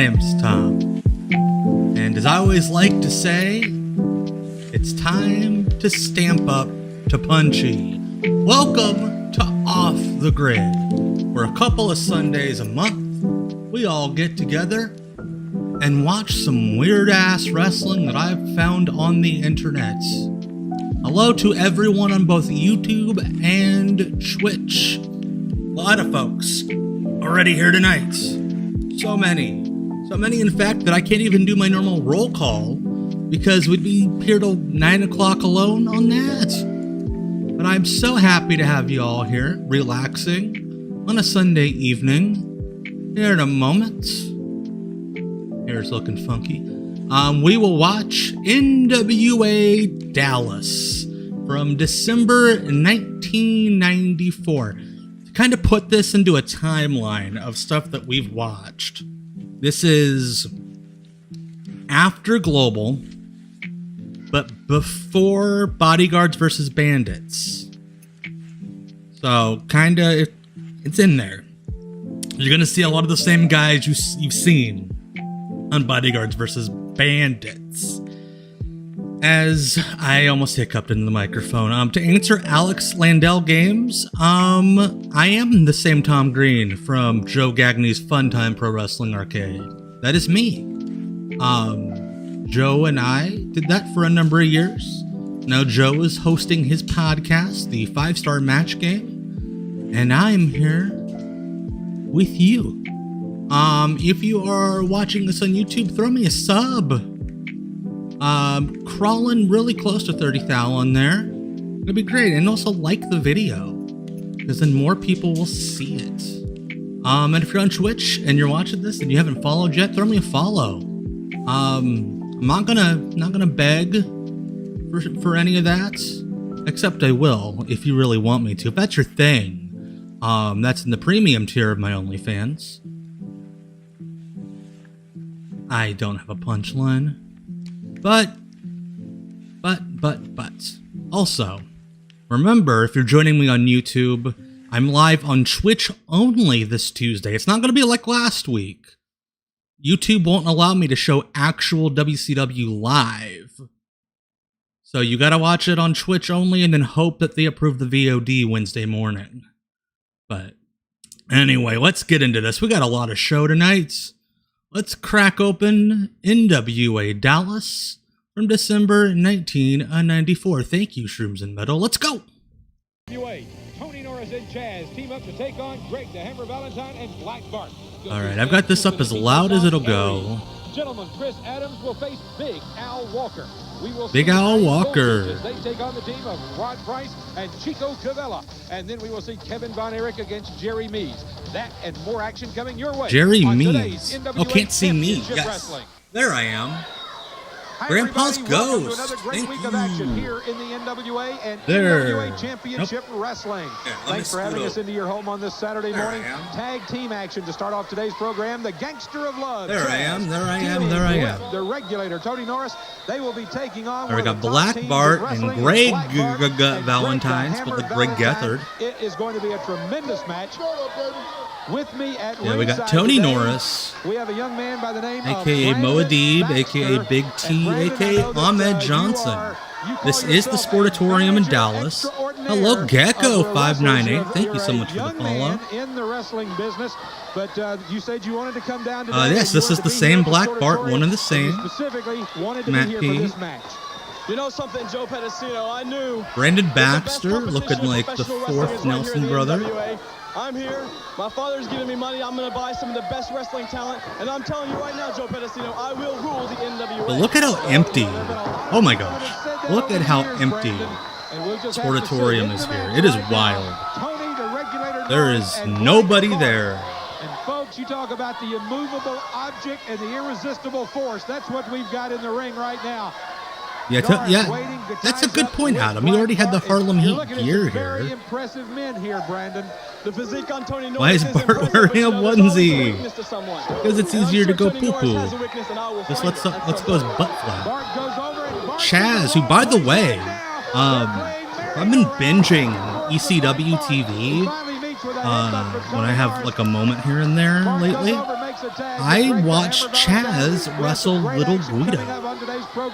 name's Tom, and as I always like to say, it's time to stamp up to Punchy. Welcome to Off the Grid, where a couple of Sundays a month, we all get together and watch some weird-ass wrestling that I've found on the internet. Hello to everyone on both YouTube and Twitch. A lot of folks already here tonight. So many in fact that I can't even do my normal roll call because we'd be here till 9 o'clock alone on that. But I'm so happy to have you all here, relaxing on a Sunday evening. Here in a moment. Here's looking funky. We will watch NWA Dallas from December 1994. To kind of put this into a timeline of stuff that we've watched. This is after Global, but before Bodyguards versus Bandits. So, kinda, it's in there. You're gonna see a lot of the same guys you've seen on Bodyguards versus Bandits. As I almost hiccuped into the microphone. To answer Alex Landell Games, I am the same Tom Green from Joe Gagney's Fun Time Pro Wrestling Arcade. That is me. Joe and I did that for a number of years. Now Joe is hosting his podcast, the 5-Star Match Game, and I'm here with you. If you are watching this on YouTube, throw me a sub. Crawling really close to 30,000 on there. It'd be great. And also like the video, because then more people will see it. And if you're on Twitch and you're watching this and you haven't followed yet, throw me a follow. I'm not gonna beg for any of that, except I will if you really want me to. If that's your thing, that's in the premium tier of my OnlyFans. I don't have a punchline. But. Also, remember, if you're joining me on YouTube, I'm live on Twitch only this Tuesday. It's not going to be like last week. YouTube won't allow me to show actual WCW live. So you got to watch it on Twitch only and then hope that they approve the VOD Wednesday morning. But anyway, let's get into this. We got a lot of show tonight. Let's crack open NWA Dallas from December 1994. Thank you, Shrooms and Metal. Let's go! NWA, Tony Norris and Chaz team up to take on Greg the Hammer Valentine and Black Bart. Alright, I've got this up as loud as it'll go. Gentlemen, Chris Adams will face Big Al Walker. We will Big Al Walker. As they take on the team of Rod Price and Chico Cavella. And then we will see Kevin Von Erich against Jerry Mees. That and more action coming your way. Jerry Mees. Oh, can't see me. Yes. Wrestling. There I am. Hi, Grandpa's everybody. Ghost. Welcome to another great Thank week you. of action here in the NWA and There. NWA Championship Wrestling. Yeah, Thanks for having us into your home on this Saturday There morning. I am. Tag team action to start off today's program. The Gangster of Love. There I Chaz, am. There I am. teaming There I with am. The Regulator, Tony Norris. They will be taking on. There we one of got the top Black teams in Bart and wrestling, Greg Black Bart and Greg Valentine, the spelled Hammer like Greg Valentine. Gethard. It is going to be a tremendous match. With me at Yeah, we got ringside Tony today, Norris, we have a young man by the name aka of Moadib, Baxter. aka Big T, And Brandon, aka I know that, Ahmed you Johnson. call This is the yourself a Sportatorium in manager Dallas. extraordinaire Hello, of Gecko the 598. wrestlers. Thank you You're so a much for the young follow. man in the wrestling business, but you said you wanted to come down today. Yes, this is the same Black Bart, one and the same. Specifically wanted to Matt be here P. for this match. You know something, Joe Pedicino, I knew. Brandon it's the best Baxter, competition looking in like the professional wrestling fourth is right here Nelson in the brother. NWA. I'm here. My father's giving me money. I'm going to buy some of the best wrestling talent. And I'm telling you right now, Joe Pedicino, I will rule the NWA. But look at how empty. Oh my gosh. Look at how empty Sportatorium is here. It is wild. There is nobody there. And folks, you talk about the immovable object and the irresistible force. That's what we've got in the ring right now. Yeah, that's a good point, Adam. You already had the Harlem Heat gear Very here. impressive men here, Brandon. The physique on Tony Norris Why is Bart impressive, wearing but you a know, there's always onesie? weakness to someone. Because it's And I'm easier to sure go Tony Norris poo-poo. has a weakness, and I will Just find let's it at go some his point. butt flat. Bart goes over and Bart Chaz, who, by the way, I've been binging ECW TV when I have like a moment here and there lately. I watched Chaz wrestle Little Guido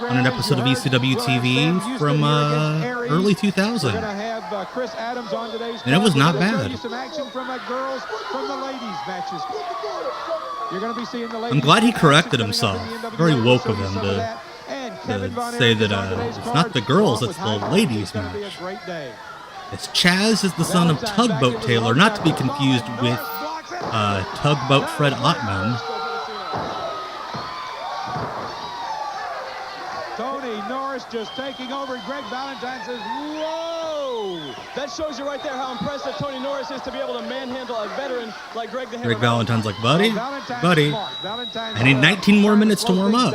on an episode of ECW TV from early 2000. And it was not bad. I'm glad he corrected himself. Very woke of him to say that it's not the girls, it's the ladies match. It's Chaz is the son of Tugboat Taylor, not to be confused with Tugboat Fred Ottman. Tony Norris just taking over, and Greg Valentine says, whoa! That shows you right there how impressive Tony Norris is to be able to manhandle a veteran like Greg the Hammer. Greg Valentine's like, buddy, I need 19 more minutes to warm up.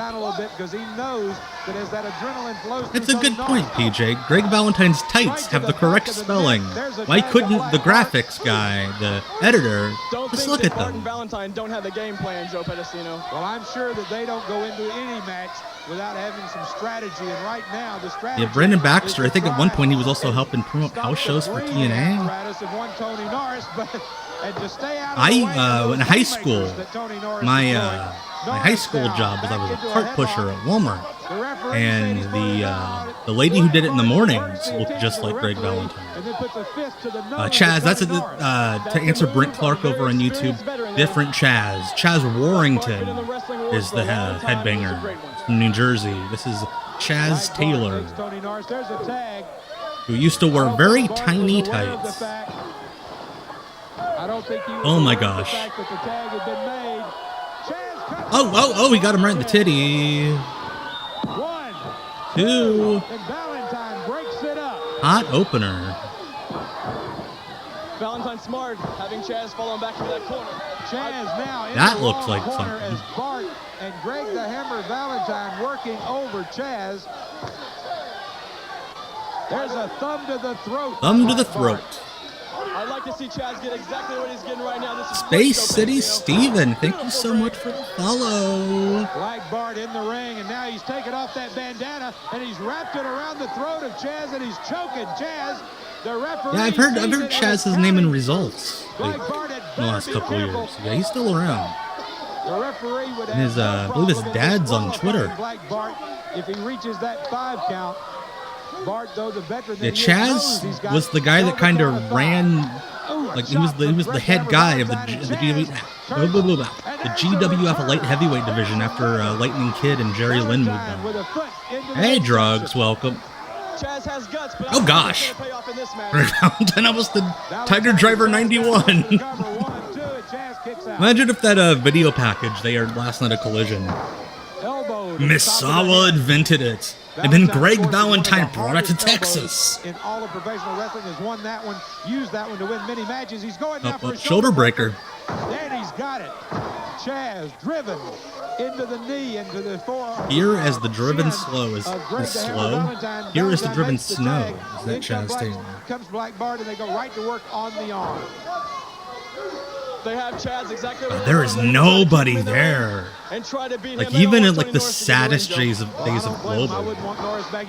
That's a good point, PJ. Greg Valentine's tights have the correct spelling. Why couldn't the graphics guy, the editor, just look at them? Valentine don't have the game plan, Joe Pedicino. Well, I'm sure that they don't go into any match without having some strategy, and right now the strategy. Yeah, Brandon Baxter, I think at one point he was also helping promote house shows for TNA. In high school, my high school job was I was a cart pusher at Walmart, and the lady who did it in the mornings looked just like Greg Valentine. Chaz, that's to answer Brent Clark over on YouTube. Different Chaz. Chaz Warrington is the headbanger from New Jersey. This is Chaz Taylor, who used to wear very tiny tights. Oh my gosh. Oh, he got him right in the titty. 2. Hot opener. Valentine smart, having Chaz following back into that corner. Chaz now in that the looks like corner something. as Bart and Greg the Hammer Valentine working over Chaz. There's a thumb to the throat. Thumb to the throat. I'd like to see Chaz get exactly what he's getting right now. This is Space City Steven, thank you so much for the follow. Black Bart in the ring, and now he's taken off that bandana, and he's wrapped it around the throat of Chaz, and he's choking Chaz. The referee. Yeah, I've heard Chaz's name in results like, in the last couple of years. Yeah, he's still around. The referee would and his, I believe his dad's on Twitter. Black Bart, if he reaches that 5 count. Bart, though, the veteran that Chaz was the guy that kind of ran, like he was the head guy of the GWF light heavyweight division after Lightning Kid and Jerry Lynn moved on. Hey, Drugs, welcome. Chaz has guts, but oh gosh, Valentine almost did Tiger Driver 91. Imagine if that video package they aired last night at Collision. Misawa invented it. And then Greg Valentine brought it to Texas. In all of professional wrestling has won that one, used that one to win many matches. He's going now for a shoulder breaker. And he's got it. Chaz driven into the knee, into the forearm. Here as the driven slow is slow. Here is the driven snow. Is that Chaz Taylor? Comes Black Bart and they go right to work on the arm. They have Chaz exactly there is nobody there. Like even in like the saddest days of Global,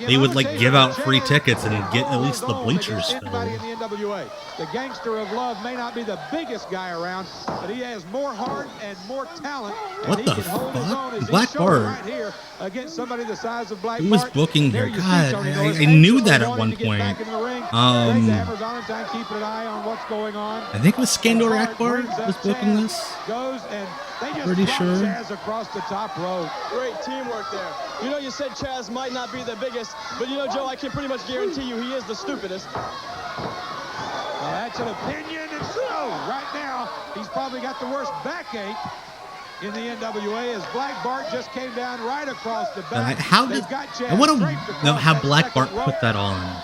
they would like give out free tickets and get at least the bleachers filled. The Gangster of Love may not be the biggest guy around, but he has more heart and more talent. What the fuck? Black Bart. Right here against somebody the size of Black Who was booking here? God, I knew that at one point. I think it was Skandor Akbar was booking this. Pretty sure. Across the top rope. Great teamwork there. You know, you said Chaz might not be the biggest, but you know, Joe, I can pretty much guarantee you he is the stupidest. Well, that's an opinion, and so right now he's probably got the worst backache in the NWA as Black Bart just came down right across the back. I want to know how Black Bart put that on.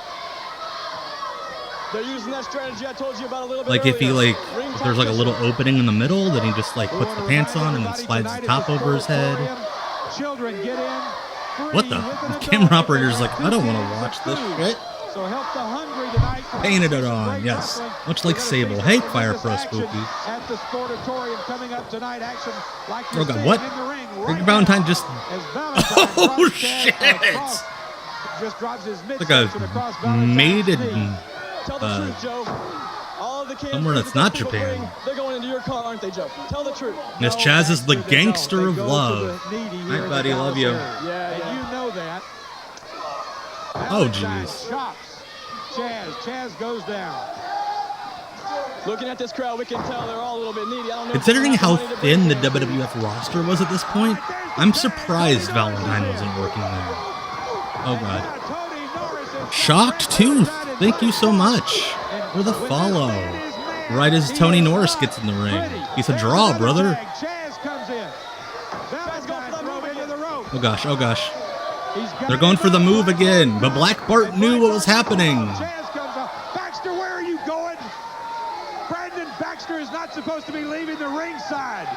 They're using that strategy I told you about a little bit like earlier. if he like if there's like a little opening in the middle, then he just like puts the pants on and then slides the top over his head. Children get in. What the camera operator's like, I don't want to watch this shit. So help the hungry tonight. Painted it on, yes. Much like Sable. Hey, Fire Pro Spooky. At the Sportatorium coming up tonight, action like oh god, what? Greg Valentine just oh shit! Just drops his like a maiden All of the cans Somewhere that's not Japan. They're going into your car, aren't they, Joe? Tell the truth. Miss Chaz is the gangster of love. All right, buddy, love you. Yeah, and you know that. Oh, jeez. Chaz goes down. Looking at this crowd, we can tell they're all a little bit needy. I don't know. Considering how thin the WWF roster was at this point, I'm surprised Valentine wasn't working there. Oh, God. Shocked Tooth, thank you so much for the follow. Right as Tony Norris gets in the ring. He's a draw, brother. Oh, gosh, oh, gosh. They're going for the move again, but Black Bart knew what was happening. Baxter, where are you going? Brandon Baxter is not supposed to be leaving the ringside.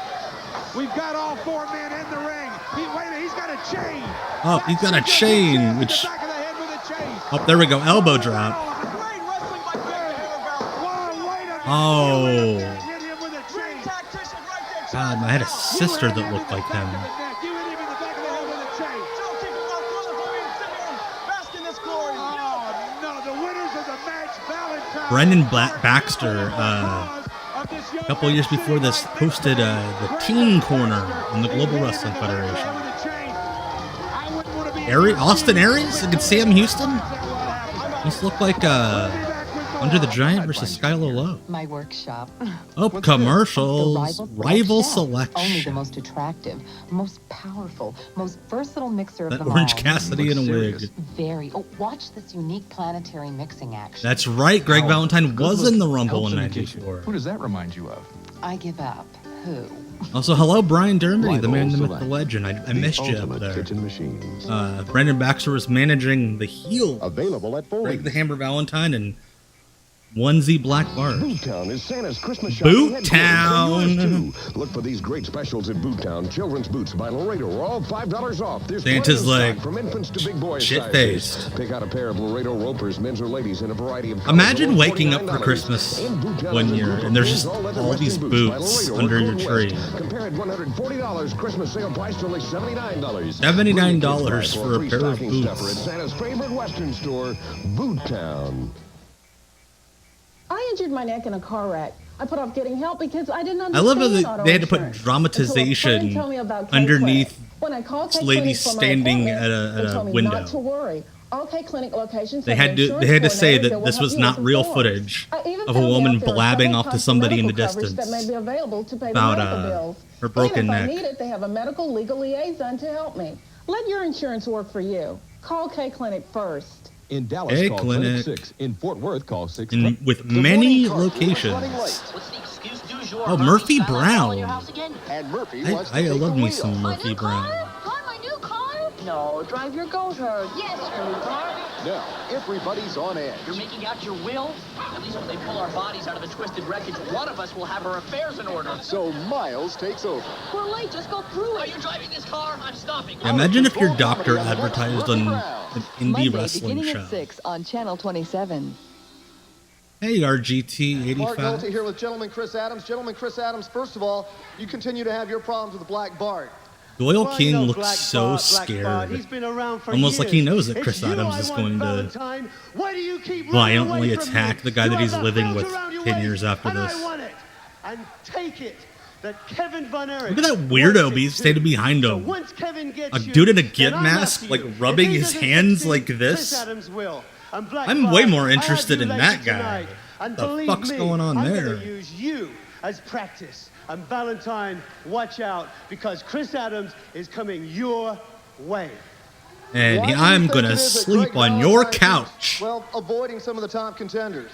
We've got all four men in the ring. He's got a chain. Oh, he's got a chain, which... Oh, there we go, elbow drop. Oh. God, I had a sister that looked like him. Brendan Baxter, a couple years before this, hosted the Teen Corner in the Global Wrestling Federation. Austin Aries against Sam Houston? This looked like Under the Giant versus Skylar Lowe. My workshop. Oh, commercials. Rival Selection. Only the most attractive, most powerful, most versatile mixer of That them Orange all. Cassidy in a wig. Very. Oh, watch this unique planetary mixing action. That's right. Greg Valentine was in the Rumble in '94. Who does that remind you of? I give up. Who? Also, hello, Brian Dermody, the man, the myth, the legend. I missed you up there. Brandon Baxter was managing the heel. Available at Foley. Greg the Hammer Valentine and Onesie Black Bart. Boottown is Santa's Christmas Boottown. Look for these great specials at Boottown. Children's boots by Laredo are all $5 off. There's Santa's like from infants to big boys shit-faced. Pick out a pair of Laredo ropers, men's or ladies, in a variety of colors. Imagine waking up for Christmas one year and there's just all these boots under your tree. Compare at $140. Christmas sale price to only $79. $79 for a pair of Stocking stuffer at boots. Santa's favorite Western store, Boottown. I injured my neck in a car wreck. I put off getting help because I didn't understand. I love how auto they had to put insurance. dramatization Until a friend told me about K underneath Clinic. When I called K this lady Clinic for my standing appointment, at they a told me window. Not to worry. All K Clinic locations They have had to insurance say coordinators that will this help was you not with real the forms. footage I even of a found woman out there are blabbing several off to types of somebody in the medical coverage distance that may be available to pay about, the medical bills. her broken And if neck. I need it, they have a medical legal liaison to help me. Let your insurance work for you. Call K Clinic first. In Dallas, Hey, call Clinic. 6. In Fort Worth, call 6. And with many locations. Oh, Murphy Brown. And Murphy I love me some Murphy Brown. My new car? No, drive your go herd. Yes, your new car. Now, everybody's on edge. You're making out your will? At least when they pull our bodies out of the twisted wreckage, one of us will have our affairs in order. So Miles takes over. We're late, just go through Are it. you driving this car? I'm stopping. Yeah, imagine if your doctor advertised on an indie Monday, wrestling beginning show. at 6 on Channel 27. Hey, RGT85. Mark Nolte here with Gentleman Chris Adams. Gentleman Chris Adams, first of all, you continue to have your problems with Black Bart. Doyle King looks so scared. Almost like he knows that Chris Adams is going to violently attack the guy that he's living with 10 years after this. Look at that weirdo being standing behind him. A dude in a Git mask, like rubbing his hands like this. I'm way more interested in that guy. What the fuck's going on there? As practice. And Valentine, watch out, because Chris Adams is coming your way. And I'm gonna sleep on your couch. Well, avoiding some of the top contenders.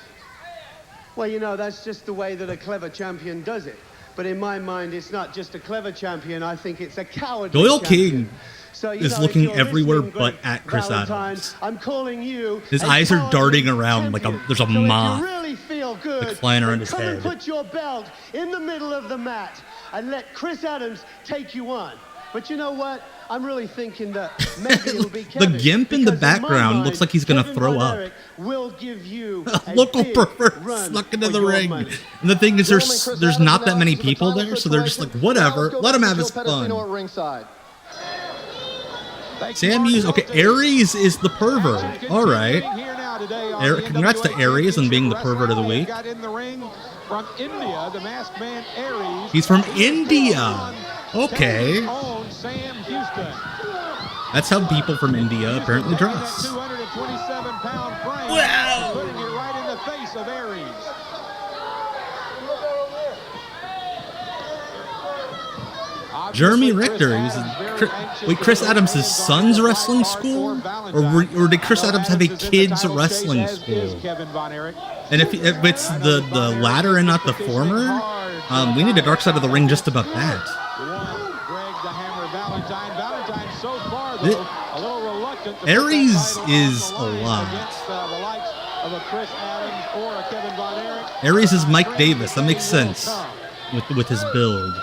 Well, you know, that's just the way that a clever champion does it. But in my mind, it's not just a clever champion. I think it's a cowardly Doyle champion. King So, is if looking you're everywhere listening, but at Chris Valentine, Adams. I'm calling you. His eyes are darting around like there's a So moth. If you really feel good, like flying around then his come head. and put your belt in the middle of the mat and let Chris Adams take you on. But you know what? I'm really thinking that maybe it'll be Kevin. The gimp in the because my background mind, looks like he's gonna Kevin throw Von up. Erich will give you a Local big pervert run snuck into for the your ring. money. And the thing is, Gentlemen, Chris there's Adams not that many announces the people final there, so they're just like, situation. whatever, Now let's go let him to have Joe his Pedicino fun. at ringside. Sam Hughes, okay, Aries is the pervert. All right. today on Congrats to Aries on being the pervert of the week. Got in the ring from India, the masked man Aries. He's from India. Okay. Sam Houston. That's how people from India apparently dress. 227-pound frame. Wow. Putting it right in the face of Aries. Jeremy Richter. He was in Chris Adams' son's wrestling school? Or did Chris Adams have a kid's wrestling school? And if it's the latter and not the former, we need a Dark Side of the Ring just about that. Greg the Hammer Valentine. Valentine so far, though, a little reluctant. Aries is a lot. Against the likes of a Chris Adams or a Kevin Von Erich. Aries is Mike Davis. That makes sense with his build.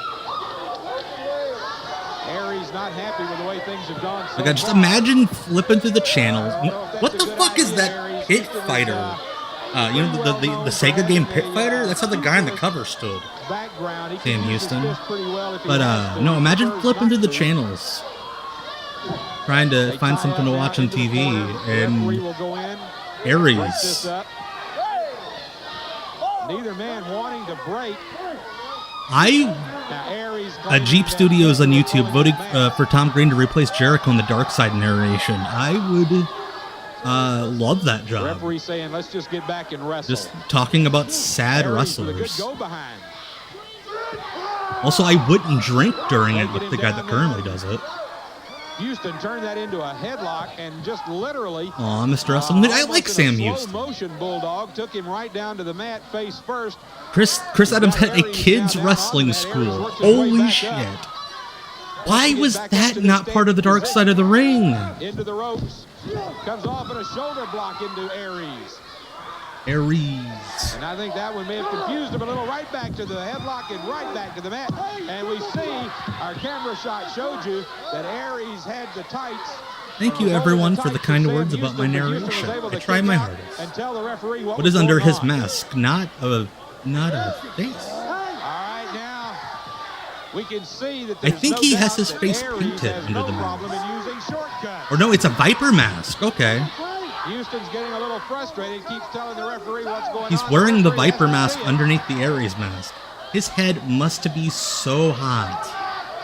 Aries not happy with the way things have gone so Like, I just imagine flipping through the channels. What the fuck is that Pit Fighter? You know the Sega game Pit Fighter? That's how the guy on the cover stood. Sam Houston. But no, imagine flipping through the channels, trying to find something to watch on TV, and Aries. Neither man wanting to break. Jeep Studios on YouTube voting for Tom Green to replace Jericho in the Dark Side narration. I would love that job. Referee saying, let's just get back and wrestle. Just talking about sad wrestlers. Also, I wouldn't drink during it with the guy that currently does it. Houston turned that into a headlock and just literally. Aw, Mr. Wrestling. I like Sam Houston. Motion bulldog took him right down to the mat face first. Chris Adams had a kids wrestling school. Holy shit. Why was that not part of the Dark Side of the Ring? Into the ropes. Comes off in a shoulder block into Aries. Aries. And I think that one may have confused him a little. Right back to the headlock and right back to the mat. And we see our camera shot showed you that Aries had the tights. Thank you, everyone, for the kind words about my narration. I try my hardest. What is under his mask? Not a face. All right, now we can see that I think he has his face painted under the mask. Or no, it's a Viper mask. Okay. Houston's getting a little frustrated. Keeps telling the referee what's going on. He's wearing the Viper mask underneath the Aries mask. His head must be so hot.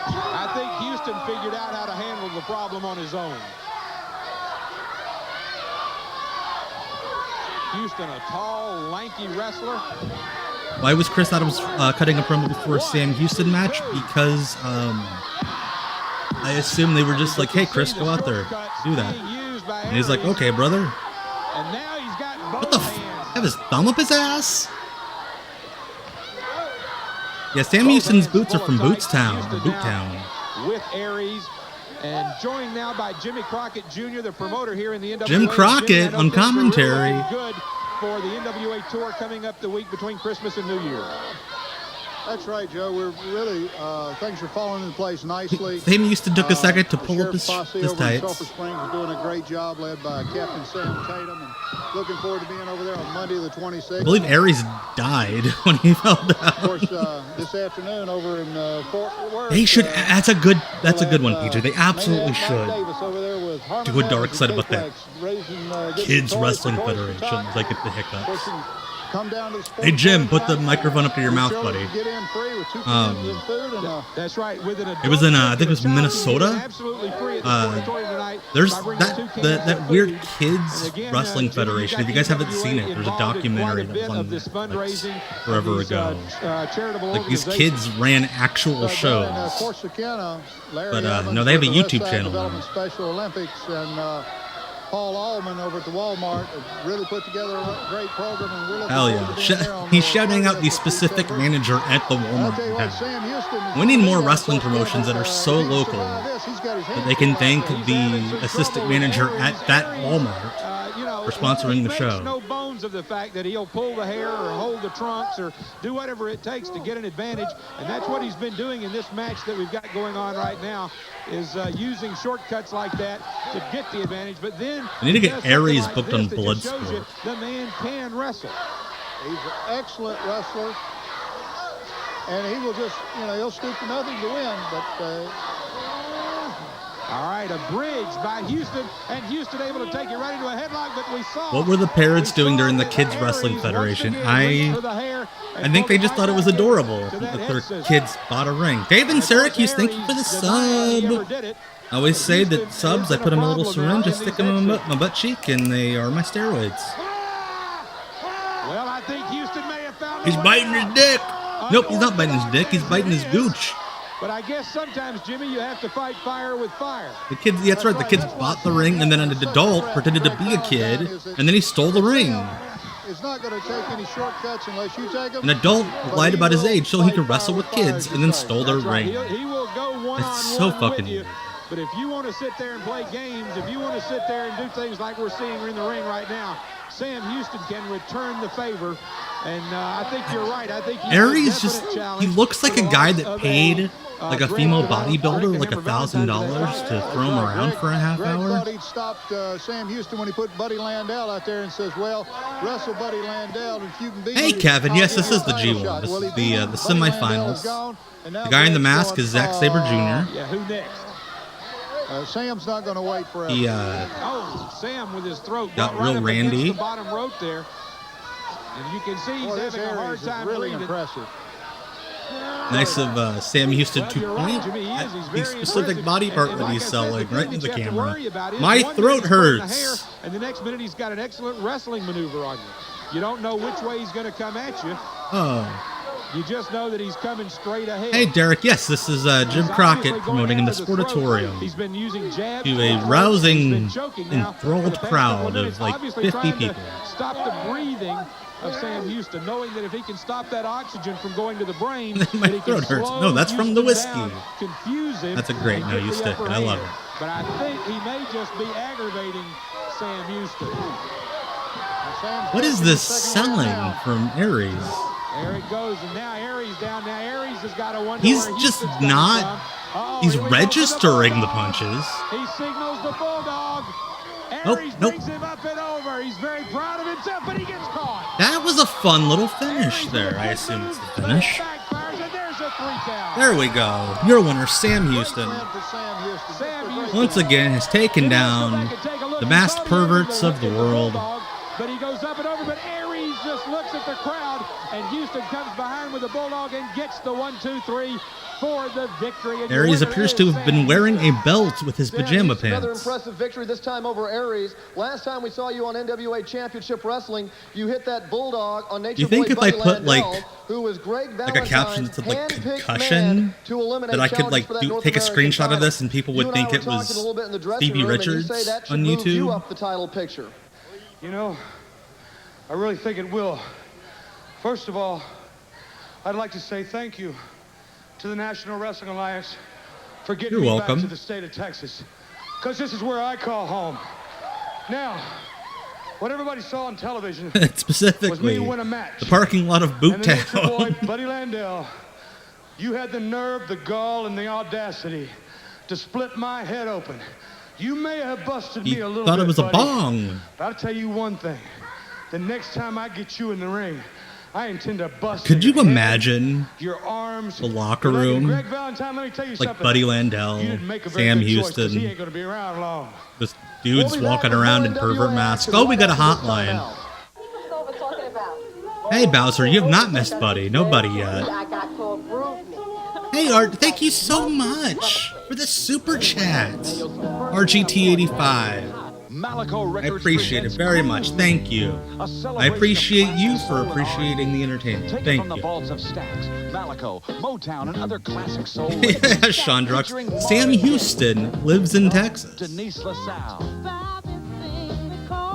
I think Houston figured out how to handle the problem on his own. Houston, a tall, lanky wrestler. Why was Chris Adams cutting a promo before a Sam Houston match? Because I assume they were just like, hey, Chris, go out there, do that. And he's like, okay, brother. And now he's got what the f? Have his thumb up his ass? Yeah, Sam Houston's boots are from Bootstown. With Aries. And joined now by Jimmy Crockett Jr., the promoter here in the NWA. Jim Crockett on commentary. Really good for the NWA tour coming up the week between Christmas and New Year. That's right, Joe. We're really, things are falling into place nicely. Sam Houston took a second to pull up his tights. Sulphur Springs is doing a great job, led by Captain Sam Tatum, and looking forward to being over there on Monday the 26th. I believe Aries died when he fell down. Of course, this afternoon over in Fort Worth. They should. That's a good one, PJ. They absolutely should do a Dark Side about that Kids Wrestling Federation. They get the hiccups. Hey Jim, put the microphone up to your mouth, buddy. That's right. It was in, I think it was Minnesota. There's that weird Kids Wrestling Federation. If you guys haven't seen it, there's a documentary that was on Netflix forever ago. Like these kids ran actual shows. But no, they have a YouTube channel now. Special Olympics and Paul Allman over at the Walmart really put together a great program. And hell yeah. He's shouting out the specific manager at the Walmart. We need more wrestling promotions that are so local that they can thank the assistant manager at that Walmart for sponsoring the show. No bones of the fact that he'll pull the hair or hold the trunks or do whatever it takes to get an advantage. And that's what he's been doing in this match that we've got going on right now, is using shortcuts like that to get the advantage. But then I need to get Aries booked on Bloodsport. The man can wrestle. He's an excellent wrestler, and he will just, he'll stoop to nothing to win. But All right, a bridge by Houston, and Houston able to take it right into a headlock, but we saw... What were the parents doing during the Kids Wrestling Federation? I think they just thought it was adorable that their kids bought a ring. Dave in Syracuse, thank you for the sub. I always say that subs, I put them in a little syringe, I stick them in my butt cheek, and they are my steroids. Well, I think Houston may have found... He's biting his dick. Nope, he's not biting his dick. He's biting his gooch. But I guess sometimes, Jimmy, you have to fight fire with fire. The kids, that's right. The kids bought the ring, and then an adult pretended to be a kid, and then he stole the ring. It's not going to take any shortcuts unless you take them. An adult lied about his age so he could wrestle with kids, and then stole their ring. He will go one-on-one It's so fucking with you. But if you want to sit there and play games, if you want to sit there and do things like we're seeing in the ring right now, Sam Houston can return the favor. And I think you're right. I think Aries he looks like a guy that paid like a female bodybuilder like $1,000 to throw him around for a half hour. Greg thought he'd stopped Sam Houston when he put Buddy Landell out there and says, well, wrestle Buddy Landell if you can beat Hey him. Kevin, yes, this is the G1. This is the semifinals. The guy in the mask is Zack Sabre Jr. Yeah, who next? Sam's not going to wait forever. He Sam with his throat got right real up randy. the bottom rope there. And you can see he's having a hard time really breathing. impressive. Nice of Sam Houston to point at the specific body part that he's selling right into the camera. My throat hurts. And the next minute he's got an excellent wrestling maneuver on you. You don't know which way he's going to come at you. Oh. You just know that he's coming straight ahead. Hey, Derek. Yes, this is Jim Crockett promoting in the Sportatorium He's been using jabs to a rousing, enthralled crowd of like 50 people. Stop the breathing of Sam Houston, knowing that if he can stop that oxygen from going to the brain, My throat hurts. No, that's from the whiskey. Confuse him. That's a great no, you stick it. I love it. But I think he may just be aggravating Sam Houston. What is this selling from Aries? There it goes, and now Aries down. Now Aries has got to wonder He's where just Houston's not. He's registering the punches. He signals the Bulldog. Aries brings him up and over. He's very proud of himself, but he gets caught. That was a fun little finish there. I assume it's the finish. There we go. Your winner, Sam Houston. Once again has taken down the masked perverts of the world. But he goes up and over, but Aries just looks at the crowd, and Houston comes behind with the Bulldog and gets the 1, 2, 3 for the victory. And Aries appears to have been wearing a belt with his pajama pants. Another impressive victory, this time over Aries. Last time we saw you on NWA Championship Wrestling, you hit that Bulldog on Nature Do you think Boy if I Buddy put Landell, who was Greg like a caption that said like handpicked concussion, man to eliminate that I could like challenge for that take a North American screenshot of title. this and people would You and I think were it talking was a little bit in the dressing Stevie room, and you Richards say that should on move you YouTube. up the title picture. You know, I really think it will. First of all, I'd like to say thank you to the National Wrestling Alliance for getting me back to the state of Texas, because this is where I call home. Now, what everybody saw on television specifically was me win a match. The parking lot of Boot And the Nature Town. Boy, Buddy Landell, you had the nerve, the gall, and the audacity to split my head open. You may have busted me a little bit, thought it was a buddy, bong. but I'll tell you one thing. The next time I get you in the ring, I intend to bust Could you your head, imagine your arms, the locker room? Greg Valentine, let me tell you Like something. Buddy Landell, You didn't make a very Sam good choice, 'cause he Houston, ain't gonna be around long. just dudes walking around in pervert masks. Oh, we got a hotline. Hey Bowser, you have not missed Buddy. No Buddy yet. Hey Art, thank you so much for the super chat. RGT85. I appreciate it very much. Thank you. I appreciate you for appreciating the entertainment. Thank you. Malaco, Motown, and other classic soul. Sean Drux. Sam Houston lives in Texas. Denise LaSalle.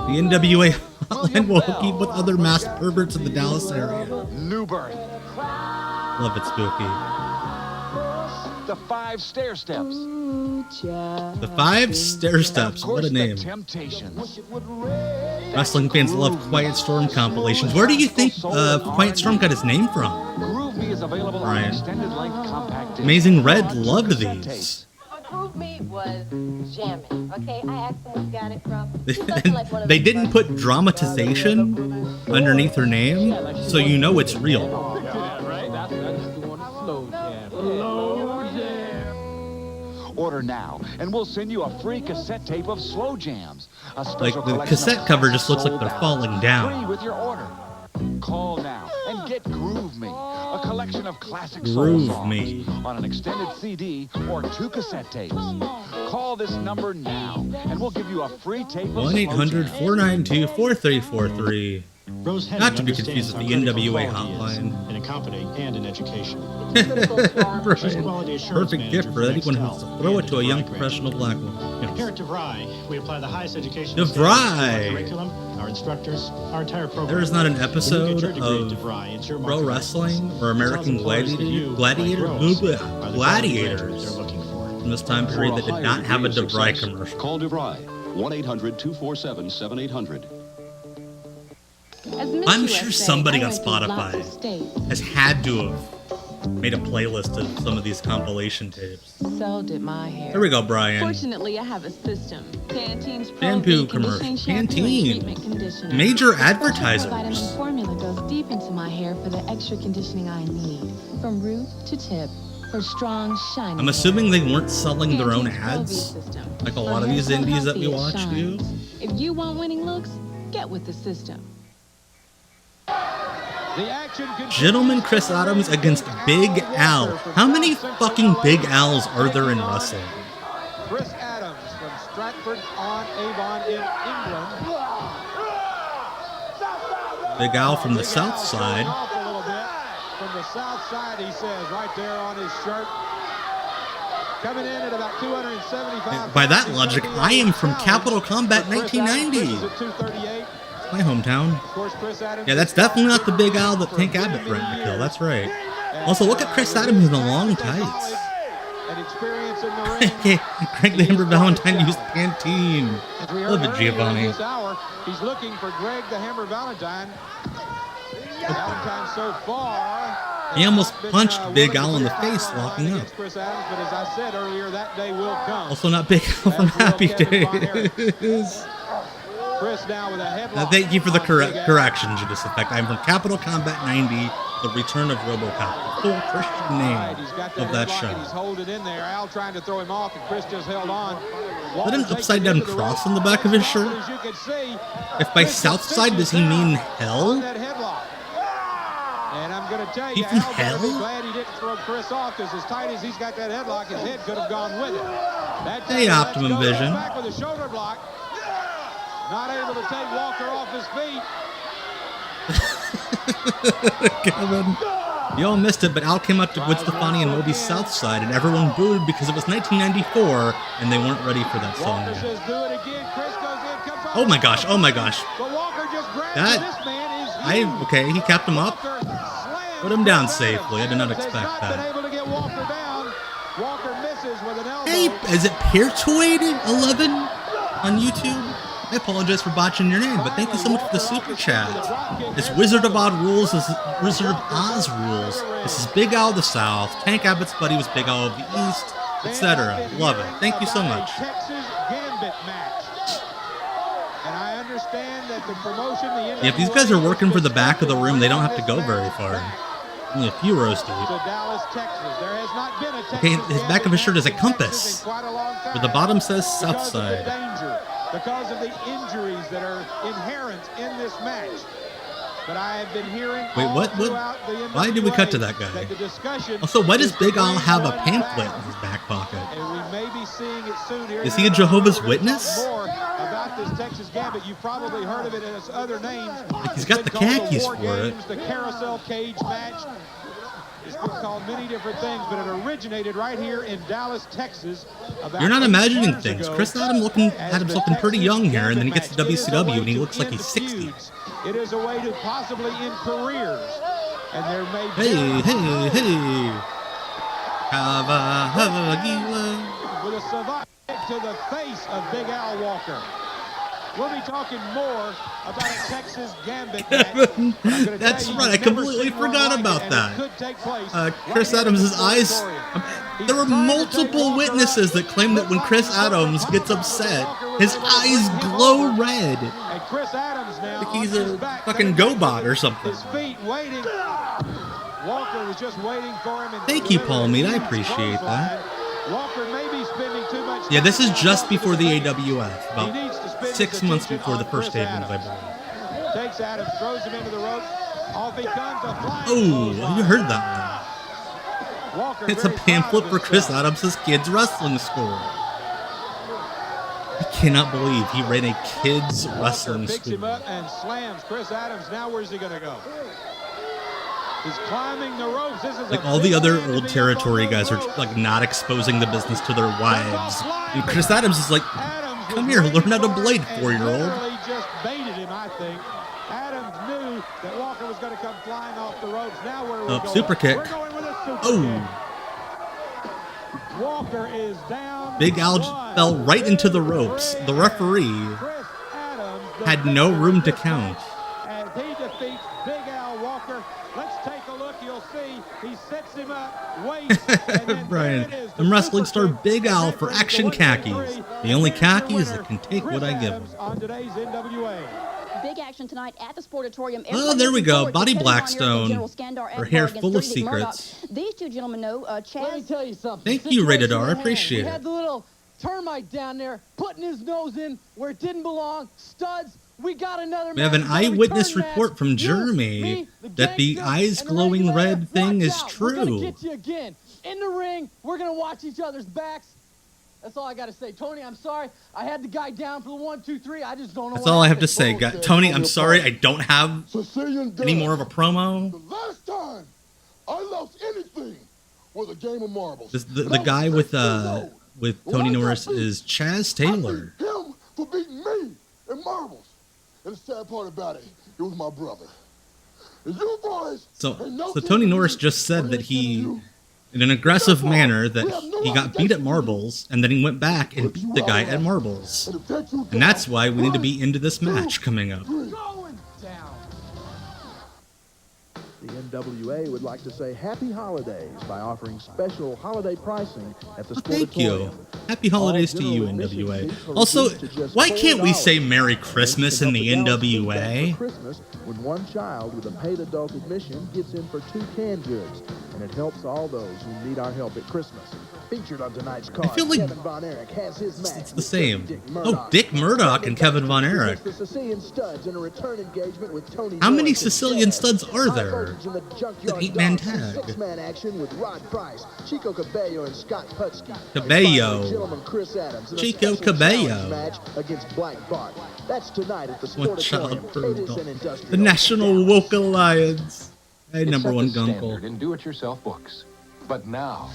The NWA hotline will hook you with other masked perverts in the Dallas area. New Birth. Love it, spooky. The 5 Stair Steps. The 5 Stair Steps. What a name. Temptations. Wrestling fans love Quiet Storm compilations. Where do you think Quiet Storm got his name from? Groove Me is available on extended length compact disc. Amazing Red loved these. Groove Me was jamming, okay? I asked them where you got it from. They didn't put dramatization underneath her name, so you know it's real. Order order now, and we'll send you a free cassette tape of slow jams. A special the cassette cover just looks like they're falling down. Free with your order. Call now and get Groove Me, a collection of classic soul songs on an extended CD or 2 cassette tapes. Call this number now, and we'll give you a free tape of 1-800-492-4343. Not to be confused with the NWA hotline. In accompanying and in education. Right. Perfect gift for anyone who wants to throw it to a young professional black woman. Yes. Here at DeVry, we apply the highest education DeVry. curriculum, our instructors, our entire program. There is not an episode of Pro Wrestling or American Gladiators from this time period that did not have a DeVry commercial. Call DeVry, 1-800-247-7800. I'm sure somebody on Spotify has had to have made a playlist of some of these compilation tapes. So did my hair. Here we go, Brian. Fortunately, I have a system. Pantene's Shampoo commercial. Pantene. Major advertisers. Vitamin formula goes deep into my hair for the extra conditioning I need, from root to tip, for strong, shiny. I'm assuming they weren't selling their own ads, like a lot of these indies that we watch do. If you want winning looks, get with the system. Gentleman Chris Adams against Big Al. How many fucking BigAls are there in wrestling? Chris Adams from Stratford-on-Avon in England. Big Al from the south side. From the south side, he says, right there on his shirt. Coming in at about 275. By that logic, I am from Capital Combat 1990. My hometown. Yeah, that's definitely not the Big Al that Tank Abbott threatened to kill. That's right. Also, look at Chris Adams in the long tights. Greg the Hammer Valentine used Pantene. Love it, Giovanni. He's looking for Greg the Hammer Valentine. Valentine so far. He almost punched Big Al in the face, locking up. Chris Adams, but as I said earlier, that day will come. Also not Big Al from Happy Days. Chris now with a headlock. Thank you for the correction, Judas Effect. I'm from Capital Combat 90, The Return of RoboCop. The full Christian name of that show. He's holding in there. Al trying to throw him off, and Chris just held on. Is that an upside-down cross on the back of his shirt? If by south side, does he mean hell? And I'm going to tell you, Al's going to be glad he didn't throw Chris off, because as tight as he's got that headlock, his head could have gone with it. Hey, Optimum Vision. Back with a shoulder block. Not able to take Walker off his feet. Kevin. You all missed it, but Al came up to Gwen Stefani and Moby's South Side, and everyone booed because it was 1994, and they weren't ready for that song yet. Oh my gosh, oh my gosh. Okay, he kept him up. Put him down safely. I did not expect that. Hey, is it Peertoid11 on YouTube? I apologize for botching your name, but thank you so much for the super chat. It's Wizard of Oz rules. This is Wizard of Oz rules. This is Big Al of the South. Tank Abbott's buddy was Big Al of the East, etc. Love it. Thank you so much. Yeah, if these guys are working for the back of the room, they don't have to go very far. Only a few rows deep. Okay, his back of his shirt is a compass, where the bottom says South Side. Because of the injuries that are inherent in this match. But I have been hearing. Wait, what? Why did we cut to that guy? Also, why does Big Al have a pamphlet in his back pocket? And we may be seeing it soon here. Is he a Jehovah's Witness? More about this Texas Gambit. You've probably heard of it in its other names. He's got the khakis for it. The carousel cage match. It's been called many different things, but it originated right here in Dallas, Texas. You're not imagining things. Chris Adams looking pretty young here, and then he gets to WCW and he looks like he's 60. It is a way to possibly end careers, and there may be. Hey! With a survive to the face of Big Al Walker. We'll be talking more about a Texas Gambit match. That's right, I completely forgot about that. Chris Adams' eyes... There were multiple witnesses that claim that when Chris Adams gets upset, his eyes glow red. Like he's a fucking GoBot or something. Walker was just waiting for him. Thank you, Paul Mead, I appreciate that. Walker may be spending too much time. Yeah, this is just before the AWF, about 6 months before the first tapings, I believe. Takes Adams, throws him into the ropes. Off he comes, a flying Oh, you heard that one. Walker It's a pamphlet for Chris Adams' kids' wrestling school. I cannot believe he ran a kids' wrestling picks him school. up and slams Chris Adams. Now where's he going to go? He's climbing the ropes. This is Like all the other old territory guys are like not exposing the business to their wives. And Chris Adams is like, come here, learn how to blade, 4-year-old. Literally just baited him, I think. Adams knew that Walker was going to come flying off the ropes. Now where are we going? Super kick. We're going with a super Oh. kick. Walker is down. Big Al fell right into the ropes. The referee had no room to count. As he defeats Big Al Walker. Let's take a look. You'll see he sets him up, waits, and then Brian, I'm wrestling star Big Al for Action Khakis. The only khakis that can take what I give them. On today's NWA. Big action tonight at the Sportatorium. Oh, there we go. Body Blackstone. Her hair full of secrets. These two gentlemen know Chaz. Let me tell you something. Thank you, Rated R. I appreciate We it. had the little termite down there putting his nose in where it didn't belong. Studs. We got another. We have an eyewitness report from Jeremy that the eyes glowing red thing is We're gonna true. get you again in the ring. We're gonna watch each other's backs. That's all I got to say. Tony, I'm sorry. I had the guy down for the 1, 2, 3. I just don't know. That's all I have to say. Tony, I'm sorry. I don't have any more of a promo. The last time I lost anything was a game of marbles. The guy with Tony Norris is Chaz Taylor. Him for beating me in marbles. And the sad part about it, it was my brother. And you boys So Tony Norris just said that he, in an aggressive manner, that he got beat at marbles, and then he went back and beat the guy at marbles. And that's why we need to be into this match coming up. The NWA would like to say happy holidays by offering special holiday pricing at the Sportatorium. Thank you. Happy holidays to you, NWA. Also, why can't we say Merry Christmas in the NWA? Christmas when one child with a paid adult admission gets in for 2 canned goods, and it helps all those who need our help at Christmas. Featured on tonight's card, I feel like Kevin Von Erich has his match. It's the same. Oh, Dick Murdoch and Kevin Von Erich. The Sicilian Studs in a return engagement with Tony How many Norris and Sicilian Chaz. studs are there? It's an It's an 8-man tag. 6-man action with Rod Price, Chico Cabello, and Scott Putski. Cabello. And finally, gentleman Chris Adams in a Chico special Cabello. challenge match against Black Bart. That's tonight at the One child Sportatorium. per It is adult. an industrial. The National Woke Alliance. Hey, number one gunkle. In do-it-yourself books. But now,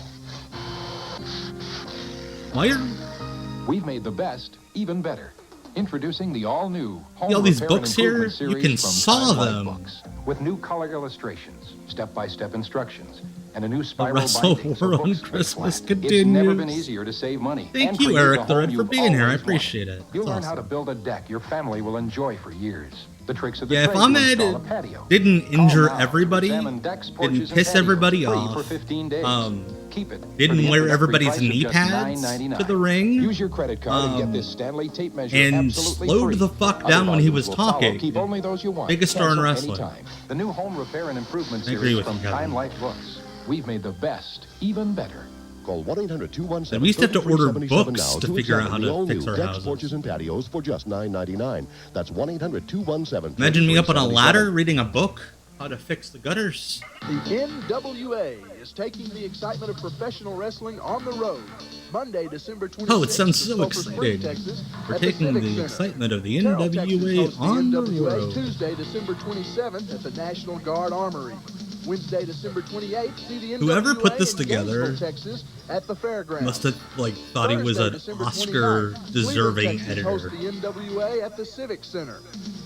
we've made the best even better. Introducing the all-new Home all these Repair and books here, Improvement you series can from saw Time Life them. Books, with new color illustrations, step-by-step instructions, and a new The spiral Wrestle binding so War on books fit Christmas flat. It's never been continues. easier to save money. Thank and you, create Eric the the home Red, for you've being here. I always appreciate wanted. it. You'll That's learn how to awesome. build a deck your family will enjoy for years. The tricks of the Yeah, if trade to Ahmed install a patio. didn't Call injure now. everybody, Examine decks, porches, didn't and piss patios, everybody free off, for 15 days. Keep it for didn't the wear introductory everybody's price of knee just pads $9.99. to the ring, Use your credit card and get this Stanley tape measure and absolutely slowed free. the fuck Other down when he volumes was will follow. talking. Keep only those you want. Biggest star in Cancel wrestling. anytime. The new Home Repair and Improvement I agree series with from you, Kevin. Time Life Books. We've made the best even better. Call 1-800-217-3377 And we used to have to order now books to figure out how examine the to fix all-new our decks, houses. porches, and patios for just $9.99. That's 1-800-217-3377. Imagine me up on a ladder reading a book, how to fix the gutters. The NWA is taking the excitement of professional wrestling on the road. Monday, December 26th. Oh, it sounds so in Sulphur Springs, exciting. Texas, We're at the taking Civic the Center. excitement of the Terrell, Texas, NWA hosts on the NWA road. Tuesday, December 27th at the National Guard Armory. Wednesday, December 28th, see the NWA Whoever put this in together Gainesville, Texas, at the fairgrounds. Must have thought he was an Thursday, December 29th, Oscar-deserving Cleveland, Texas, hosts editor. the NWA at the Civic Center.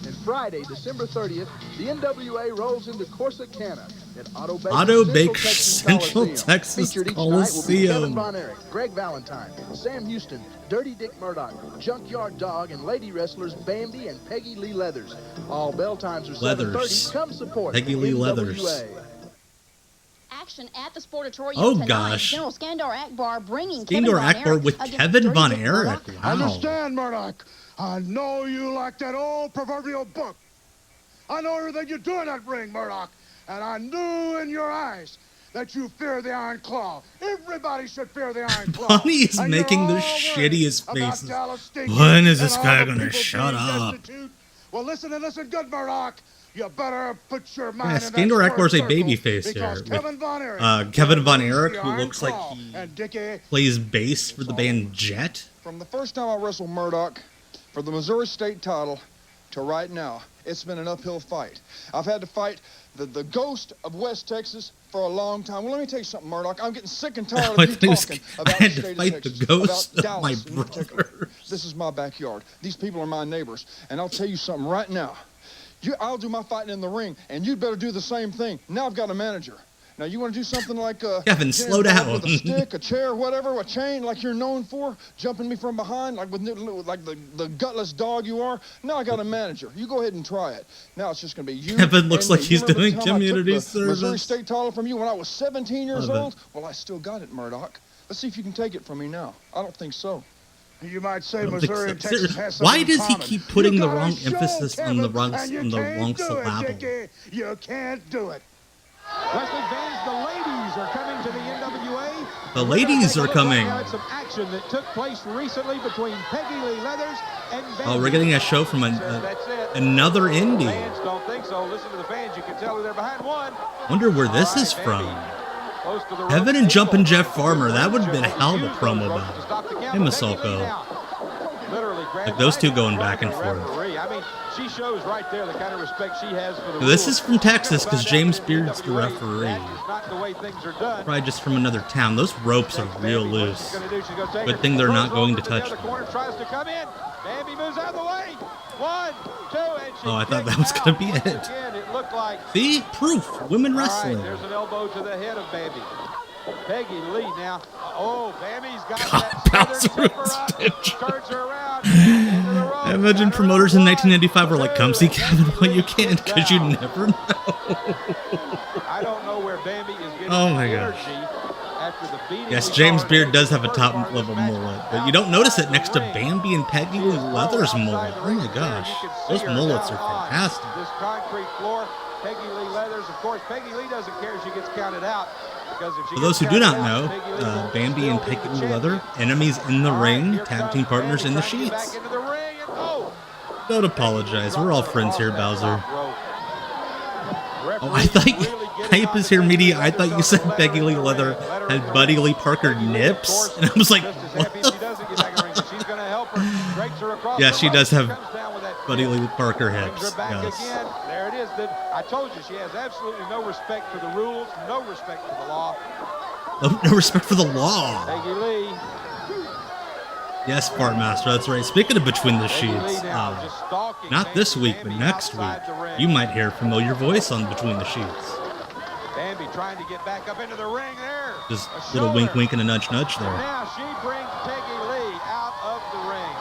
And Friday, December 30th, the NWA rolls into Corsicana at Auto Bake Central Central Texas Featured each night will be Kevin Coliseum. Von Erich, Greg Valentine, Sam Houston, Dirty Dick Murdoch, Junkyard Dog, and lady wrestlers Bambi and Peggy Lee Leathers. All bell times are 7:30. Leathers. Come support Peggy the Lee NWA. Leathers. Action at the Sportatorium Oh, tonight. gosh. General Skandar Akbar bringing Kevin Skandar Von Akbar Erich with against Kevin Dirty Von Dick Erich. Murdoch. Wow. Understand, Murdoch. I know you like that old proverbial book. I know everything you do in that ring, Murdoch. And I knew in your eyes that you fear the Iron Claw. Everybody should fear the Iron Claw. Bonnie is making the shittiest faces. When is this guy gonna shut up? Well, listen and listen good, Murdoch. You better put your mind in that Skandor Akbar's a circle, baby face here. because Kevin Von Erich, Kevin Von Erich, who looks like and Dickie plays bass for the band Jet. From the first time I wrestled Murdoch for the Missouri State title to right now, it's been an uphill fight. I've had to fight the ghost of West Texas for a long time. Well, let me tell you something, Murdoch. I'm getting sick and tired of you talking about the state of Texas, the ghost about of my Dallas in particular. This is my backyard. These people are my neighbors. And I'll tell you something right now. I'll do my fighting in the ring, and you'd better do the same thing. Now I've got a manager. Now, you want to do something like Kevin, slow down. With a stick, a chair, whatever, a chain like you're known for, jumping me from behind like the gutless dog you are. Now I got a manager. You go ahead and try it. Now it's just going to be you. Kevin looks like he's doing the time community I took the Missouri service. State title from you when I was 17 years old? Well, I still got it, Murdoch. Let's see if you can take it from me now. I don't think so. You might say Missouri and Texas has something Why does in he common. keep putting You the gotta wrong show, emphasis Kevin, on the wrong and you on the can't wrong do it, syllable? Dickie. You can't do it. Wrestling fans, the ladies are coming to the NWA. The ladies are coming. Right now at some action that took place recently between Peggy Lee Leathers and Oh, we're getting a show from another indie. Fans don't think so. Listen to the fans. You can tell they're behind one. Wonder where this is from. Heaven and Jumpin' Jeff Farmer. That would have been a hell of a promo battle. Hey, Masalko. Like those two going back and forth. I mean, she shows right there the kind of respect she has for the This rules. is from Texas because James Beard's the referee. Not the way things are done. Probably just from another town. Those ropes are real loose. Good thing they're not going to touch them. Tries to come in. Bambi moves out of the way. 1, 2, and she Oh, I thought that was going to be it. again. It looked like. See? Proof. Women wrestling. All right, there's an elbow to the head of Bambi. Peggy Lee now. Oh, Bambi's got that turns her around. I imagine promoters in 1995 were like, come see Kevin while you can, because you never know. I don't know where Bambi is getting Oh my energy gosh. after the beating. Yes, James Beard does have a top level mullet, but you don't notice it next to Bambi and Peggy Lee Leather's mullet. Oh my gosh. Those mullets are fantastic. This concrete floor, Peggy Lee Leathers. Of course, Peggy Lee doesn't care if she gets counted out. For those who do not know, Bambi and Peggy Lee Leather, enemies in the ring, tag team partners in the sheets. Don't apologize. We're all friends here, Bowser. Oh, I thought Hype is here media. I thought you said Peggy Lee Leather had Buddy Lee Parker nips, and I was like, what the fuck? Yeah, she does have Buddy Lee Parker hips. Yes. There it is. I told you she has absolutely no respect for the rules, no respect for the law. No respect for the law. Peggy Lee. Yes, Fartmaster, that's right. Speaking of Between the Sheets, not this week, but next week, you might hear a familiar voice on Between the Sheets. Bambi trying to get back up into the ring there. Just a little wink, wink, and a nudge, nudge there. Now she brings Peggy Lee out of the ring.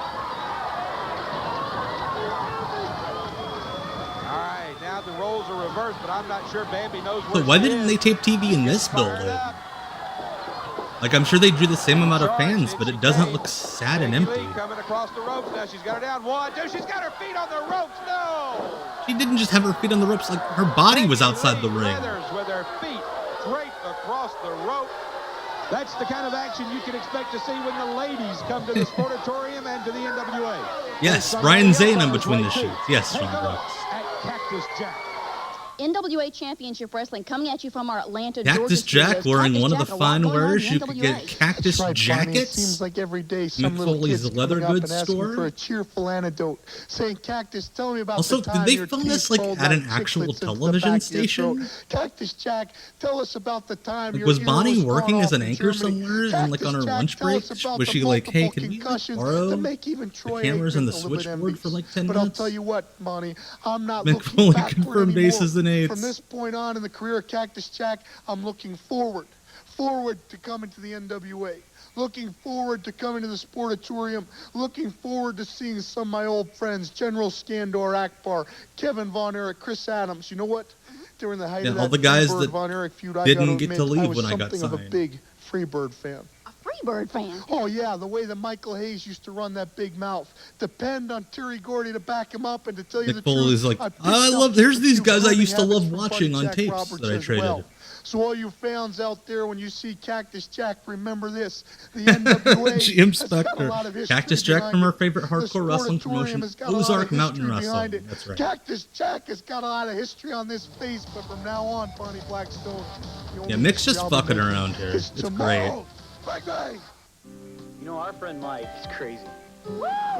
All right, now the roles are reversed, but I'm not sure Bambi knows where So why she didn't is. they tape TV in this building? Like, I'm sure they drew the same amount of fans, but it doesn't look sad and empty. Coming across the ropes now. She's got her down. 1, 2. She's got her feet on the ropes. No. She didn't just have her feet on the ropes, like her body was outside the ring. Leathers with her feet draped across the rope. That's the kind of action you can expect to see when the ladies come to the Sportatorium and to the NWA. Yes, Brian Zane on Between the Sheets. Yes, Sean Brooks. At Cactus Jack. NWA Championship Wrestling coming at you from our Atlanta, Cactus Georgia Jack studios. wearing Cactus one of the Jack, a lot fine going on wares. in You could NWA. get Cactus That's right, Bonnie. It jackets. seems like every day some little McFoley's kids leather coming up goods and asking store. for a cheerful anecdote, saying, "Cactus, tell me about Also, the time did they your film teeth this like rolled at out an actual chiclets into the television back of your station? throat. Cactus Jack, tell us about the time Like, your was ear Bonnie was working torn as an off in anchor Germany. somewhere and like on her Cactus Jack, lunch tell break? us about Was the she like, hey, multiple can we concussions borrow that make even the Troy cameras and the Aikman a little bit switchboard for like 10 But I'll minutes? tell you what, Bonnie, I'm not McFoley looking backward confirmed anymore. bases and eights. From this point on in the career of Cactus Jack, I'm looking forward to coming to the NWA. Looking forward to coming to the Sportatorium. Looking forward to seeing some of my old friends, General Skandor Akbar, Kevin Von Erich, Chris Adams. You know what? During the height of that all the guys Freebird that Von Erich feud, didn't get admit, to leave I was when I got something of a signed. big Freebird fan. Freebird fan. Oh, yeah, the way that Michael Hayes used to run that big mouth. Depend on Terry Gordy to back him up and to tell you the truth. McFoley's like, I picked I up love, there's a these few guys I grooming used to habits love from watching Buddy on Jack tapes Roberts that I as traded. well. So all you fans out there, when you see Cactus Jack, remember this. The NWA Jim has got a lot of Spector. history Cactus Jack behind from our it. favorite The hardcore wrestling Sportatorium promotion, has got a lot Ozark of Mountain history behind Wrestling. it. That's right. Cactus Jack has got a lot of history on this face, but from now on, Barney Blackstone. Yeah, Mick's just fucking around here. It's great. Bang, bang. You know, our friend Mike is crazy.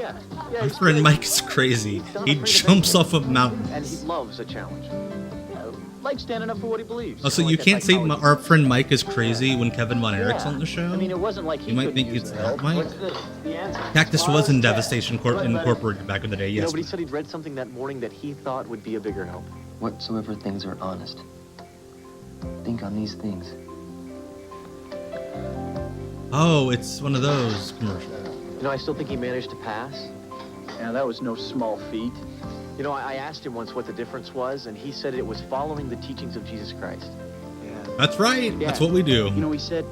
Yeah, My friend Mike is crazy. He jumps off of mountains. and he loves a challenge. Like standing up for what he believes. Oh, so you can't say our friend Mike is crazy when Kevin Von Erich's on the show? I mean, it wasn't like You might think it's that Mike. What's the answer? Cactus was in Devastation Incorporated back in the day, You know, yes. but he said he'd read something that morning that he thought would be a bigger help. Whatsoever things are honest, think on these things. Oh, it's one of those commercials. You know, I still think he managed to pass. Yeah, that was no small feat. You know, I asked him once what the difference was, and he said it was following the teachings of Jesus Christ. That's right. That's what we do. You know, he said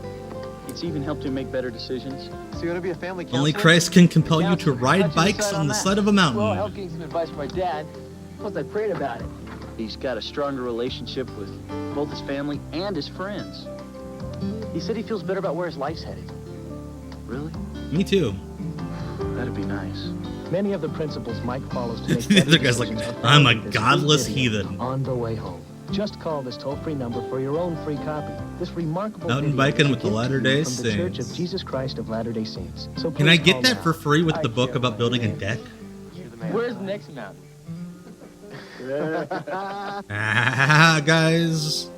it's even helped him make better decisions. So you want to be a family counselor? Only Christ can compel you to ride bikes on the side of a mountain. Well, I'll give some advice from my dad. Plus, I prayed about it. He's got a stronger relationship with both his family and his friends. He said he feels better about where his life's headed. Really? Me too. That'd be nice. Many of the principles Mike follows to make The other guy's like, I'm a godless heathen. on the way home. Just call this toll-free number for your own free copy. This remarkable Mountain video biking is a with the gift to Latter-day you from the Church Saints. of Jesus Christ of Latter-day Saints. So Can I please get call that now. for free with the book about building a deck? Where's the next mountain? Ah, guys.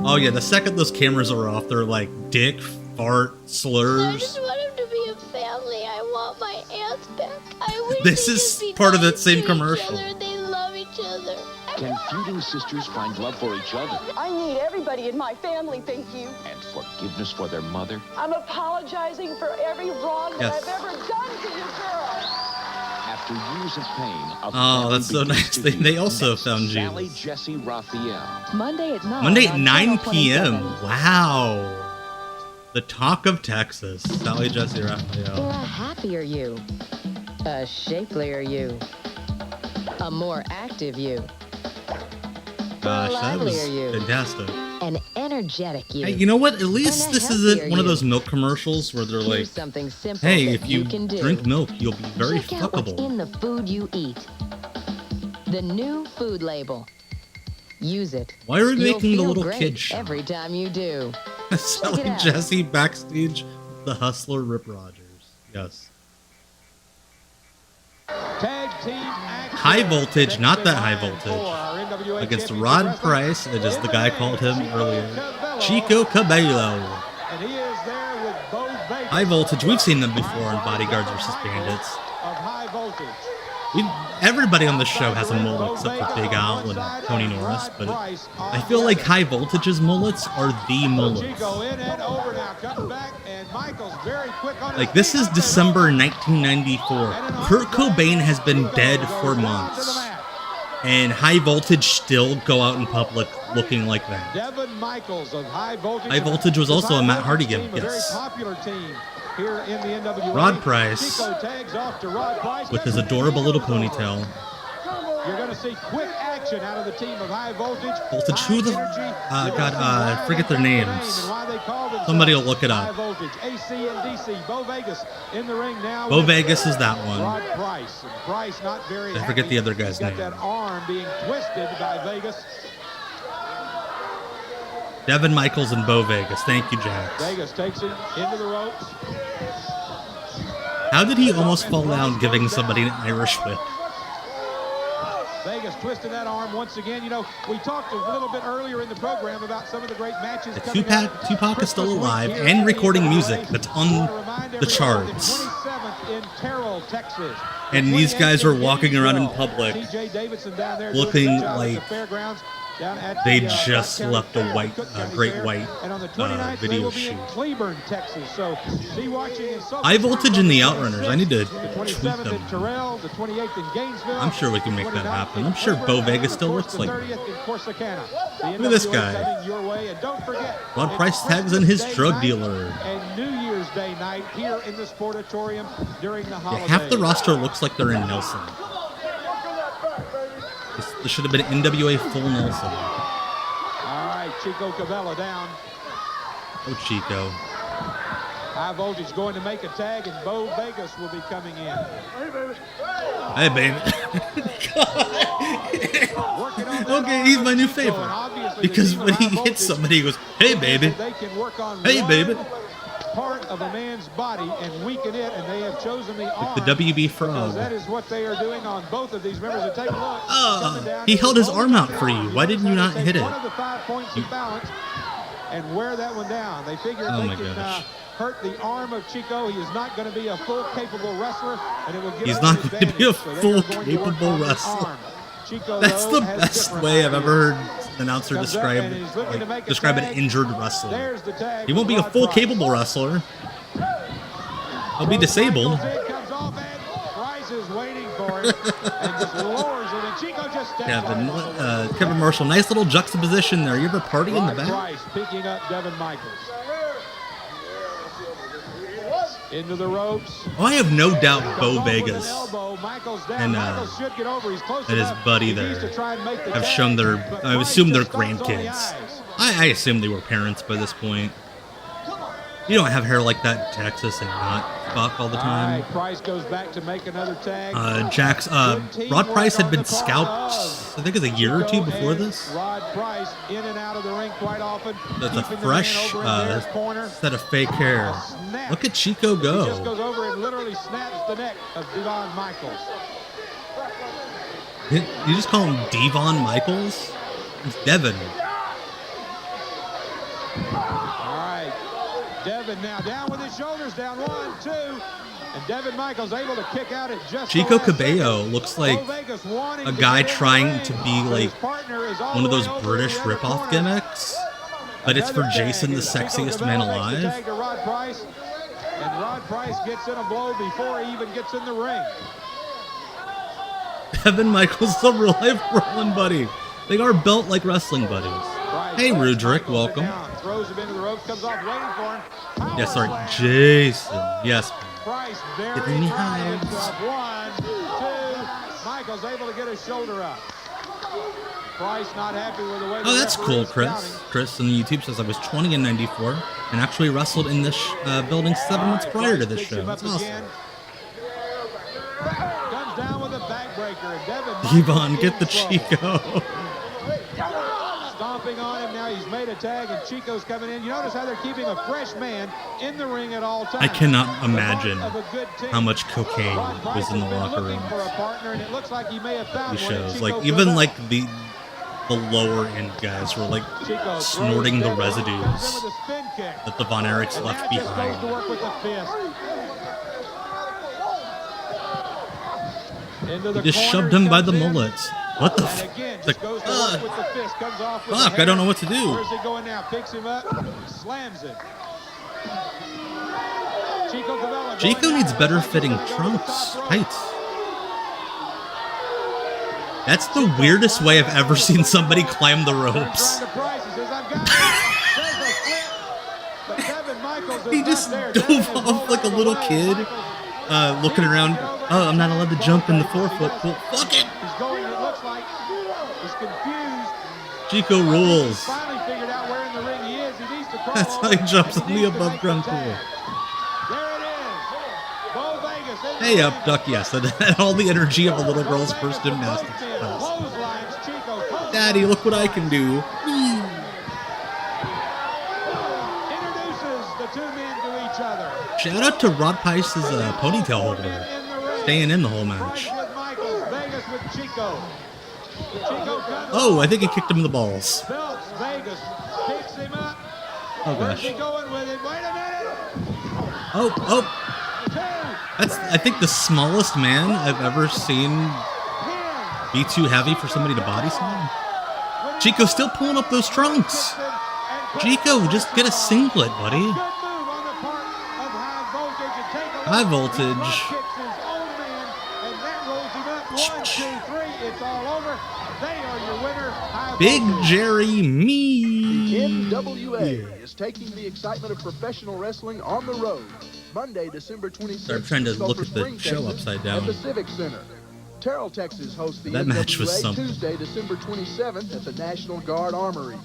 Oh yeah, the second those cameras are off, they're like dick, fart, I slurs. just want him to be a family. I want my aunts back. I wish This they is just be part of that nice same to each commercial. other. They love each other. Can feuding sisters find love for each other I need everybody in my family, thank you. and forgiveness for their mother? I'm apologizing for every wrong that Yes. I've ever done to you girls. After years of pain, a Oh, that's so family nice. begins to They heal. also Next, found Sally Jesus. Jesse Raphael. Monday at 9. Monday at on 9 Channel p.m. 27. Wow. The talk of Texas. Sally Jesse For Raphael. a happier you, a shapelier you, a more active you, Gosh, that was livelier you. fantastic. an energetic you. Hey, you know what? At least And a this isn't healthier one of you. those milk commercials where they're like, Here's something simple hey, that if you can do. drink milk, you'll be very Check out what's fuckable. in the food you eat. The new food label. Use it. Why are we You'll making the feel little great kid shot? every time you do. Sally it out. Jesse backstage, the hustler Rip Rogers. Yes. Tag team action. High voltage, not that high voltage. Against Rod Price, it is the guy called him earlier. Chico Cabello. And he is there with Bo Vegas High voltage, we've seen them before in Bodyguards vs. Bandits. of High Voltage. Everybody on the show has a mullet except for Big Al and Tony Norris, but I feel like High Voltage's mullets are the mullets. Chico in and over now, cutting back, and Michael's very quick on his Like, this feet. is December 1994. Kurt Cobain has been dead for months, and High Voltage still go out in public looking like that. Devin Michaels of High Voltage. High Voltage was also a High Matt Hardy Voltage gimmick, team, yes. A very popular team here in the NWA. Rod Price, Chico tags off to Rod Price. with his adorable little ponytail. You're going to see quick action out of the team of High Voltage. Voltage, who the... God, forget their names. Somebody will look it High up. Voltage, AC and DC. Bo Vegas in the ring now. Bo with Vegas is that one. Rod Price. And Price not very I forget happy. the other guy's He's got name. that arm being twisted by Vegas. Devin Michaels and Bo Vegas. Thank you, Jax. Vegas takes it into the ropes. How did he almost fall down giving somebody an Irish whip? Vegas twisting that arm once again. You know, we talked a little bit earlier in the program about some of the great matches coming up. Tupac is still alive and recording music that's on the charts. 27th in Terrell, Texas. And these guys are walking around in public TJ Davidson down there looking doing a good job at like the fairgrounds down at they the, just Cook County left a Fair, white, Cook County great Fair. white And on the 29th, they video will be shoot. in Cleburne, Texas. So be watching in Salt High Lake Voltage City and the on Outrunners. I need to the tweet 27th them. in Terrell, the 28th in Gainesville. I'm sure we can make that 29th happen. in I'm sure Bo Cleburne, Vegas and, still of course, looks like the 30th in Corsicana. The Look at this NWA guy. coming your way. And don't forget, Rod it's Price tags in his Christmas Day drug night dealer. and New Year's Day night here in the Sportatorium during the Yeah, holidays. half the roster looks like they're in Nelson. This should have been NWA full Nelson. All right, Chico Cabela down. Oh, Chico. High Voltage going to make a tag, and Bo Vegas will be coming in. Hey, baby. Okay, he's my new favorite. Because when he hits somebody, he goes, hey, baby. Hey, baby. Part of a man's body and weaken it, and they have chosen the arm. Like the WB Frog. That is what they are doing on both of these members. And take a look. He held his arm out for you. Why didn't you not hit it? One of the 5 points of balance and wear that one down. They figure they can hurt the arm of Chico. He is not going to be a full capable wrestler, and it will give He's not going to be a full capable wrestler. Chico, that's the best way I've ever heard an announcer describe an injured wrestler. He won't be a full capable wrestler. He'll be disabled. Yeah, Kevin Marshall, nice little juxtaposition there. You ever party in the back? Price picking up Devin Michaels. Into the ropes. Oh, I have no doubt Bo Vegas and his buddy there have shown their, I assume they're grandkids. I assume they were parents by this point. You don't have hair like that in Texas and not fuck all the time. Right, Price goes back to make another tag. Rod Price had been scalped, I think it was a year or two before this. Rod Price in and out of the ring quite often. That's a fresh set of fake hair. Look at Chico go. He just goes over and literally snaps the neck of Devon Michaels. You just call him Devon Michaels? It's Devin. Devin now down with his shoulders down, 1, 2, and Devin Michaels able to kick out at just Chico Cabello looks like a guy trying to be like one of those British ripoff gimmicks, but it's for Jason, the sexiest man alive. Rod Price, and Rod Price gets in a blow before he even gets in the ring. Devin Michaels, the real life brawling buddy. They are built like wrestling buddies. Hey, Rudrick, welcome. Throws him into the ropes, comes off waiting for him. Yeah, sorry, Jason. Yes. Price Get in the hides. 1, 2. Michaels able to get his shoulder up. Price not happy with the way. Oh, that's cool, Chris. Chris on YouTube says I was 20 in '94 and actually wrestled in this building 7 months prior to this show. That's awesome. Comes down with a backbreaker, and Devin Devon, get the Chico. Stomping on him now. He's made a tag, and Chico's coming in. You notice how they're keeping a fresh man in the ring at all times. I cannot imagine how much cocaine was in the locker room. These shows, like even like the lower end guys were like snorting the residues that the Von Erichs left behind. He just shoved him by the mullets. What the fuck? Fuck, I don't know what to do. Where's he going now? Picks him up, slams it. Chico needs better fitting trunks, tights. That's the weirdest way I've ever seen somebody climb the ropes. He just dove off like a little kid, looking around. Oh, I'm not allowed to jump in the 4-foot pool. Fuck it! He's going, it looks like he's confused. Chico rules. He's finally figured out where in the ring he is. He needs to crawl. That's how he jumps in the above ground pool. There it is. Bo Vegas. Hey, up, duck, yes. That had all the energy of a little girl's first gymnastics class. Daddy, look what I can do. Introduces the two men to each other. Shout out to Rod Price's ponytail holder. Staying in the whole match. Oh, I think he kicked him in the balls. Oh gosh. Oh. That's, I think, the smallest man I've ever seen be too heavy for somebody to body slam. Chico's still pulling up those trunks. Chico, just get a singlet, buddy. High voltage. Big Jerry me. NWA is taking the excitement of professional wrestling on the road. Monday, December 26th. I'm trying to look at the show upside down. At the Civic Center. Terrell, Texas hosts the that match was NWA something. Tuesday, December 27th at the National Guard Armory.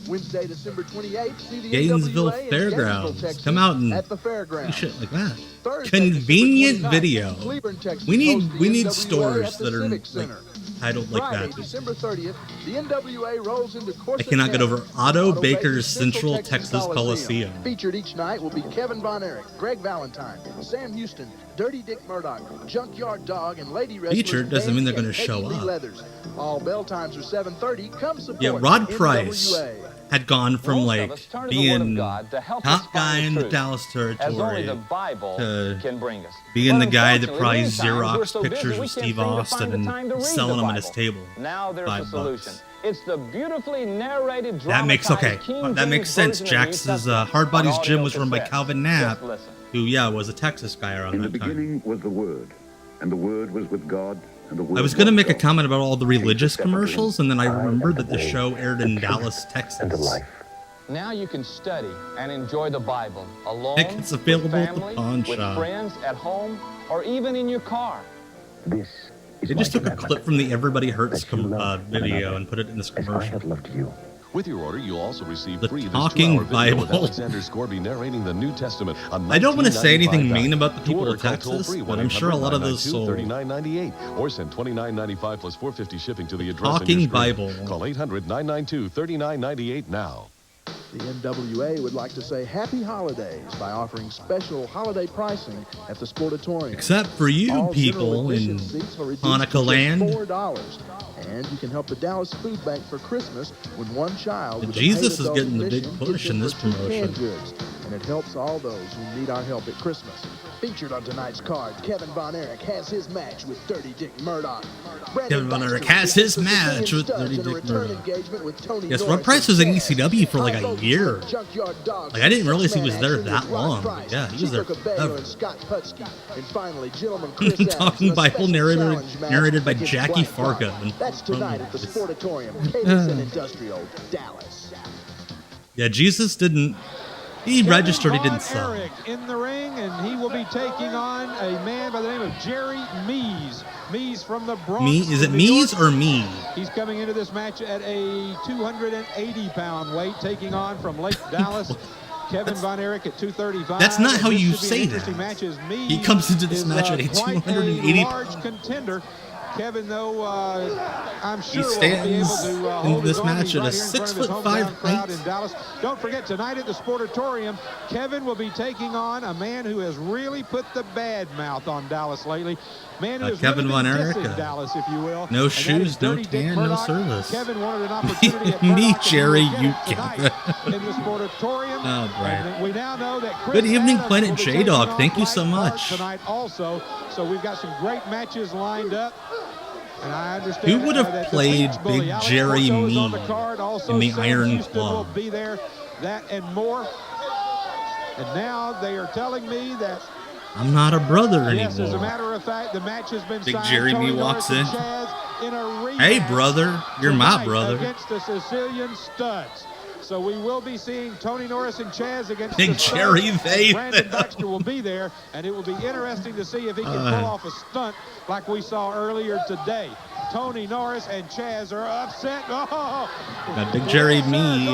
Wednesday, December 28th, see the Gainesville NWA in Fairgrounds. Gainesville, Texas, Come out and at the fairgrounds. shit like that. Thursday, Convenient December 29th, video. Cleveland, Texas, We hosts the need NWA stores at the that are Civic like Center. titled like Friday, that. December 30th, the NWA rolls into I Corset cannot get Canyon. over Otto Baker's Baker's Central Texas Coliseum. Featured each night will be Kevin Von Erich, Greg Valentine, Sam Houston, Dirty Dick Murdoch, Junkyard Dog, and Lady Wrestlers. Featured doesn't mean they're Bambi going to and show Peggy Lee up. Leathers. All bell times are 7:30. Come support Yeah, Rod NWA. Price had gone from like being top guy in the Dallas territory to being the guy that probably Xerox pictures of Steve Austin and selling them at his table. Now there's a $5. solution. It's the beautifully narrated That makes that makes sense. Jax's Hard Bodies Gym was run by Calvin Knapp, who was a Texas guy around that time. beginning was the Word, and the Word was with God, and the Word I was gonna make a comment about all the religious commercials, and then I remembered that the show aired in Dallas, Texas. Now you can study and enjoy the Bible alone, It's available with at the family, pawn with shop. friends, at home, or even in your car. They just took a clip from the Everybody Hurts video and put it in this commercial. With your order, you'll also receive The free this Talking 2-hour video with Bible. Alexander Scorby narrating the New Testament. I don't want to say anything $19.95 mean about the To people order, of call Texas, toll-free but I'm sure a lot of those sold. $39.98 or send $29.95 plus $4.50 shipping to the address Talking in your screen. Bible. Call 800-992-3998 now. The NWA would like to say happy holidays by offering special holiday pricing at the Sportatorium. Except for you All people general in admission seats are reduced to Hanukkah just land. $4. And you can help the Dallas Food Bank for Christmas when one child with a Jesus paid is adult getting the big admission push gets in in this for 2 promotion. canned goods. And it helps all those who need our help at Christmas. Featured on tonight's card, Kevin Von Erich has his match with Dirty Dick Murdoch. Kevin Von Erich has his match with Dirty Dick Murdoch. Yes, Rod Price was in ECW for like a year. Like, I didn't realize he was there that long. But yeah, he was there forever. Talking Bible narrated by Jackie Fargo. That's tonight at the Sportatorium, Kansas Industrial, Dallas. Yeah, Jesus didn't. He registered, he didn't sell. Erich in the ring, and he will be taking on a man by the name of Jerry Mees. Mees from the Bronx. Is it Mees or me? He's coming into this match at a 280-pound weight, taking on from Lake Dallas. Kevin Von Erich at 235. That's not how you This should be say an interesting that. match as Mees He comes into this is, match at a quite 280 large contender. Kevin, though, I'm He sure will be able stands to in hold this his own. match He's at a right here in front of his 6'5" hometown crowd height. in Dallas. Don't forget, tonight at the Sportatorium, Kevin will be taking on a man who has really put the bad mouth on Dallas lately. Man who has Kevin really Von been Erich, dissing Dallas, if you will. no And that shoes, is no Dirty Dick tan, no Murdoch. service. Kevin wanted an opportunity at Me, Murdoch, and Jerry, he will you get it can't. tonight in the Sportatorium. Oh, right. And we now know that Chris Good evening, Adams Planet will be J taking Dog. on Thank you so Black Bart much. Tonight also. So we've got some great matches lined up. And I understand Who would have that the played Beach Bully Big Alex Jerry Porto is Mead on the card. Also, in the Sam Iron Houston Claw? will be there. That and more. And now they are telling me that I'm not a brother yes, as a anymore. matter of fact, the match has been Big signed. Jerry Tony Mead walks Norris in. and Chaz in a rematch Hey, brother, you're my tonight brother. against the Sicilian Studs. So we will be seeing Tony Norris and Chaz against Big the Studs. Jerry, they Brandon know. Baxter will be there, and it will be interesting to see if he can pull off a stunt like we saw earlier today. Tony Norris and Chaz are upset. Oh, Now, Big Jerry me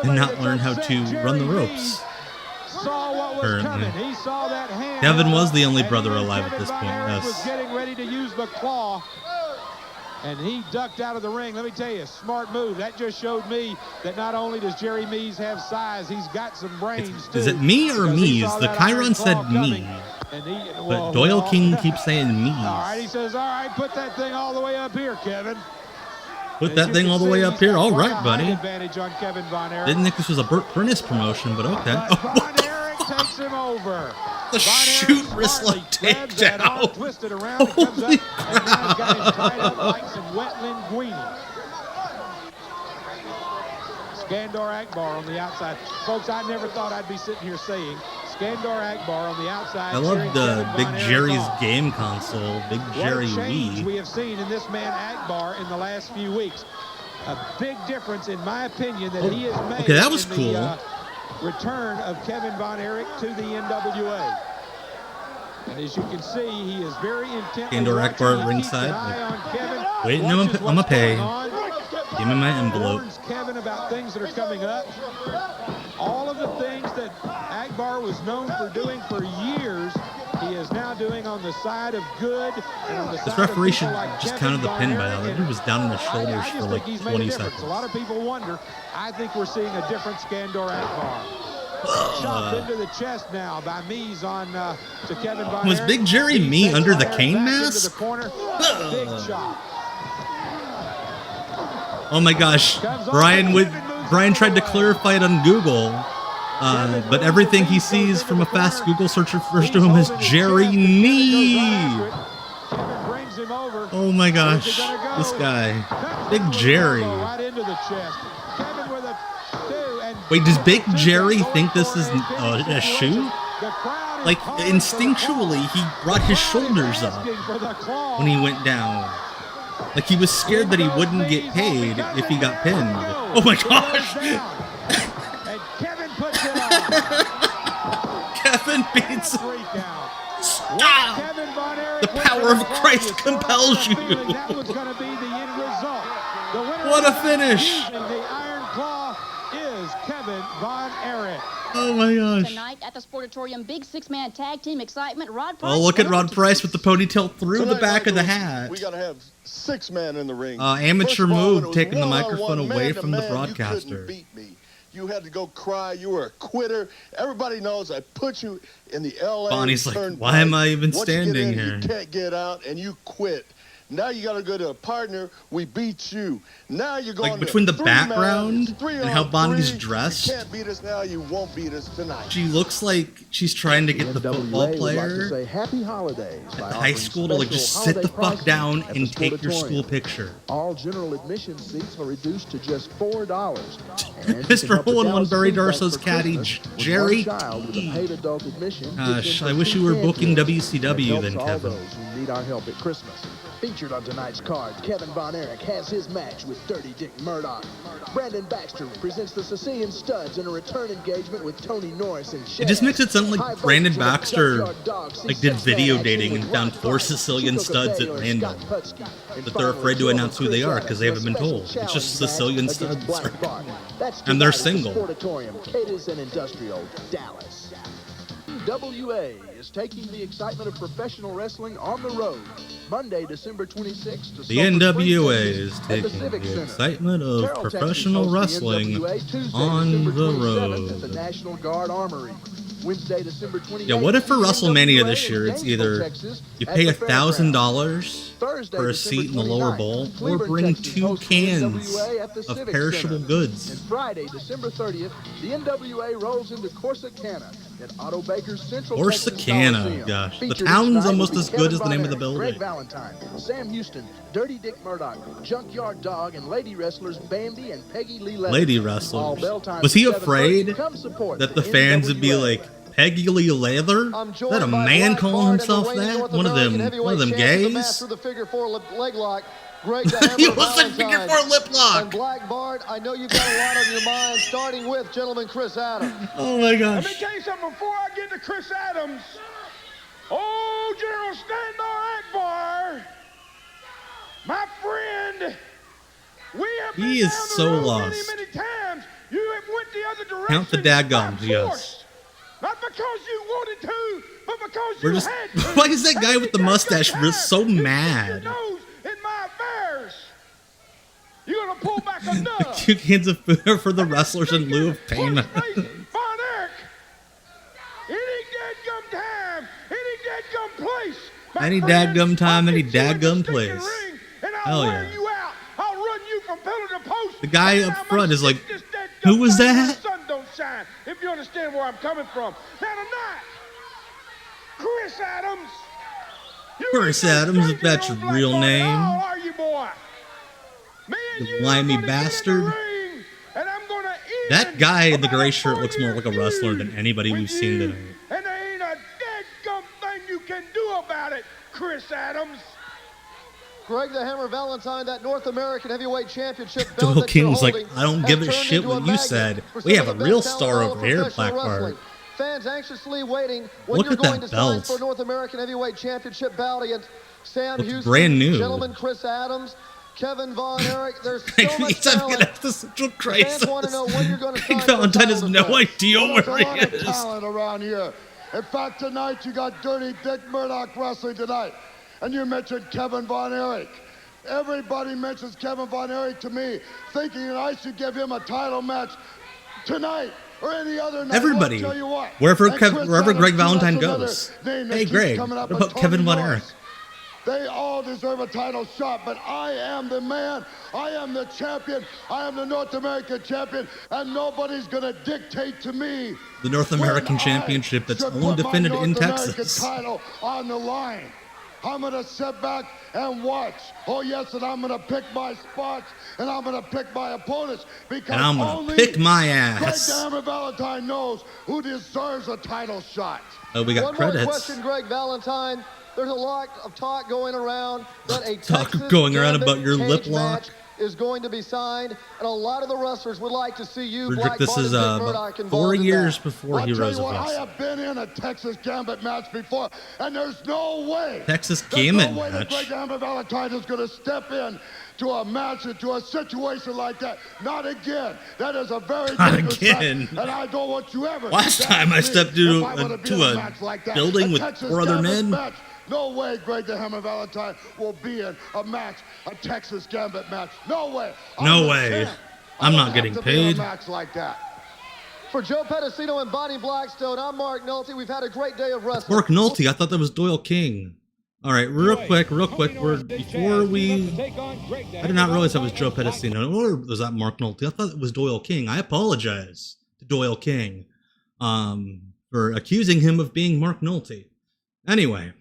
did not learn how to run the ropes. Saw what was Currently. coming. He saw that hand. Kevin was the only and brother even alive at Kevin this point, Von Erich yes. was getting ready to use the claw, and he ducked out of the ring. Let me tell you, smart move. That just showed me that not only does Jerry Mees have size, he's got some brains too. Is it me or because he Mees? saw The that iron Chiron claw said coming, me, and he, but Doyle King keeps saying Mees. All right, he says, all right, put that thing all the way up here, Kevin. Put that thing all the way up here. All right, buddy. Advantage on Kevin Von Erich. Didn't think this was a Burt Prentice promotion, but okay. Von Erich takes him over. The shoot wrist like takedown. Twisted around, he comes up, and now he's got him tied up like some wet linguine. Skandar Akbar on the outside. Folks, I never thought I'd be sitting here saying Skandar Akbar on the outside. I love the cheering Big Kevin Von Erich Jerry's on. game console, Big Jerry What a change Wii. we have seen in this man Akbar in the last few weeks. A big difference, in my opinion, that he has made. Okay, that was in cool. The, return of Kevin Von Erich to the NWA. And as you can see, he is very intent. Skandar Akbar at ringside. Wait, no, I'm a pay. Give me my envelope. Kevin even about things that are coming up. All of the things that Akbar was known for doing for years, he is now doing on the side of good. And on the This side referee of should people like just Kevin counted the Von pin by Erich. now. That dude was down on his I shoulders just for think like he's made 20 a difference. seconds. A lot of people wonder. I think we're seeing a different Skandor Akbar. Shot into the chest now by Mies on to Kevin Von Was Erich. Big Jerry me under the cane Back mask? into the corner. Big shot. Oh my gosh, Brian tried to clarify it on Google, but everything he sees from a fast Google search refers to him as Jerry Nee. Oh my gosh, this guy, Big Jerry. Wait, does Big Jerry think this is a shoe? Like, instinctually, he brought his shoulders up when he went down. Like, he was scared that he wouldn't get paid if he got pinned. Oh my gosh! Kevin beats him. Stop! The power of Christ compels you. What a finish! The Iron Claw is Kevin Von Erich. Oh my gosh. Tonight at the Sportatorium, big six-man tag team excitement. Rod Price. Oh, look at Rod Price with the ponytail through the back of the hat. We got to have 6 men in the ring. Amateur move, taking the one-on-one, microphone away from the man-to-man. broadcaster. You couldn't beat me. You had to go cry. You were a quitter. Everybody knows I put you in the LA. Bonnie's like, Turnpike. why am I even Once you get standing in, here? You can't get out, and you quit. Now you got to go to a partner. We beat you. Now you're going Like, between the 3 background man, 3 and how on Bonnie's 3. dressed, You can't beat us now. You won't beat us tonight. she looks like she's trying to get the football player Say happy holidays at the high school to like just sit the fuck down and take your school picture. All general admission seats are reduced to just $4. Mr. Hole in One Barry Darso's caddy, Jerry. Gosh, I wish you were booking WCW then, Kevin. Who need our help at Christmas. Featured on tonight's card, Kevin Von Erich has his match with Dirty Dick Murdoch. Brandon Baxter presents the Sicilian Studs in a return engagement with Tony Norris and Shaq. It just makes it sound like Brandon Baxter like did video dating and found 4 Sicilian studs at random, but they're afraid to announce who they are because they haven't been told. It's just Sicilian studs, and they're single. Sportatorium, Cadiz and Industrial, Dallas. NWA is taking the excitement of professional wrestling on the road. Monday, December 26th to The NWA is taking the excitement of professional wrestling on the road. At the National Guard Armory. Wednesday, December 28th. Yeah, what if for WrestleMania this year it's either you pay $1,000 for a seat in the lower bowl or bring 2 cans of perishable goods? And Friday, December 30th, the NWA rolls into Corsicana at Otto Baker's Central Corsicana, gosh. The town's almost as good as the name of the building. Greg Valentine, Sam Houston, Dirty Dick Murdoch, Junkyard Dog, and lady wrestlers Bambi and Peggy Lee Leathers. Lady wrestlers. Was he afraid that the fans would be like, Peggy Lee Leather? Is that a man calling himself that? One of them gays? The figure 4 leg lock. Greg He was like figure 4 lip lock. And Black Bart, I know you've got a lot on your mind, starting with gentleman Chris Adams. Oh my gosh. Let me tell you something before I get to Chris Adams. Oh, General Skandor Akbar, my friend, we have been He is down the so road lost. many times. You have went the other direction. Count the daggums, yes. Not because you wanted to, but because We're you just. had to. Why is that guy with the mustache so mad? In my affairs. You're gonna pull back enough. 2 cans of food are for the wrestlers in lieu of payment. Von Erich. Any dadgum time, any dadgum place. Any dadgum time, any dadgum place. Hell yeah. I'll run you from pillar to post. The guy up front is like, who was that? The sun don't shine, if you understand where I'm coming from. Now tonight, Chris Adams. Chris Adams, if that's your real name. How are you, boy? You limey bastard. That guy in the gray shirt looks more like a wrestler than anybody we've seen tonight. And there ain't a dadgum thing you can do about it, Chris Adams. Greg the Hammer Valentine, that North American Heavyweight Championship belt Joel that King you're was like, holding I don't has give a turned shit into what you magnet said. for We some have of a the real best star talent over in here, professional Blackbird. wrestling. Fans anxiously waiting when Look you're at going that to sign belt. for North American Heavyweight Championship bout against Sam Looks Houston, brand new. gentleman Chris Adams. Kevin Von Erich, there's so much He's having an talent. existential Fans crisis. want to know when you're going to Greg sign Valentine for has title no defense. idea There's where a lot he of is. talent around here. In fact, tonight you got Dirty Dick Murdoch wrestling tonight. And you mentioned Kevin Von Erich. Everybody mentions Kevin Von Erich to me, thinking that I should give him a title match tonight or any other night. Everybody. Well, I'll tell you what. Wherever And Chris Greg Evans, Valentine that's another goes. name that Hey, keeps Greg, coming up what with about Kevin Tony Von Norris. Erich? They all deserve a title shot, but I am the man. I am the champion. I am the North American champion, and nobody's going to dictate to me. The North American Championship that's only defended in Texas. Title on the line. I'm going to sit back and watch. Oh, yes, and I'm going to pick my spots, and I'm going to pick my opponents. Because And I'm going only to pick my Greg ass. the Hammer Valentine knows who deserves a title shot. Oh, we got One credits. more question, Greg Valentine. There's a lot of talk going around that a Talk Texas going around Gambit about your cage lip lock. match is going to be signed, and a lot of the wrestlers would like to see you, Roderick, Black this is about 4 years before he rose I with us. have been in a Texas Gambit match before, and there's no way. Texas there's Gambit no way that match? Greg the Hammer Valentine is going to step in to a match, into a situation like that. Not again. That is a very Not dangerous again. match, and I don't want you ever. Last to time I ask me stepped into if I wanna be in a match like that. building A with Texas 4 other Gambit men. match. No way Greg the Hammer Valentine will be in a match, a Texas Gambit match. No way. No I'm way. the champ. I'm I not don't getting have to be in paid. a match like that. For Joe Pedicino and Bonnie Blackstone, I'm Mark Nolte. We've had a great day of wrestling. Mark Nolte. I thought that was Doyle King. All right, real quick. Before we... I did not realize that was Joe Pedicino. Or was that Mark Nolte? I thought it was Doyle King. I apologize to Doyle King for accusing him of being Mark Nolte. Anyway,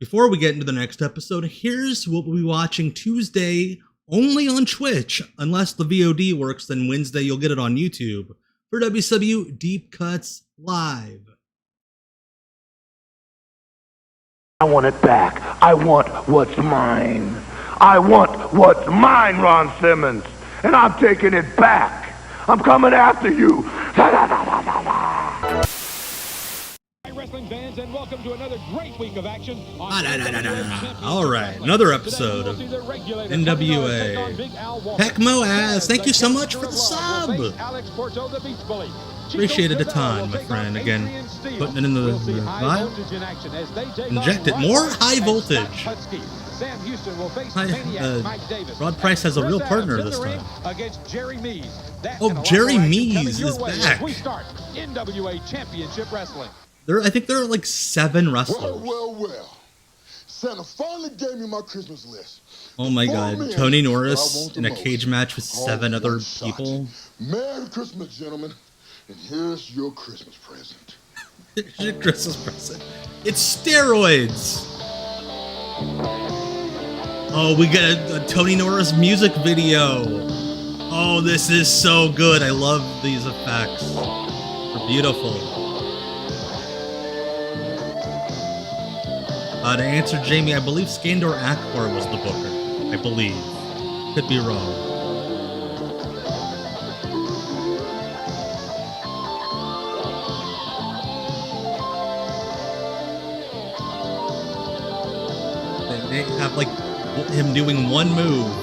before we get into the next episode, here's what we'll be watching Tuesday only on Twitch. Unless the VOD works, then Wednesday you'll get it on YouTube for WCW Deep Cuts Live. I want it back. I want what's mine. I want what's mine, Ron Simmons. And I'm taking it back. I'm coming after you. Wrestling fans, and welcome to another great week of action. All right, another episode of NWA. Heckmo Ass, thank you so much for the sub. Appreciate it a ton, my friend. Again, putting it in the vial. Inject it. More high voltage. Rod Price has a real partner this time. Oh, Jerry Mees is back. We start NWA Championship Wrestling. I think there are like 7 wrestlers. Well. Santa finally gave me my Christmas list. Oh my God, Tony Norris in a cage match with 7 other people. Merry Christmas, gentlemen. And here's your Christmas present. Here's your Christmas present. It's steroids. Oh, we get a Tony Norris music video. Oh, this is so good. I love these effects. They're beautiful. To answer Jamie, I believe Skandor Akbar was the booker. I believe. Could be wrong. They have like him doing one move.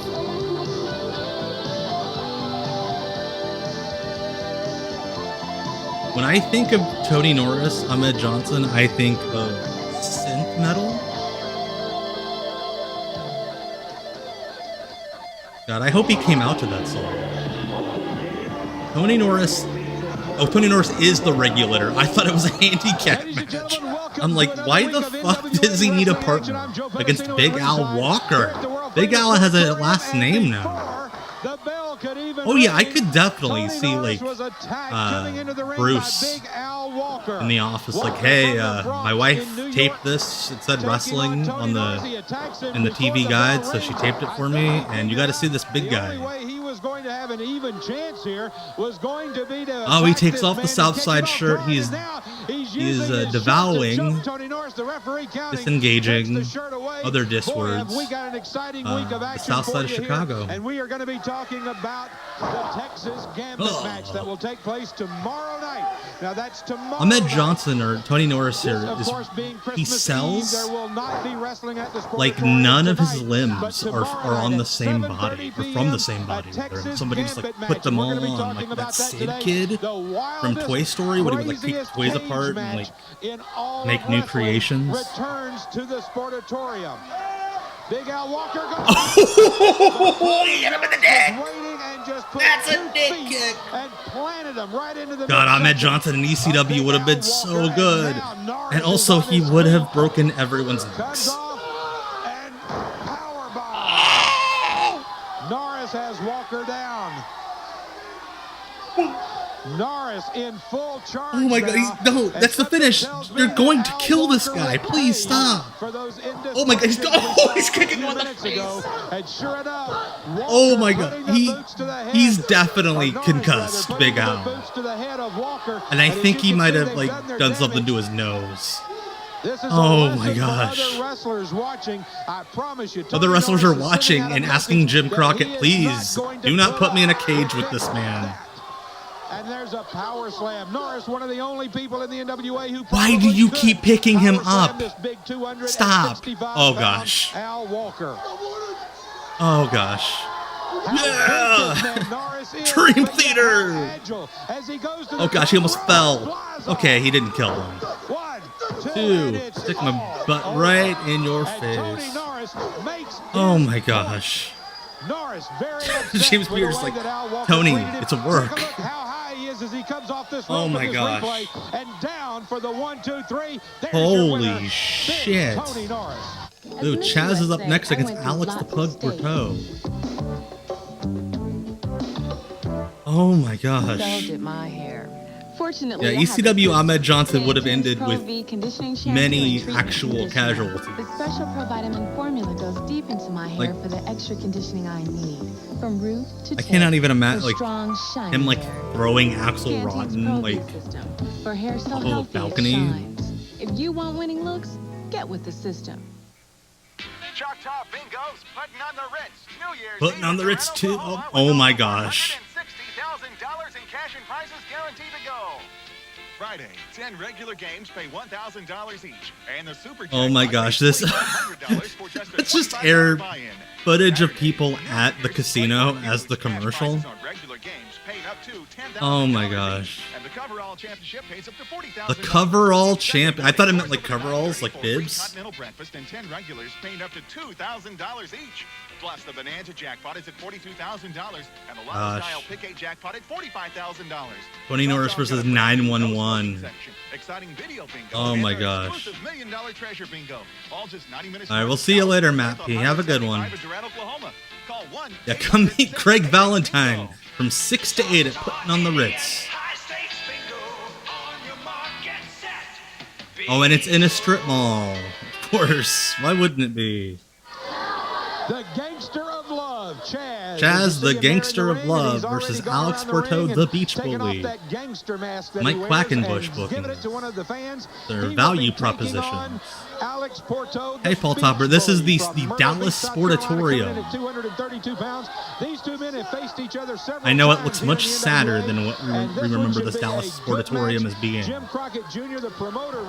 When I think of Tony Norris, Ahmed Johnson, I think of synth metal. God, I hope he came out to that song. Tony Norris. Oh, Tony Norris is the regulator. I thought it was a handicap match. I'm like, why the fuck does he need a partner against Big Al Walker? Big Al has a last name now. Oh yeah, I could definitely see like Bruce in the office, like, hey, my wife taped this. It said wrestling on in the TV guide, so she taped it for me, and you got to see this big guy. Oh, he takes off the Southside shirt. He's He is devouing, disengaging, other diss words. The south side of Chicago. And we are going to be talking about the Texas Gambit match that will take place tomorrow night. Now that's tomorrow. Ahmed Johnson or Tony Norris here he sells like none of his limbs are on the same body or from the same body. Somebody just like put them all on, like that Sid kid from Toy Story when he would like take toys apart and like make new creations. Returns to the Sportatorium. Big Al Walker goes. Oh, he hit him in the dick. That's a dick kick. And planted him right into the God, Ahmed Johnson in ECW would have been so good. And also, he would have broken everyone's necks. Norris has Walker down. Norris in full charge. Oh my God! No, that's the finish. You're going to kill this guy. Please stop. Oh my God! He's kicking him in the face. Oh my God! He's definitely concussed, Big Al. And I think he might have like done something to his nose. Oh my gosh. Other wrestlers are watching and asking Jim Crockett, please do not put me in a cage with this man. And there's a power slam. Norris, one of the only people in the NWA who... Why do you keep picking him up? Stop. Oh gosh. Al Walker. Oh gosh. Yeah! Dream Theater! Oh gosh, he almost fell. Okay, he didn't kill him. 2. Stick my butt right in your face. Oh my gosh. James Beard's like, Tony, it's a work. Oh my gosh. Holy shit. Ooh, Chaz is up next against Alex the Pug Berteau. Oh my gosh. Fortunately, yeah, ECW Ahmed Johnson would have ended with many actual casualties. The special provitamin formula goes deep into my hair for the extra conditioning I need. From root to I cannot even imagine like strong, him like throwing Axel Rotten like for hair so off of a balcony. If you want winning looks, get with the system. Choctaw Bingos putting on the Ritz. New Year's Putting on the Ritz too. Oh my gosh. $160,000 in cash and prizes guaranteed to go. Friday, 10 regular games pay $1,000 each, and the super. Oh my gosh, this. Let's just air footage of people at the casino as the commercial. Oh my gosh. And the coverall championship pays up to $40,000. The coverall champ. I thought it meant like coveralls, like bibs. Continental breakfast and 10 regulars paying up to $2,000 each. Plus, the Bonanza jackpot is at $42,000, and the Lotto-style Pick 8 jackpot at $45,000. Tony Norris versus 911. Exciting video bingo. Oh my gosh. $1 million treasure bingo. All just 90 minutes. All right, we'll see you later, Matt P. Have a good one. Yeah, come meet Greg Valentine from 6 to 8 at Putting on the Ritz. Oh, and it's in a strip mall. Of course. Why wouldn't it be? The Gangster of Love, Chaz. Chaz, the Gangster of Love versus Alex Berteau, the Beach Bully. Mike Quackenbush booking. Their value proposition. Hey, Paul Topper, this is the Dallas Sportatorium. I know it looks much sadder than what we remember this Dallas Sportatorium as being.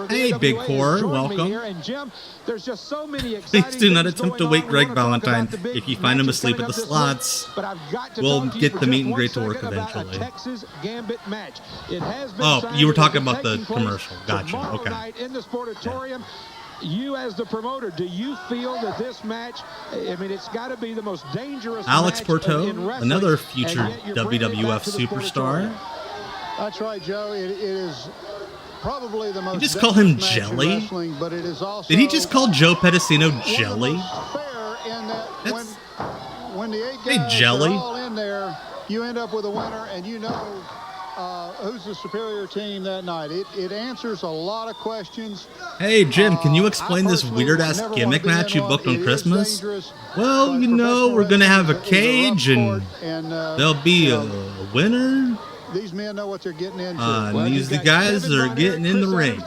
Hey, Big Core, welcome. Please do not attempt to wake Greg Valentine. If you find him asleep at the slots, we'll get the meet and greet to work eventually. Oh, you were talking about the commercial. Gotcha. Okay. You as the promoter, do you feel that this match, I mean, it's got to be the most dangerous Alex match Berteau, in wrestling, another future WWF superstar. That's right, Joe. It is probably the most. Did you just call him Jelly? But it is also, did he just call Joe Pedicino Jelly? That's, when the 8 guys Jelly. are all in there, you end up with a winner, and you know who's the superior team that night. It answers a lot of questions. Hey, Jim, can you explain this weird-ass gimmick match you booked on Christmas? Well, you know, we're going to have a cage, and there'll be a winner. these men know what they're getting into. These the guys that are getting in the ring.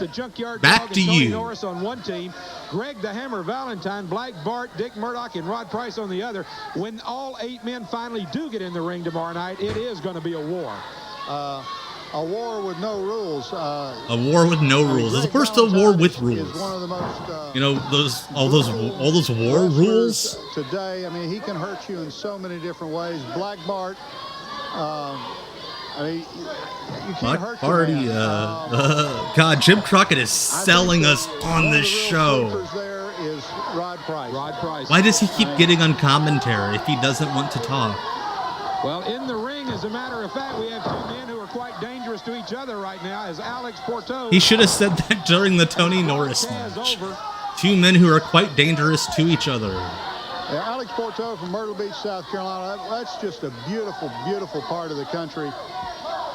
Back to you. Norris on one team, Greg the Hammer Valentine, Black Bart, Dick Murdoch, and Rod Price on the other. When all 8 men finally do get in the ring tomorrow night, it is going to be a war. A war with no rules. A war with no rules, as opposed to a war with rules. One of the most, you know, all those war rules. Today, I mean, he can hurt you in so many different ways. Black Bart. I mean, you can't hurt Party, God, Jim Crockett is selling us on this show. There is Rod Price. Why does he keep getting on commentary if he doesn't want to talk? Well, in the ring, as a matter of fact, we have 2 men who are quite dangerous to each other right now, as Alex Porto. He should have said that during the Tony Norris match. 2 men who are quite dangerous to each other. Yeah, Alex Porto from Myrtle Beach, South Carolina. That's just a beautiful, beautiful part of the country.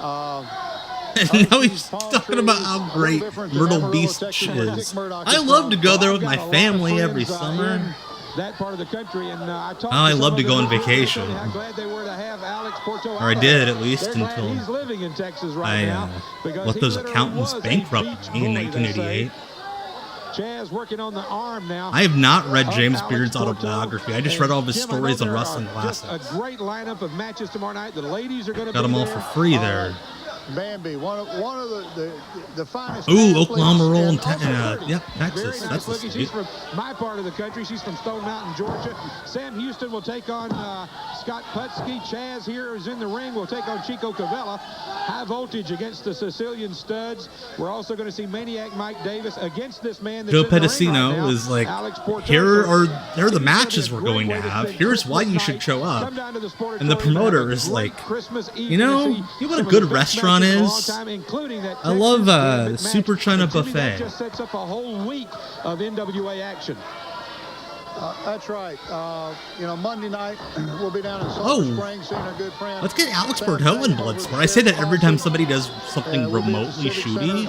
And now he's talking about how great Myrtle Beach is. I love to go there with my family every summer. That part of the country, and I love to go on vacation. How glad they were to have Alex Porto. Or I did, at least, until he's living in Texas right now, let those accountants bankrupt me in 1988. Chaz working on the arm now. I have not read James Beard's autobiography. I just read all of his stories on Wrestling Classics. A great lineup of matches tomorrow night. The ladies are going to got them all for free there. Bambi, one of the finest. Ooh, Oklahoma roll and Texas. That's the She's from my part of the country. She's from Stone Mountain, Georgia. Sam Houston will take on Scott Putski. Chaz here is in the ring. Will take on Chico Cavella. High voltage against the Sicilian Studs. We're also going to see Maniac Mike Davis against this man. Joe Pedicino is like, here are the matches we're going to have. Here's why you should show up. And the promoter is like, you know what a good restaurant is? I love Super China Buffet. Just sets up a whole week of NWA action. That's right. Monday night we'll be down in Silver Springs seeing our good friend. Let's get Alex Bordeaux in Bloodsport. I say that every time somebody does something remotely shooty.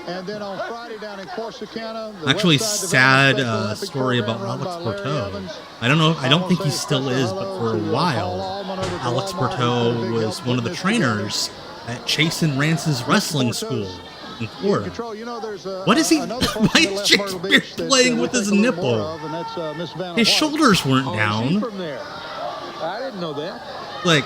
And then on Friday down in Corsicana. Actually, sad story about Alex Bordeaux. I don't know. I don't think he still is, but for a while, Alex Bordeaux was one of the trainers at Chase and Rance's wrestling school in Florida. What is he? Why is James Beard playing with his nipple? His shoulders weren't down. I didn't know that. Like,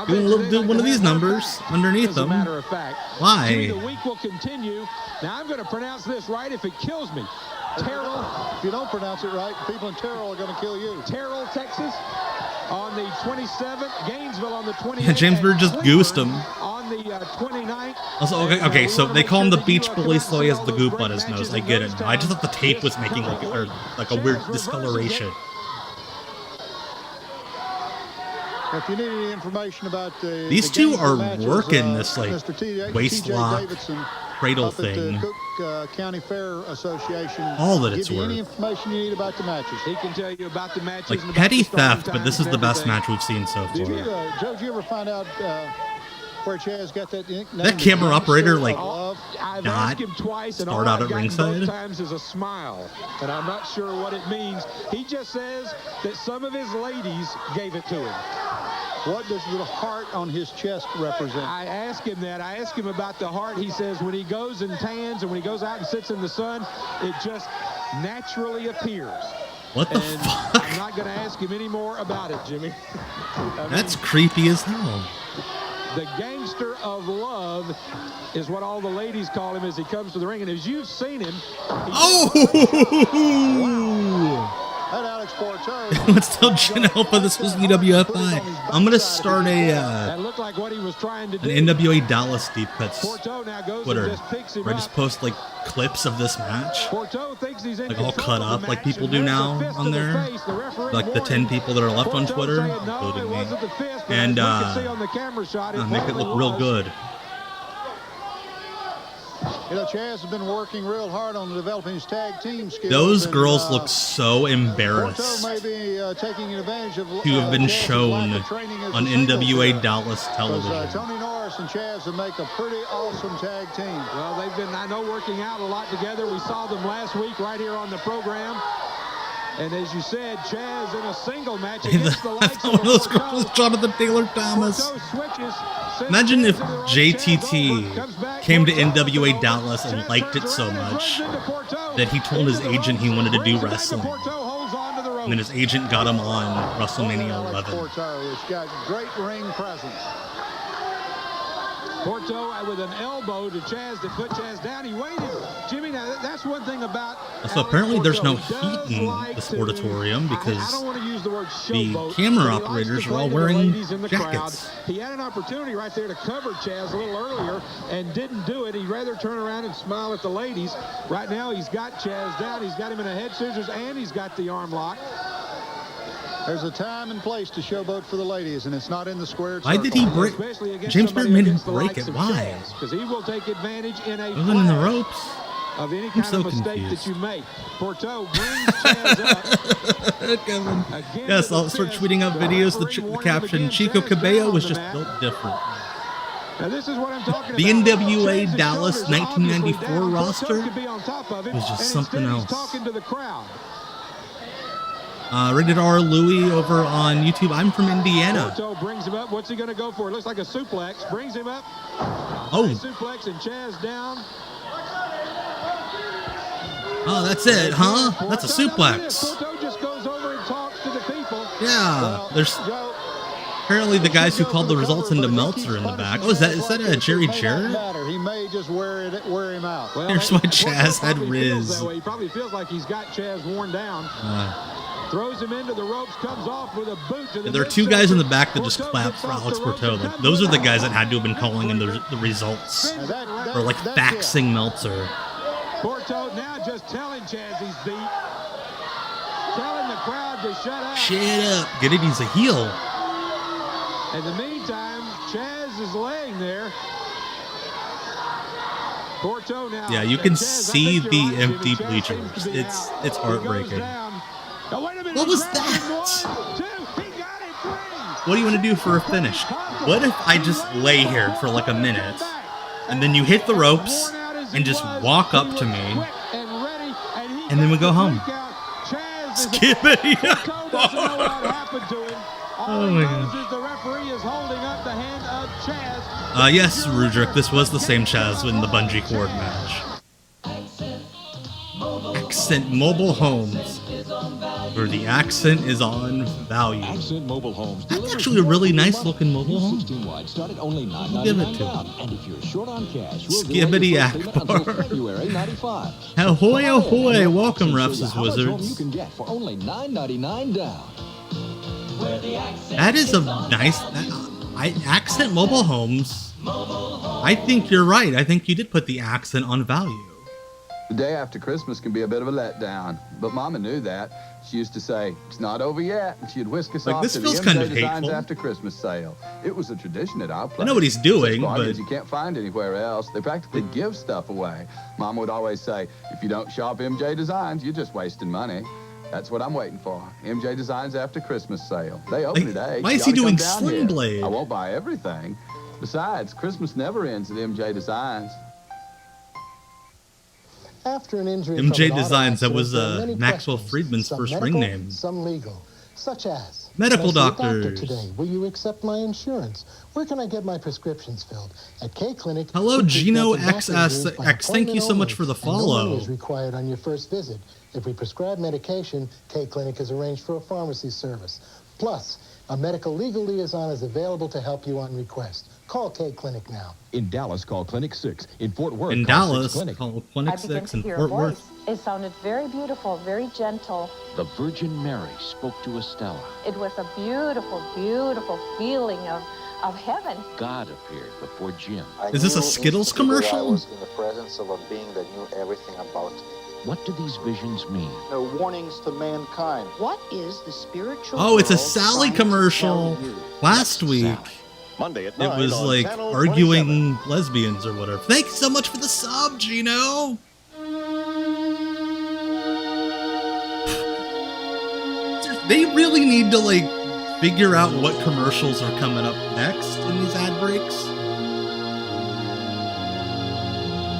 do one of these numbers underneath them. As a matter of fact, why? The week will continue. Now I'm going to pronounce this right if it kills me. Terrell. If you don't pronounce it right, people in Terrell are going to kill you. Terrell, Texas, on the 27th. Gainesville on the 28th. James Beard just goosed him. On the 29th. Also, okay, so they call him the Beach Bully, so he has the goop on his nose. I get it now. I just thought the tape was making like a weird discoloration. If you need any information about these two are working this like waist lock cradle thing. Cook County Fair Association. All that it's give you worth. Any information you need about the matches. He can tell you about the matches. Like petty theft, but this is the best match we've seen so far. Joe, did you ever find out where Chaz got that nickname? That camera operator like I've not asked him twice, and start all out I've at ringside. both times is a smile, and I'm not sure what it means. He just says that some of his ladies gave it to him. What does the heart on his chest represent? I asked him that. I asked him about the heart. He says when he goes and tans and when he goes out and sits in the sun, it just naturally appears. What the fuck? I'm not going to ask him any more about it, Jimmy. That's creepy as hell. The gangster of love is what all the ladies call him as he comes to the ring. And as you've seen him... That Alex Porto. Let's tell Jen Alpha this was UWFI. I'm going to start that looked like what he was trying to do. an NWA Dallas Deep Cuts Porto now goes Twitter, and just picks him where I just post like clips of this match. Porto thinks he's in like all cut up like people do now on there. Like the 10 people that are left on Twitter, including me. And make it look real good. You know, Chaz has been working real hard on developing his tag team skills. Those girls look so embarrassed may be, taking advantage of, to have been shown on NWA Dallas television. Tony Norris and Chaz will make a pretty awesome tag team. Well, they've been, I know, working out a lot together. We saw them last week right here on the program. And as you said, Chaz in a single match against the likes of one of those girls was Jonathan Taylor Thomas. Porto switches, Imagine if JTT came to NWA Dallas and liked it so much that he told his agent he wanted to do wrestling. And then his agent got him on WrestleMania 11. Porto, it's got great ring presence. Porto with an elbow to Chaz that put Chaz down. He waited. Jimmy, now that's one thing about... So apparently there's no heat in the Sportatorium because the camera operators are all wearing jackets. He had an opportunity right there to cover Chaz a little earlier and didn't do it. He'd rather turn around and smile at the ladies. Right now he's got Chaz down. He's got him in a head scissors and he's got the arm lock. There's a time and place to showboat for the ladies, and it's not in the squared circle. Why did he break? James Beard made him break it. Why? Because he will take advantage in a wasn't in the ropes. Of any kind of mistake that you make. Porto brings Chaz up. Yes, I'll start tweeting out videos. The caption, Chico Cabello was just built different. Now this is what I'm talking the about. NWA Dallas 1994 roster was just something else. Talking to the crowd. Rated R Louie over on YouTube. I'm from Indiana. Porto brings him up. What's he going to go for? It looks like a suplex. Brings him up. Oh. Suplex and Chaz down. Oh, that's it, huh? That's a suplex. Porto just goes over and talks to the people. Yeah. There's apparently the guys who called the results into Meltzer in the back. Oh, is that a Jerry Jarrett? He may just wear him out. Well, here's why Chaz had Riz. He probably feels like he's got Chaz worn down. Throws him into the ropes, comes off with a boot to the there are two guys in the back that just clapped for Alex Porto. Like, those are the guys that had to have been calling in the results. Or like faxing Meltzer. Porto now just telling Chaz he's beat. Telling the crowd to shut up. Shut up. Get it? He's a heel. In the meantime, Chaz is laying there. Porto now. Yeah, you can see the empty bleachers. It's heartbreaking. What was that? What do you want to do for a finish? What if I just lay here for like a minute, and then you hit the ropes, and just walk up to me, and then we go home? Skippity! Oh my god. Yes, Rudrick, this was the same Chaz in the bungee cord match. Accent Mobile Homes, where the accent is on value. Accent Mobile Homes. That's actually a really nice looking mobile home. Start at only $9.99 give it to down. And if you're short on cash, Skibbity Akbar. February 95. Ahoy, ahoy! Welcome, Refs as Wizards. You can get for only $9.99 down. That is a nice accent mobile homes. I think you're right. I think you did put the accent on value. The day after Christmas can be a bit of a letdown, but Mama knew that. She used to say, "It's not over yet," and she'd whisk us off to the NWA Designs After Christmas sale. It was a tradition at our place. I know what he's doing, but you can't find anywhere else. They practically give stuff away. Mama would always say, "If you don't shop MJ Designs, you're just wasting money." That's what I'm waiting for. MJ Designs After Christmas sale. They open at 8. Why is he doing Sling Blade? I won't buy everything. Besides, Christmas never ends at MJ Designs. After an injury MJ Designs, that was Maxwell Friedman's first ring name. Some legal, such as medical doctors. Today, will you accept my insurance? Where can I get my prescriptions filled? At K Clinic. Hello, Gino XS. Thank you so much for the follow. No is required on your first visit. If we prescribe medication, K Clinic has arranged for a pharmacy service. Plus, a medical legal liaison is available to help you on request. Call K Clinic now. In Dallas, call Clinic 6. In Fort Worth, in Dallas, call Clinic 6. In Fort Worth. It sounded very beautiful, very gentle. The Virgin Mary spoke to Estella. It was a beautiful, beautiful feeling of heaven. God appeared before Jim. Is this a Skittles commercial? I was in the presence of a being that knew everything about me. What do these visions mean? They're warnings to mankind. What is the spiritual? Oh, it's a Sally commercial. Last week, Monday at 9 it was like arguing lesbians or whatever. Thank you so much for the sub, Gino. They really need to like figure out what commercials are coming up next in these ad breaks.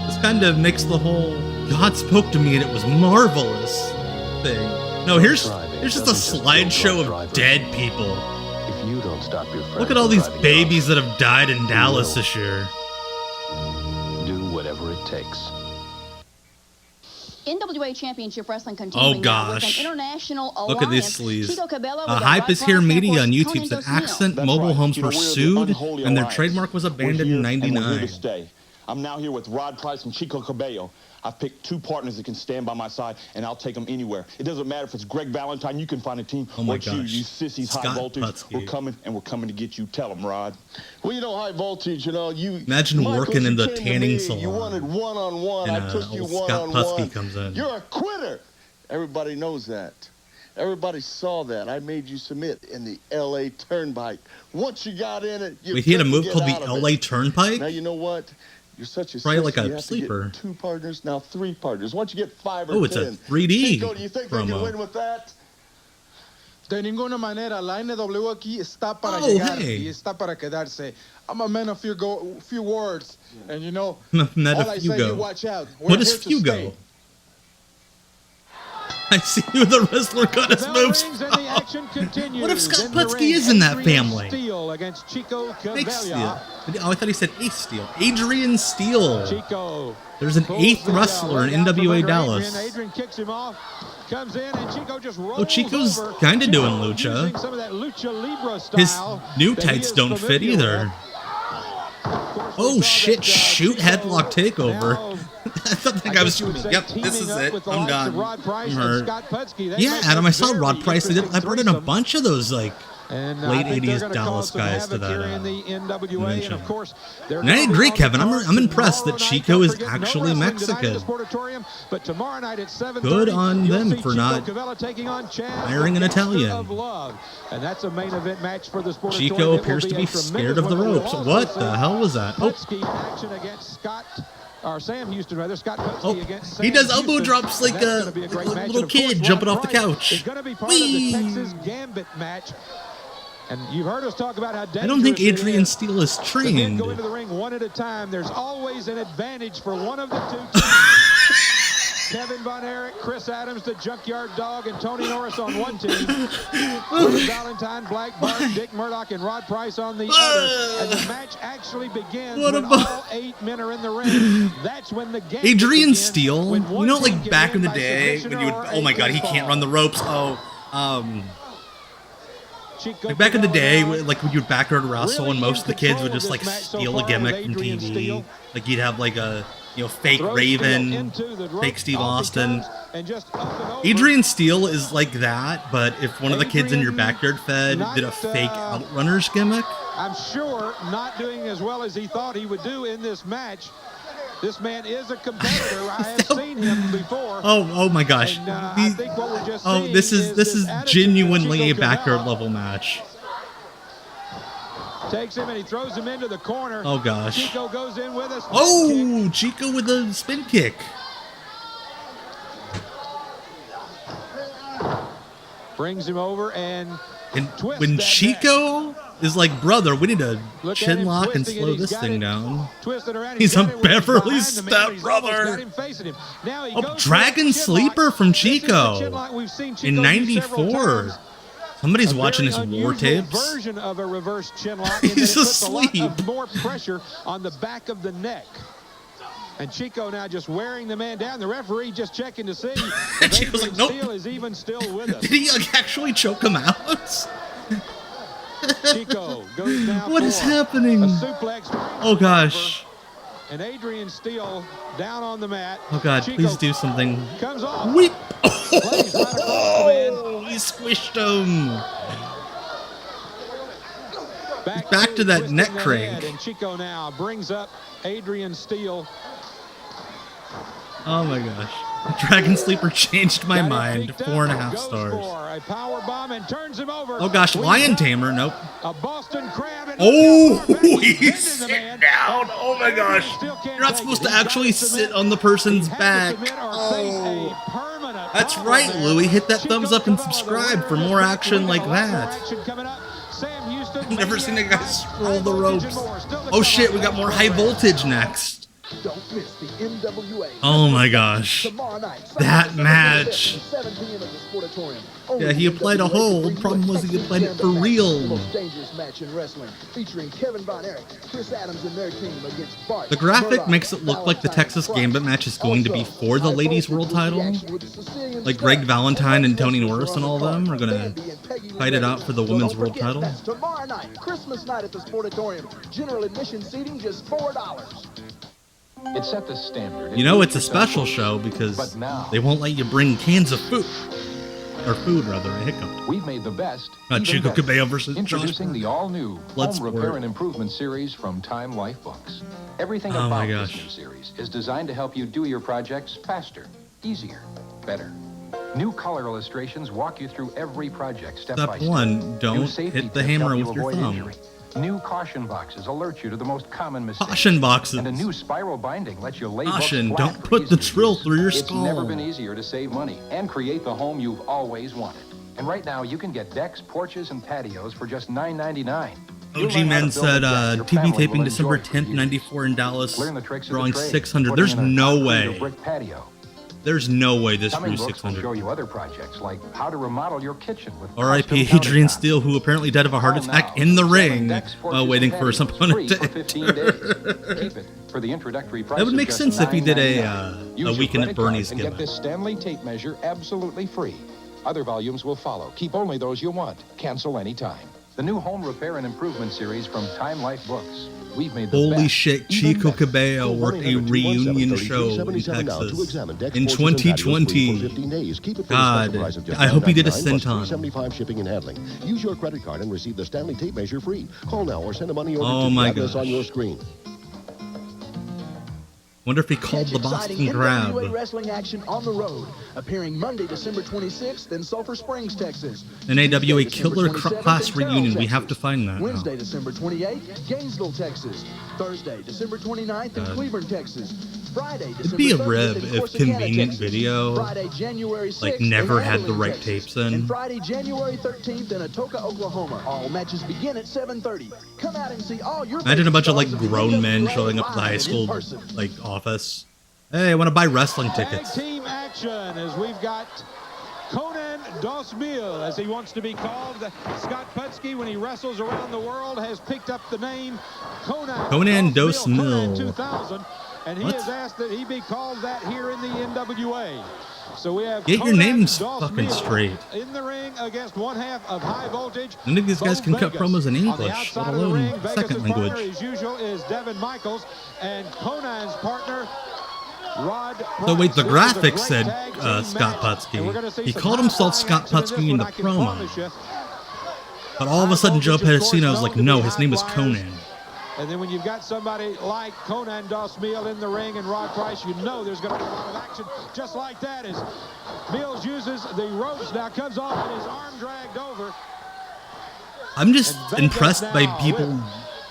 This kind of makes the whole "God spoke to me and it was marvelous" thing. No, here's just a slideshow of dead people. You don't stop your friends. Look at all these from driving babies that have died in Dallas this year. Do whatever it takes. NWA Championship Wrestling continuing now with an international alliance. Look at these sleeves. Chico Cabello with Hype Rod is here Price, media on and of YouTube course, said Tony Accent Dos mobile Neal. homes You know, were we're the sued unholy and their alliance. trademark was abandoned in We're here and we're here to 99. stay. I'm now here with Rod Price and Chico Cabello. I've picked 2 partners that can stand by my side, and I'll take them anywhere. It doesn't matter if it's Greg Valentine. You can find a team. Oh my or gosh. you sissies, high Scott voltage. Putski. We're coming, and we're coming to get you. Tell them, Rod. Well, you know, high voltage, you know, you... Imagine Michael, working in you the came to tanning me, salon. You wanted one-on-one. I took you Scott one-on-one. Putski comes in. You're a quitter. Everybody knows that. Everybody saw that. I made you submit in the L.A. Turnpike. Once you got in it, you Wait, he had a couldn't move get called the out of L.A. it. Turnpike? Now, you know what? You're such a Probably sissy, like you a have to sleeper. get 2 partners, now 3 partners. Once you get 5 or 10. Oh, it's a 3D Chico, do you think they promo. can win with that? De ninguna manera, la NWA aquí está para Oh, llegar hey. y está para quedarse. I'm a man of few words, and you know, Man all of I few say, go. you watch out. We're What is here to stay. Fugo? I see who the wrestler got his moves Rings and the action continues. What if Scott In the Putski ring, is in that Adrian family? Steele against Chico Fake Cabello. Steel. Oh, I thought he said Ace Steel. Adrian Steele. Chico There's an pulls 8th the, wrestler in leg out from NWA under Dallas. Adrian kicks him off. Comes in and Chico just rolls Oh, Chico's over. kind of doing Chico lucha. using some of that lucha libre His style new that he tights is don't fit familiar either. with. Oh shit, shoot headlock takeover. I thought that guy was shooting me. Yep, this is it. I'm done. I'm hurt. Yeah, Adam, I saw Rod Price. I brought in a bunch of those, like, late 80s Dallas guys to that mention. And I agree, Kevin. I'm impressed that Chico is actually Mexican. Good on them for not hiring an Italian. Chico appears to be scared of the ropes. What the hell was that? Oh, Sam Houston, rather. Scott Putski against Sam he does elbow Houston. drops like a little kid jumping off the couch. It's going to be part of the Texas Gambit match. And you've heard us talk about how dangerous I don't think Adrian it is. Steele is The men trained. go into the ring one at a time. There's always an advantage for one of the 2 teams. Kevin Von Erich, Chris Adams, the Junkyard Dog, and Tony Norris on one team. Greg Valentine, Black Bart, Dick Murdoch, and Rod Price on the other. And the match actually begins when all 8 men are in the ring. That's when the game Adrian begins. Steele, When you one know, team like can back in win the by day submission when you would, or oh my a god, he can't run the ropes. Like back in the day, like when you'd backroad wrestle and most of the kids would just like steal a gimmick from TV. Like you'd have like a, you know, fake Raven, fake Steve Austin. Adrian Steele is like that, but if one of the kids in your backyard fed did a fake Outrunners gimmick. I'm sure not doing as well as he thought he would do in this match. This man is a competitor. I have seen him before. Oh my gosh. And, I think what we're just seeing this is attitude genuinely a of Chico backyard Cabello. level match. Takes him and he throws him into the corner. Oh gosh. Chico goes in with us. Oh, Chico with a spin kick. Brings him over and twists when that Chico is like, brother, we need to Look at chin him lock and twisting it. slow He's this got thing it down. twisted around. He's a got it with his Beverly behind the man. step He's almost brother. got him facing him. Now he Oh, goes Dragon for a chin Sleeper lock. from This is the Chico chin lock we've seen Chico in use several '94. times. Somebody's A watching very his war unusual tapes. version of a reverse chin lock. in that He's it puts a lot asleep. of more pressure on the back of the neck. And Chico now just wearing the man down. The referee just checking to see if Chico's like, Adrian nope. Steele is even still with us. Did he like, actually choke him out? Chico goes down What for is happening? a suplex. Oh gosh. And Adrian Steele down on the mat. Oh god, Chico please do something. comes off. Whip. Plays right across the man. Oh, he squished him. Back to that twisting neck the crank. head, and Chico now brings up Adrian Steele. Oh my gosh. Dragon Sleeper changed my mind. 4.5 stars. For a power bomb and turns him over. Oh gosh, We Lion have Tamer, nope. A Boston Crab. And Oh, he's sitting down. Oh my gosh. You're not supposed to actually sit on the person's back. Oh. That's right, Louie. Hit that thumbs up and subscribe for more action like that. I've never seen a guy scroll the ropes. Oh shit, we got more high voltage next. Don't miss the NWA. Oh my gosh. Tomorrow night, That match. 7 p.m. at the Sportatorium. Yeah, he applied a hold. Problem was he applied it for real. The most dangerous match in wrestling, featuring Kevin Von Erich, Chris Adams, and their team against Bart. The graphic Murdoch, makes it look like the Texas Gambit match is going to be for the ladies' world title. Like Greg Valentine and Tony Norris and all of them are going to fight it out for the women's world title. That's tomorrow night, Christmas night at the Sportatorium. General admission seating just $4. It set the standard. You know it's a special show because they won't let you bring cans of food. Or food, rather, I hiccuped. We've made the best. Chico Cabello versus Introducing the all-new Home Repair Sport. and Improvement series from Time Life Books. Everything about this new series is designed to help you do your projects faster, easier, better. New color illustrations walk you through every project step by step. 1, don't hit the hammer with your thumb. Injury. New caution boxes alert you to the most common mistakes. Caution boxes. And a new spiral binding lets you lay Caution, books flat don't for put the easy drill use. through your It's skull. never been easier to save money and create the home you've always wanted. And right now, you can get decks, porches, and patios for just $9.99. OG Men said TV taping December 10th, 94 in Dallas, drawing 600. There's no way. There's no way this drew 600. Show you other projects like how to remodel your kitchen with R.I.P. Adrian Steele, who apparently died of a heart attack in the ring while waiting for his opponent to enter. For the introductory price That would make sense if he did a Weekend at Bernie's and gimmick. get this Stanley tape measure absolutely free. Other volumes will follow. Keep only those you want. Cancel anytime. The new Home Repair and Improvement series from Time Life Books. We've made the Holy best. shit, Chico Cabello worked a reunion show in Texas in 2020. God, I hope he did a senton. 75 shipping and handling. Use your credit card and receive the Stanley tape measure free. Call now or send a money order to the address on your screen. Wonder if he called the Boston Exciting Grab. NWA wrestling action on the road, appearing Monday, December 26th in Sulphur Springs, Texas. An AWA Tuesday, Killer December 27th Class in Terrell, reunion. We Texas. have to find that now. Wednesday, December 28th, Gainesville, Texas. Thursday, December 29th in Cleveland, Texas. Friday, It'd be a December 30th rib in if Corsicana, Convenient Texas. Video Friday, January 6th like never in had the Abilene, right Texas. tapes in. And Friday, January 13th in Atoka, Oklahoma. All matches begin at 7:30. Come out and see all your Imagine a bunch of like favorite stars grown men live showing up at the high in school person. like office. Hey, I want to buy wrestling tickets. Tag team action as we've got Conan Dos Mil, as he wants to be called. Scott Putski, when he wrestles around the world, has picked up the name Conan Dos Mil. Conan 2000, and he has asked that he be called that here in the NWA. So we have Get your Conan names Dos fucking Mil straight. in the ring against one half of High Voltage. None of these guys can cut Vegas. promos in On the English, outside let of the alone ring, Vegas' second partner, language. as usual, is Devin Michaels, and Conan's partner, Rod So wait, the Price. graphic This is a said great tag team Scott match, and we're gonna Putski. see He some called himself high Scott action in this Putski in the one, I can promo. promise you. But all of a sudden Joe Pedicino is like, no, his name is Conan. And then when you've got somebody like Conan Dos Mil in the ring and Rod Price, you know there's going to be a lot of action just like that as Mills uses the ropes, now comes off with his arm dragged over. I'm just impressed by people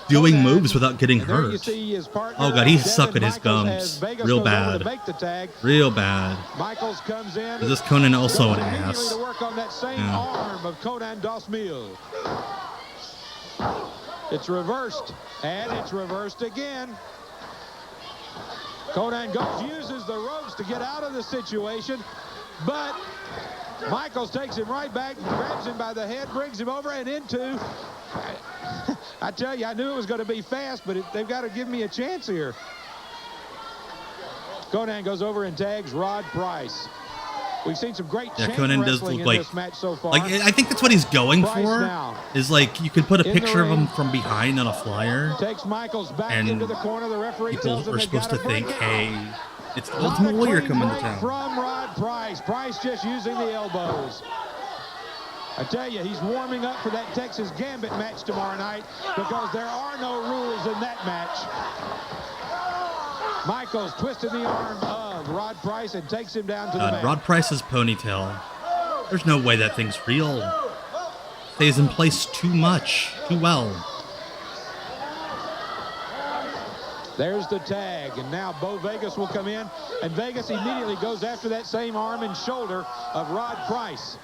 doing moves without getting hurt. Oh god, he's sucking his gums. Real bad. Real bad. Michaels comes in. Is this Conan also an immediately ass? to work on that same Yeah. arm of Conan Dos Mil. It's reversed, and it's reversed again. Conan uses the ropes to get out of the situation, but Michaels takes him right back, grabs him by the head, brings him over and into. I tell you, I knew it was going to be fast, but they've got to give me a chance here. Conan goes over and tags Rod Price. We've seen some great chain Conan does wrestling look in like, this match so far. I think that's what he's going Price for. now. Is like you could put a In the picture of him ring. from behind on a flyer, Takes Michaels back and into the corner. The referee people tells him are they've supposed got to break think, it. hey, it's the Ultimate Warrior coming to town. From Rod Price. Price just using the elbows. I tell you, he's warming up for that Texas Gambit match tomorrow night because there are no rules in that match. Michaels twisted the arm of Rod Price and takes him down to the mat. Rod Price's ponytail. There's no way that thing's real. Stays in place too much, too well. There's the tag, and now Bo Vegas will come in, and Vegas immediately goes after that same arm and shoulder of Rod Price.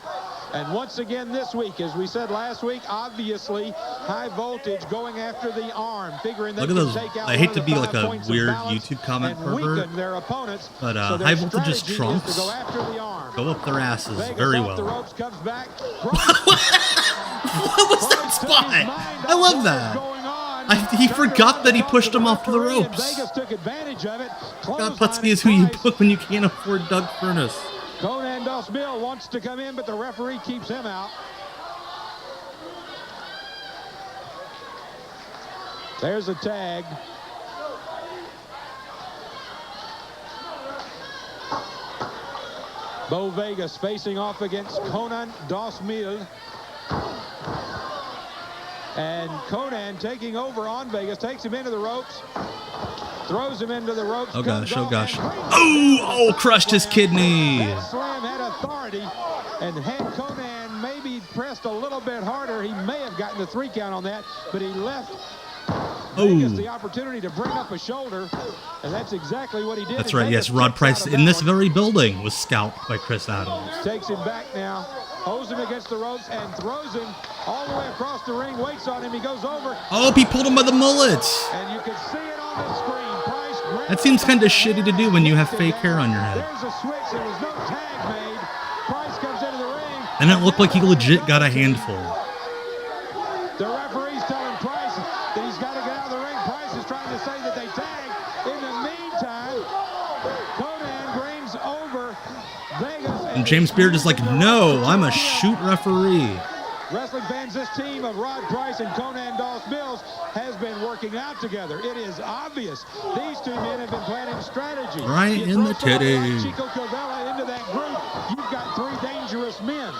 And once again this week, as we said last week, obviously High Voltage going after the arm, figuring they Look at can those. take out I hate to one be of the like 5 a points of weird balance YouTube comment and pervert, weaken their opponents. but So their High Voltage's strategy is trunks to go after the arm. go up their asses Vegas very off well. the ropes, comes back. What was that spot? I love that. He forgot that he pushed him off to the ropes. Vegas took advantage of it. Scott Putski is who you book when you can't afford Doug Furnace. Conan Dos Mil wants to come in, but the referee keeps him out. There's a tag. Bo Vegas facing off against Conan Dos Mil. And Conan taking over on Vegas, takes him into the ropes, throws him into the ropes. Oh gosh, oh gosh. Oh, crushed his kidney. That slam had authority, and had Conan maybe pressed a little bit harder, he may have gotten the 3 count on that, but he left Vegas the opportunity to bring up a shoulder, and that's exactly what he did. That's right, yes, Rod Price in this very building was scalped by Chris Adams. Takes him back now, holds him against the ropes, and throws him all the way across the ring, waits on him, he goes over. Oh, he pulled him by the mullet. And you can see it on the screen. Price, That seems kind of shitty to do when you have fake hair on your head. there's a switch, there was no tag made. Price comes into the ring. And it looked like he legit got a handful. The referee's telling Price that he's got to get out of the ring. Price is trying to say that they tag. In the meantime, Conan brings over Vegas. And James Beard is like, no, I'm a shoot referee. Wrestling fans, this team of Rod Price and Conan Dos Mills has been working out together. It is obvious these 2 men have been planning strategy. Right in the titty. Chico Covella into that group. You've got 3 dangerous men.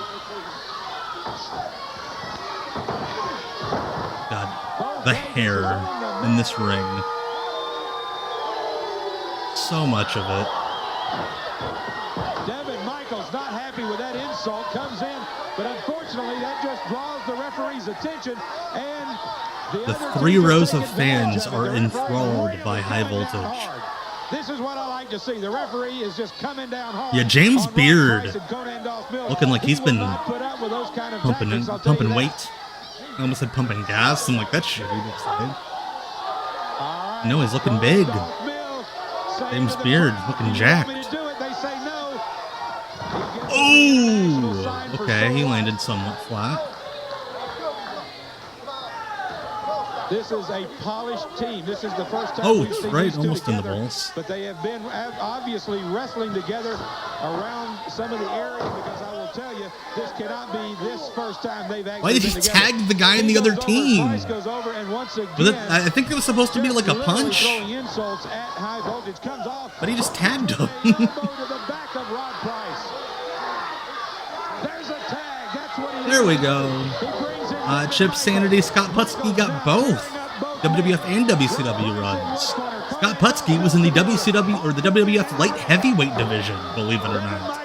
God, the hair in this ring. So much of it. Devin Michaels not happy with that insult, comes in, but unfortunately that just draws the referee's attention, and The 3 rows of fans are enthralled by High Voltage. This is what I like to see. The referee is just coming down hard. Yeah, James Beard looking like he's been pumping weight. I almost said pumping gas. I'm like, that's shitty. No, he's looking big. James Beard looking jacked. Oh, okay, he landed somewhat flat. This is a polished team. This is the first time we've seen right, these 2 almost in the together, balls. but they have been obviously wrestling together around some of the area, because I will tell you, this cannot be this first time they've actually Why did he tag the guy in the other team? Goes over, and once again, Was it, I think it was supposed to be like a punch, throwing insults at High Voltage, comes off, but he just tagged him. to the back of Rod Price. There's a tag. That's what he There we go. Chip Sanity, Scott Putski got both WWF and WCW runs. Scott Putski was in the WCW or the WWF light heavyweight division, believe it or not.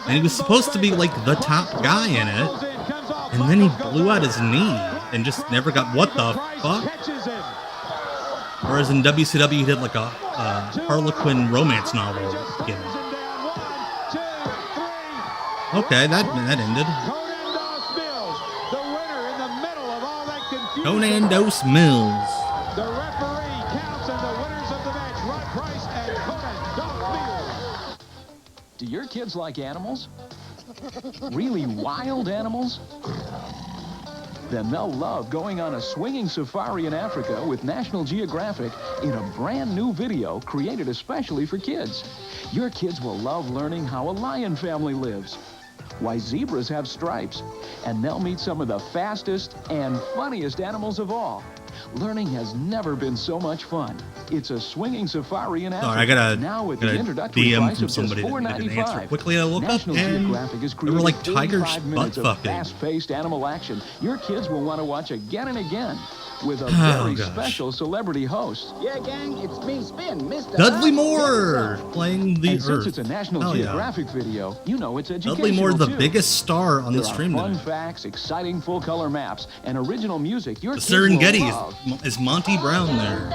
And he was supposed to be like the top guy in it, and then he blew out his knee and just never got what the fuck. Whereas in WCW he did like a Harlequin romance novel gimmick. Okay, that ended. Conan Dos Mills. The referee counts, and the winners of the match, Rod Price and Conan Dos Mills. Do your kids like animals? Really wild animals? Then they'll love going on a swinging safari in Africa with National Geographic in a brand new video created especially for kids. Your kids will love learning how a lion family lives, why zebras have stripes, and they'll meet some of the fastest and funniest animals of all. Learning has never been so much fun. It's a swinging safari in Africa. Sorry, I gotta now with the introductory DM price from of just somebody that needed an answer $4.95. quickly. I look up National and Geographic is they were like tigers 45 butt minutes of fucking. fast-paced animal action your kids will want to watch again and again, with a Oh, very gosh. special celebrity host. Yeah, gang, it's me, Spin, Mr. Dudley Moore playing the And Earth. since it's a National Hell yeah. Geographic video, you know it's educational Dudley Moore, the too. biggest star on the There are stream fun today. facts, exciting full-color maps, and original music your The kids will Serengeti love. is Monty Brown there.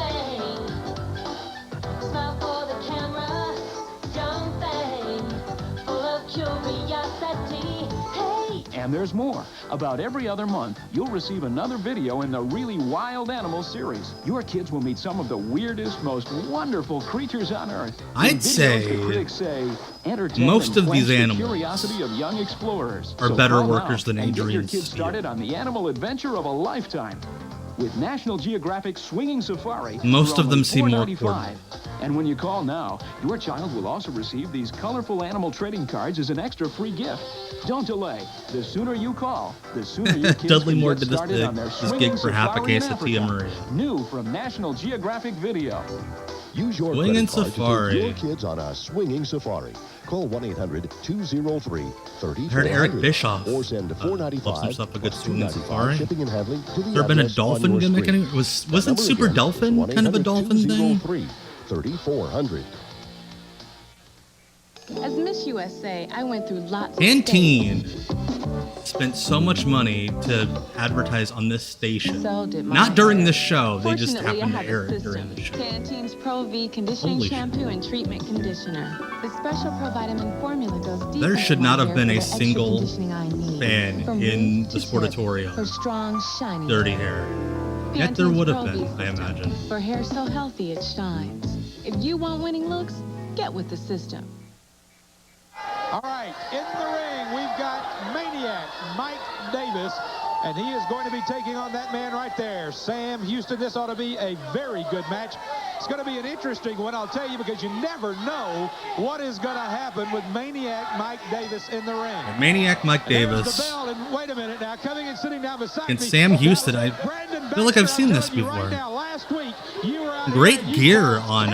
And there's more. About every other month, you'll receive another video in the Really Wild Animals series. Your kids will meet some of the weirdest, most wonderful creatures on Earth. I'd say most of these animals of young explorers. are better workers than Adrian Get your kids started on the animal adventure of a lifetime. With National Geographic Swinging Safari, most of them seem more $4.95. coordinated. And when you call now, your child will also receive these colorful animal trading cards as an extra free gift. Don't delay. The sooner you call, the sooner your kids Dudley can Moore get did started on their this gig for half a Safari in case of Tia Africa. Maria. New from National Geographic Video. Use your Swinging credit card Safari. to take your kids on a swinging safari. Call 1-800-203-3400. Heard Eric Bischoff or send to $4.95 loves himself a good swinging safari. shipping and handling to the There been a address on dolphin your gimmick? screen. Wasn't Super Dolphin kind of a dolphin thing? 1-800-203-3400. As Miss USA, I went through lots of Canteen spent so much money to advertise on this station. So did my Not during hair. the show. They just Fortunately, happened I to have air a it during system. the show. Panteen's Pro V conditioning Holy shampoo and treatment conditioner. The special provitamin formula goes deep. There should into not my have hair been for a the extra single conditioning I need. fan From in root the to tip for Sportatorium. strong, shiny Dirty hair. hair. Yet there Pantene's would have Pro V been, I system. imagine. For hair so healthy it shines. If you want winning looks, get with the system. All right, in the ring, we've got Maniac Mike Davis, and he is going to be taking on that man right there, Sam Houston. This ought to be a very good match. It's going to be an interesting one, I'll tell you, because you never know what is going to happen with Maniac Mike Davis in the ring. Maniac Mike There's Davis the bell, and wait a minute now, coming and sitting down beside me. and Sam Houston. I feel like I've seen this before. Right now, last week, you were out Great here, gear on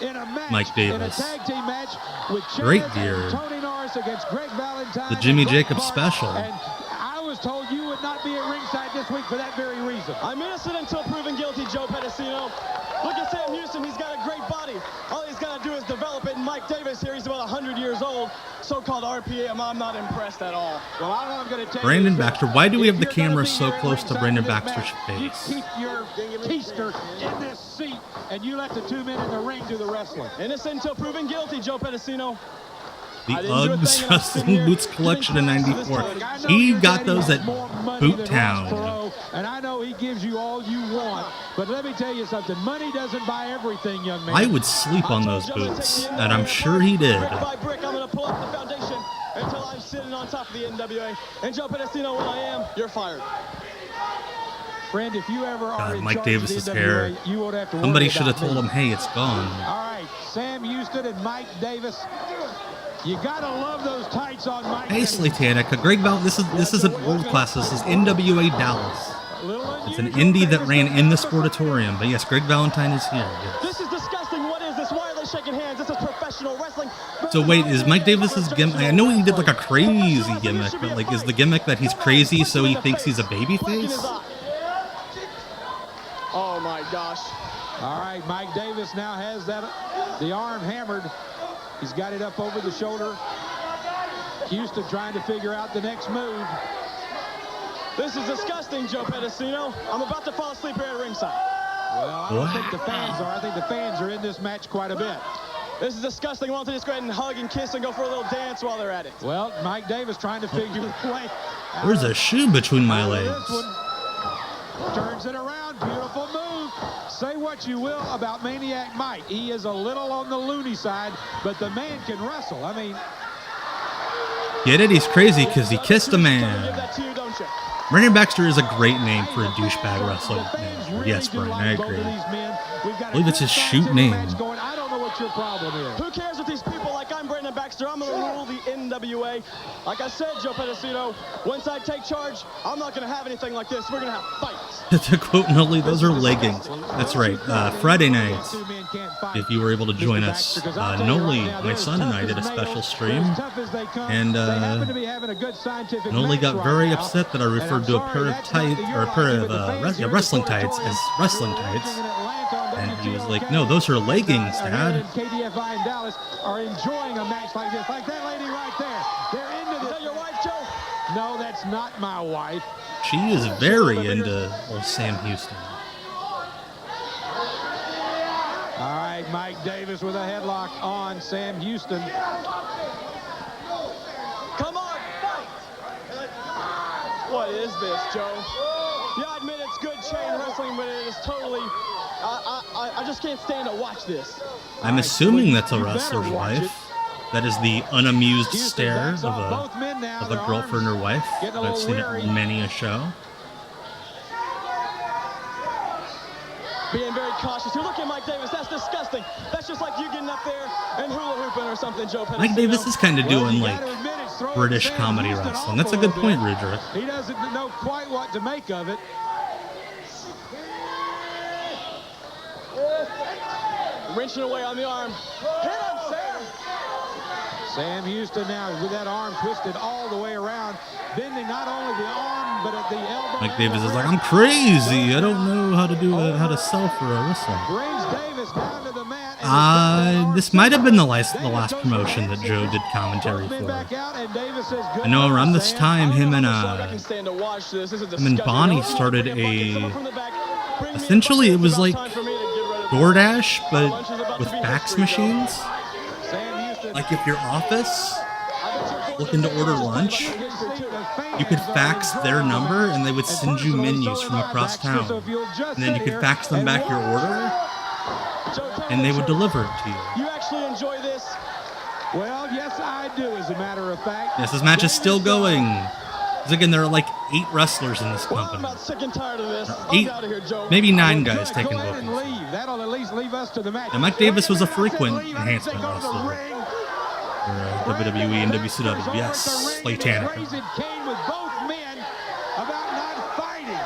in a match, Mike in a Davis. tag team match with Great Chaz gear. and Tony Norris against Greg Valentine. The Jimmy and Greg Jacobs Clark. special. And I was told you would not be at ringside this week for that very reason. I'm innocent until proven guilty, Joe Pedicino. Look at Sam Houston. He's got a great body. All he's got to do is develop it. And Mike Davis here, he's about 100 years old. So-called RPA. I'm not impressed at all. Well, all I'm going to tell Brandon you is Baxter. Why do we have the if you're camera gonna be so here at close to ringside Brandon for this Baxter's match, face? You keep your keister in this seat, and you let the two men in the ring do the wrestling. Innocent until proven guilty, Joe Pedicino. The Uggs Wrestling Boots collection in '94. He got those at Boot Town. And I know he gives you all you want, but let me tell you something. Money doesn't buy everything, young man. I would sleep on those boots, and I'm sure he did. Brick by brick, I'm going to pull up the foundation until I'm sitting on top of the NWA. And Joe Pedicino, when I am, you're fired. Friend, if you ever are God, in Mike charge Davis's of the NWA, hair. you won't have to Somebody worry should have about told me. him, hey, it's gone. All right, Sam Houston and Mike Davis. You gotta love those tights on Mike. Hey, Slatanica. Greg Val, this isn't world class. This is NWA Dallas. It's an indie that ran in the Sportatorium. But yes, Greg Valentine is here. Yes. This is disgusting. What is this? Why are they shaking hands? This is professional wrestling. So wait, is Mike Davis's gimmick? I know he did like a crazy gimmick, but like, is the gimmick that he's crazy so he thinks he's a babyface? Oh my gosh. All right, Mike Davis now has the arm hammered. He's got it up over the shoulder. Houston trying to figure out the next move. This is disgusting, Joe Pedicino. I'm about to fall asleep here at ringside. Well, I don't think the fans are. I think the fans are in this match quite a bit. This is disgusting. Why don't they just go ahead and hug and kiss and go for a little dance while they're at it? Well, Mike Davis trying to figure a way. There's a shoe between my legs. Turns it around. Beautiful move. Say what you will about Maniac Mike. He is a little on the loony side, but the man can wrestle. I mean, Get it? He's crazy because he kissed a man. Brandon Baxter is a great name for a douchebag wrestler. Yes, Brian, I agree. I believe it's his shoot name. I don't know what your problem is. Who cares with these people? Like, I'm Brandon Baxter. I'm going to rule the NWA. Like I said, Joe Pedicino, once I take charge, I'm not going to have anything like this. We're going to have fights. To quote Nutley, those are leggings. That's right. Friday nights, if you were able to join us, Nutley, my son, and I did a special stream. And Nutley got very upset that I referred to a pair of tights, or a pair of wrestling tights as wrestling tights. And he was like, no, those are leggings, Dad. KDFI and Dallas are enjoying a match like this. Like that lady right there. They're into this. Is that your wife, Joe? No, that's not my wife. She is very into old Sam Houston. All right, Mike Davis with a headlock on Sam Houston. Come on, fight! What is this, Joe? Yeah, I admit it's good chain wrestling, but it is totally... I just can't stand to watch this. I'm assuming that's a wrestler's wife. That is the unamused stare of a girlfriend or wife. I've seen it in many a show. Being very cautious. You're looking at Mike Davis. That's disgusting. That's just like you getting up there and hula hooping or something, Joe Pedicino. Mike Davis is kind of doing like British comedy wrestling. That's a good point, Rudra. He doesn't know quite what to make of it. Wrenching away on the arm. Hit him, Sam! Sam Houston now with that arm twisted all the way around, bending not only the arm but at the elbow. Mike Davis is like, I'm crazy. I don't know how to sell for a whistle. Brings Davis down to the mat. This might have been the last promotion that Joe did commentary for. I know around this time, him and Bonnie started essentially it was like DoorDash, but with fax machines. Like if your office looking to order lunch, you could fax their number and they would send you menus from across town. And then you could fax them back your order and they would deliver it to you. You actually enjoy this? Well, yes, I do, as a matter of fact. Yes, this match is still going. Because again, there are like 8 wrestlers in this company. I'm about sick and tired of this. 8, out of here, Joe. maybe 9 guys taking bookings. That'll at least leave us to the match. Now, Mike Davis was a frequent enhancement wrestler. For WWE and WCW, yes, Slatanic. Raising Kane with both men about not fighting.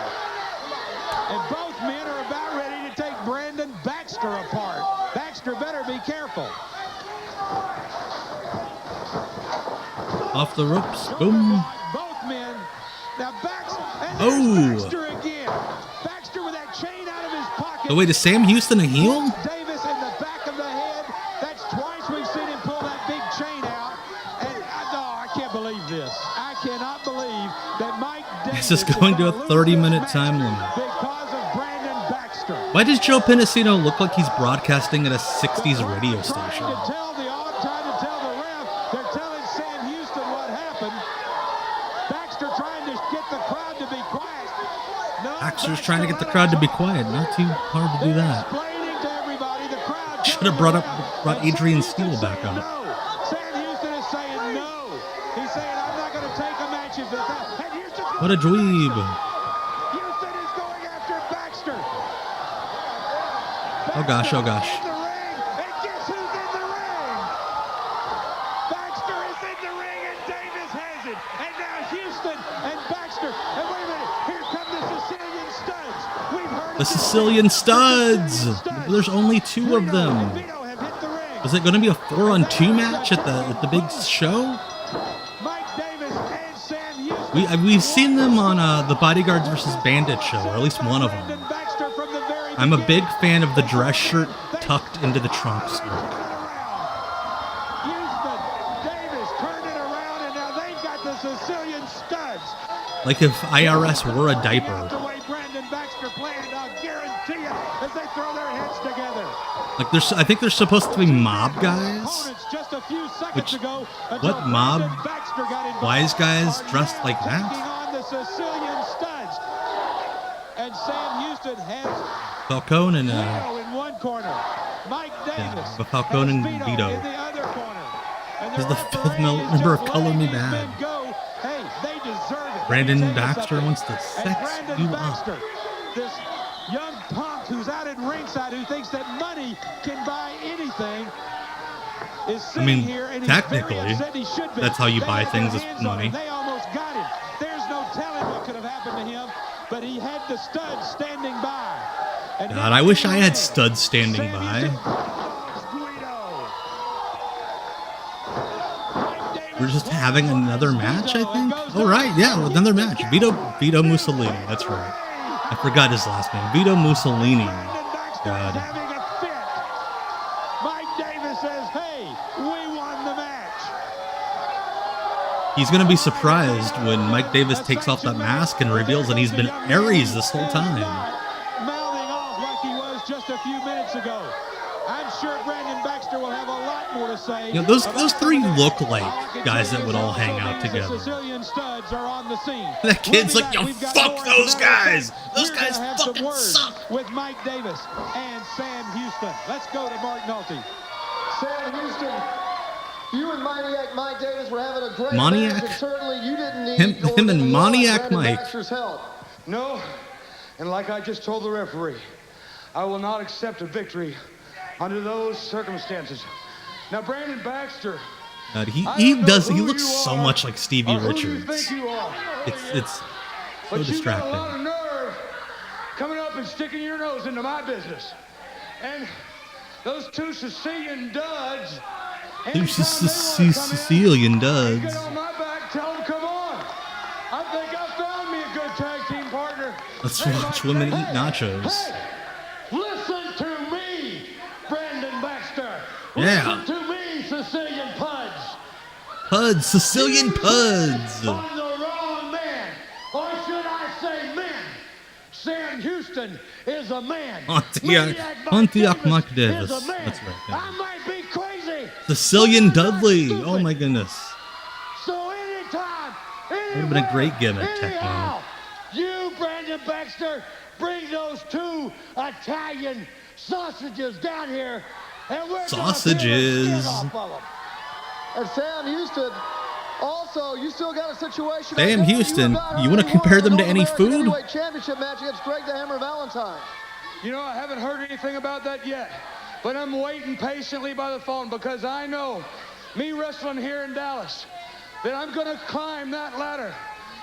And both men are about ready to take Brandon Baxter apart. Baxter better be careful. Off the ropes, boom. Both men. Now Baxter, and Baxter again. Baxter with that chain out of his pocket. Oh, wait, is Sam Houston a heel? Davis in the back of the head. That's twice we've seen him pull that big chain out. And I can't believe this. I cannot believe that Mike Davis This is going to a 30-minute time limit. Because of Brandon Baxter. Why does Joe Pedicino look like he's broadcasting at a 60s radio station? Trying to tell the ref, they're telling Sam Houston what happened. Baxter trying to get the crowd to be quiet. Baxter's trying to get the crowd to be quiet. Not too hard to do that. Explaining to everybody, the crowd Should have brought Adrian Steele back up. Sam Houston is saying no. He's saying, I'm not going to take a match if it's that. And Houston, What a dweeb. Houston is going after Baxter. Oh gosh, oh gosh. In the ring, and guess who's in the ring? Baxter is in the ring, and Davis has it. And now Houston and Baxter. And wait a minute, here come the Sicilian Studs. We've heard The Sicilian Studs. There's only 2 of them. Is it going to be a 4-on-2 match at the big show? We've seen them on the Bodyguards versus Bandit show, or at least one of them. I'm a big fan of the dress shirt tucked into the trunks. Like if IRS wore a diaper. Like I think there's supposed to be mob guys. What mob wise guys dressed like that? And Sam Houston has Falcone and in one corner. Mike Davis. But Falcone and Vito. In the other corner. There's the 5th member of Color Me Bad. Hey, they deserve it. Brandon Baxter wants to sex you up. This young punk who's out at ringside who thinks that money can buy anything is sitting here and technically, he's very upset. He should be. That's how you They buy had things their is hands on money. him. They almost got him. There's no telling what could have happened to him, but he had the studs standing by. And God, I wish I had studs standing by. We're just having another match, I think? Oh, right, yeah, another match. Vito Mussolini, that's right. I forgot his last name. Vito Mussolini. God. Mike Davis says, hey, we won the match. He's going to be surprised when Mike Davis takes off that mask and reveals that he's been Aries this whole time. Mouthing off like he was just a few minutes ago. I'm sure Brandon Baxter will have a lot more to say. You know, those three look like guys that would all hang out together. Sicilian studs are on the scene. That kid's like, yo, fuck those guys. Those guys fucking suck. With Mike Davis and Sam Houston. Let's go to Mark Nolte. Sam Houston, you and Maniac Mike Davis were having a great Maniac? match, and certainly you didn't need him and Maniac Mike. Baxter's help. No, and like I just told the referee, I will not accept a victory under those circumstances. Now, Brandon Baxter. God, he looks so much like Stevie Richards. It's so distracting. You got a lot of nerve coming up and sticking your nose into my business. And those two Sicilian duds. Sicilian duds. Get on my back, tell them come on. I think I found me a good tag team partner. Let's watch women eat nachos. Hey, listen to me, Brandon Baxter. Yeah. Listen to me, Sicilian Puds. Puds, Sicilian Puds. On the wrong man, or should I say men? Sam Houston is a man. Pontiac Mike Davis. That's right. Yeah. I might be crazy. Sicilian Dudley. Oh my goodness. So anytime, Would have been a great gimmick, technically. You, Brandon Baxter, bring those two Italian sausages down here, and we're sausages. And Sam Houston, also, you still got a situation. Sam Houston, you want to compare them to any food? Championship match against Greg the Hammer Valentine. You know, I haven't heard anything about that yet, but I'm waiting patiently by the phone because I know, me wrestling here in Dallas, that I'm going to climb that ladder.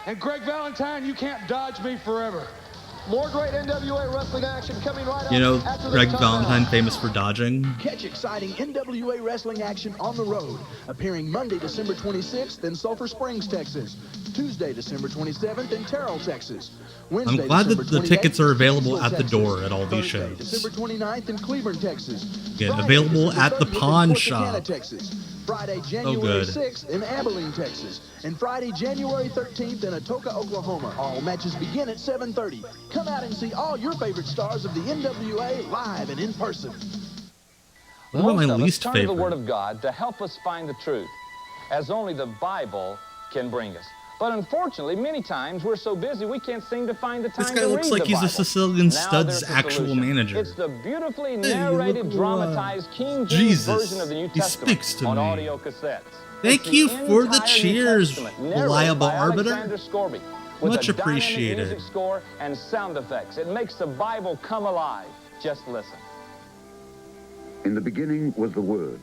And Greg Valentine, you can't dodge me forever. More great NWA wrestling action coming right up. You know, Greg Valentine famous for dodging. Catch exciting NWA wrestling action on the road. Appearing Monday, December 26th in Sulphur Springs, Texas. Tuesday, December 27th in Terrell, Texas. Wednesday, I'm glad that December the tickets are available Texas. at the door at all these Thursday, shows. December 29th in Cleveland, Texas. Yeah, Friday, available December at the 30th in pawn Corsicana, shop. Texas. Friday, So January good. 6th in Abilene, Texas. And Friday, January 13th in Atoka, Oklahoma. All matches begin at 7:30. Come out and see all your favorite stars of the NWA live and in person. What about my Most of us least turn to the Word favorite? of God to help us find the truth, as only the Bible can bring us. But unfortunately, many times we're so busy we can't seem to find the time This to guy read looks the like he's Bible. a Sicilian Now Studs there's a actual solution. manager. It's the beautifully Hey, narrated, look, dramatized King James Jesus, version of the New he Testament speaks to on me. audio cassettes. Thank It's you the for the entire New cheers, Testament, narrated reliable by arbiter. Alexander Scorby, with Much a dynamic appreciated. music score and sound effects. It makes the Bible come alive. Just listen. In the beginning was the Word,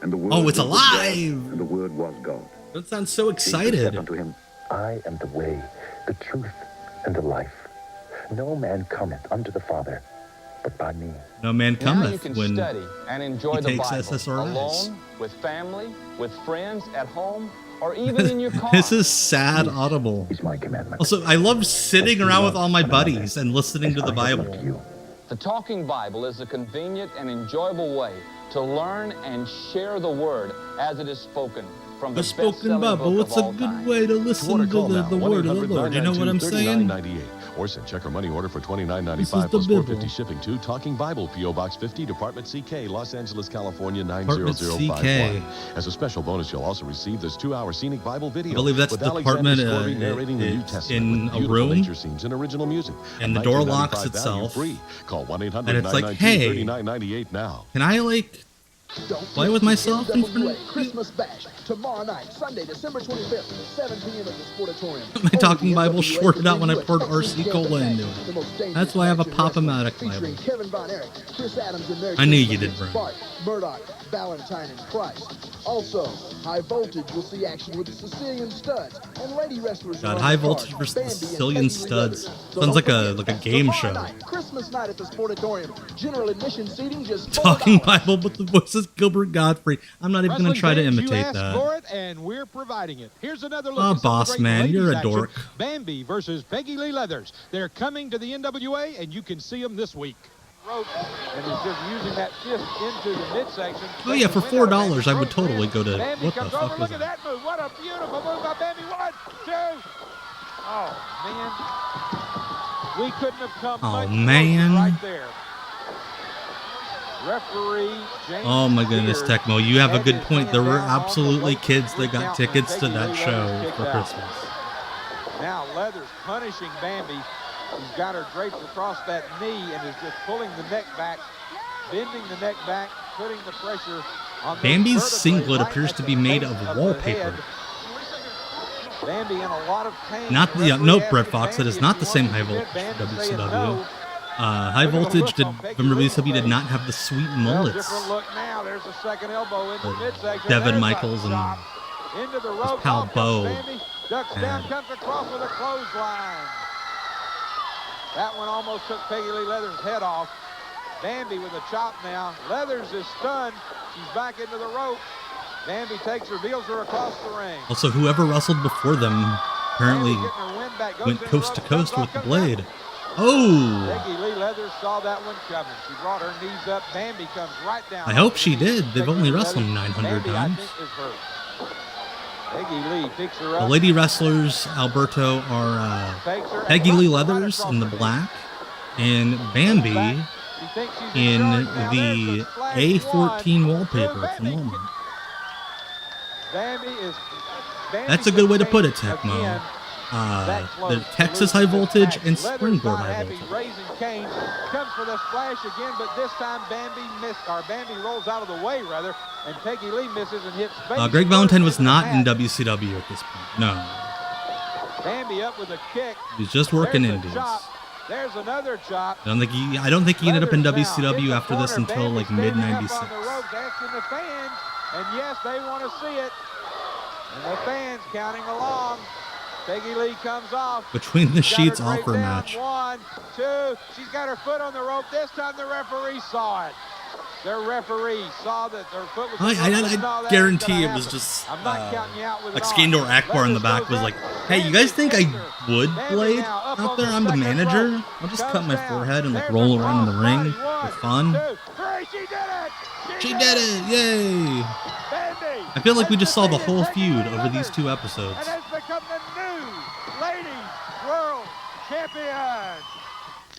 and the Word Oh, it's was with God, alive! and the Word was God. That sounds so Jesus excited. said unto him, I am the way, the truth, and the life. No man cometh unto the Father, but by me. No man Now you cometh can when study and enjoy he the takes Bible SSRIs. alone, with family, with friends, at home, or even in your car. This is sad audible. Also, I love sitting around with all my buddies and listening to the Bible. The Talking Bible is a convenient and enjoyable way to learn and share the Word as it is spoken from the A spoken best-selling Bible, book it's of a all good time. way to listen to the word of the Lord. You know what I'm saying? Or send check or money order for $29.95 This is the plus Bible. $4.50 shipping to Talking Bible, P.O. Box 50, Department CK, Los Angeles, California, Department 90051. CK. As a special bonus, you'll also receive this 2-hour scenic Bible video. I believe that's with the Alexander department, Scorby narrating the New it's Testament in with a beautiful room, nature scenes and original music. and the At door $19.95 locks value itself, free. Call and it's like, hey, 1-800-992-3998 now. can I, like, play with myself in front NWA Christmas Bash tomorrow night, Sunday, December 25th, 7 p.m. at the Sportatorium. my Talking Bible shorted out when I poured RC Cola into it. That's why I have a Pop-O-Matic Bible. Featuring Kevin Von Erich, Chris Adams, and their I knew team you did, against bro. Bart, Murdoch, Valentine, and Price. Also, High Voltage will see action with the Sicilian Studs and lady wrestlers. God, are on High the Voltage card, versus Bambi and Sicilian Peggy Lee Studs. Leathers. So Sounds don't like a game tomorrow show. night, Christmas night at the Sportatorium. General admission seating just $4. Talking Bible with the voices of Gilbert Godfrey. I'm not even going to try to Wrestling fans, imitate you asked that. for it, and we're providing it. Here's another look Oh, at some boss great man, ladies you're a action. dork. Bambi versus Peggy Lee Leathers. They're coming to the NWA, and you can see them this week. And he's just using that fist into the midsection. Oh yeah, for $4 I would totally go to. Bambi What the comes fuck over. was Look at that? that move. What a beautiful move by Bambi. 1, 2. Oh, man. We couldn't have come Oh, much man. closer right there. Referee James Oh my goodness, Spears Tecmo, you have a good had point. There were his hand absolutely on the kids that got count tickets to when that Peggy Lee show Leathers for kicked out. Christmas. Now Leathers punishing Bambi. He's got her draped across that knee and is just pulling the neck back, bending the neck back, putting the pressure on the Bambi's vertebrae singlet right appears at to the be made base of the wallpaper. head. Bambi in a lot of pain. Not the Referee nope, asking Brett Fox. That Bambi is if not he the same wants high to voltage submit. Bambi saying WCW. no. High voltage did, from WCW, did not have the sweet Well, mullets. different look now. There's a second elbow in the midsection. Devin There's a Michaels and chop into the his rope. pal Off Bo comes Bambi. Ducks down, had. comes across with a clothesline. That one almost took Peggy Lee Leathers' head off. Bambi with a chop now. Leathers is stunned. She's back into the rope. Bambi takes her, wheels her across the ring. Also, whoever wrestled before them apparently Bambi getting her wind back, goes went in coast the to rope, coast comes with the off, blade. Oh! Peggy Lee Leathers saw that one coming. She brought her knees up. Bambi comes right down. I hope she did. They've only wrestled Leathers. 900 Bambi, times. I think, is hurt. Peggy Lee picks her The up. lady wrestlers, Alberto, are Peggy Lee Leathers in the black and Bambi in the A14 wallpaper from Walmart. Bambi is. That's a good way to put it, Tecmo. The Texas high voltage and Springboard high voltage. Raising Kane comes for the splash again, but this time Bambi missed. Or Bambi rolls out of the way rather, and Peggy Lee misses and hits. Greg Valentine was not in WCW at this point. No, Bambi up with a kick. he was just working indies. There's another chop. I don't think he ended up in WCW after this until like mid '96. On the ropes, asking the fans, and yes, they want to see it. And the fans counting along. Peggy Lee comes off. Between the Sheets offer match. 1, 2. She's got her foot on the rope. This time the referee saw it. The referee saw that her foot was. I guarantee it was just like Skandor Akbar in the back was like, "Hey, you guys think I would blade out there? I'm the manager. I'll just cut my forehead and like roll around in the ring for fun." She did it! Yay! I feel like we just saw the whole feud over these 2 episodes. And has become the new Ladies World Champion.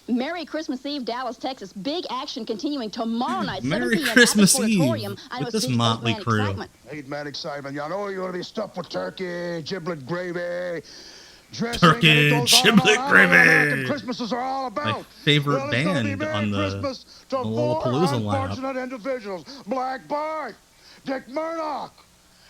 Merry Christmas Eve, Dallas, Texas. Big action continuing tomorrow night. Merry 7 p.m. Christmas at the Eve Sportatorium. with this motley crew. Eight man excitement. Y'all know you're going to be stuffed with turkey, giblet gravy, Turkey, giblet gravy. Christmases are all about. My favorite band on the Lollapalooza lineup. Unfortunate individuals: Black Bart, Dick Murdoch,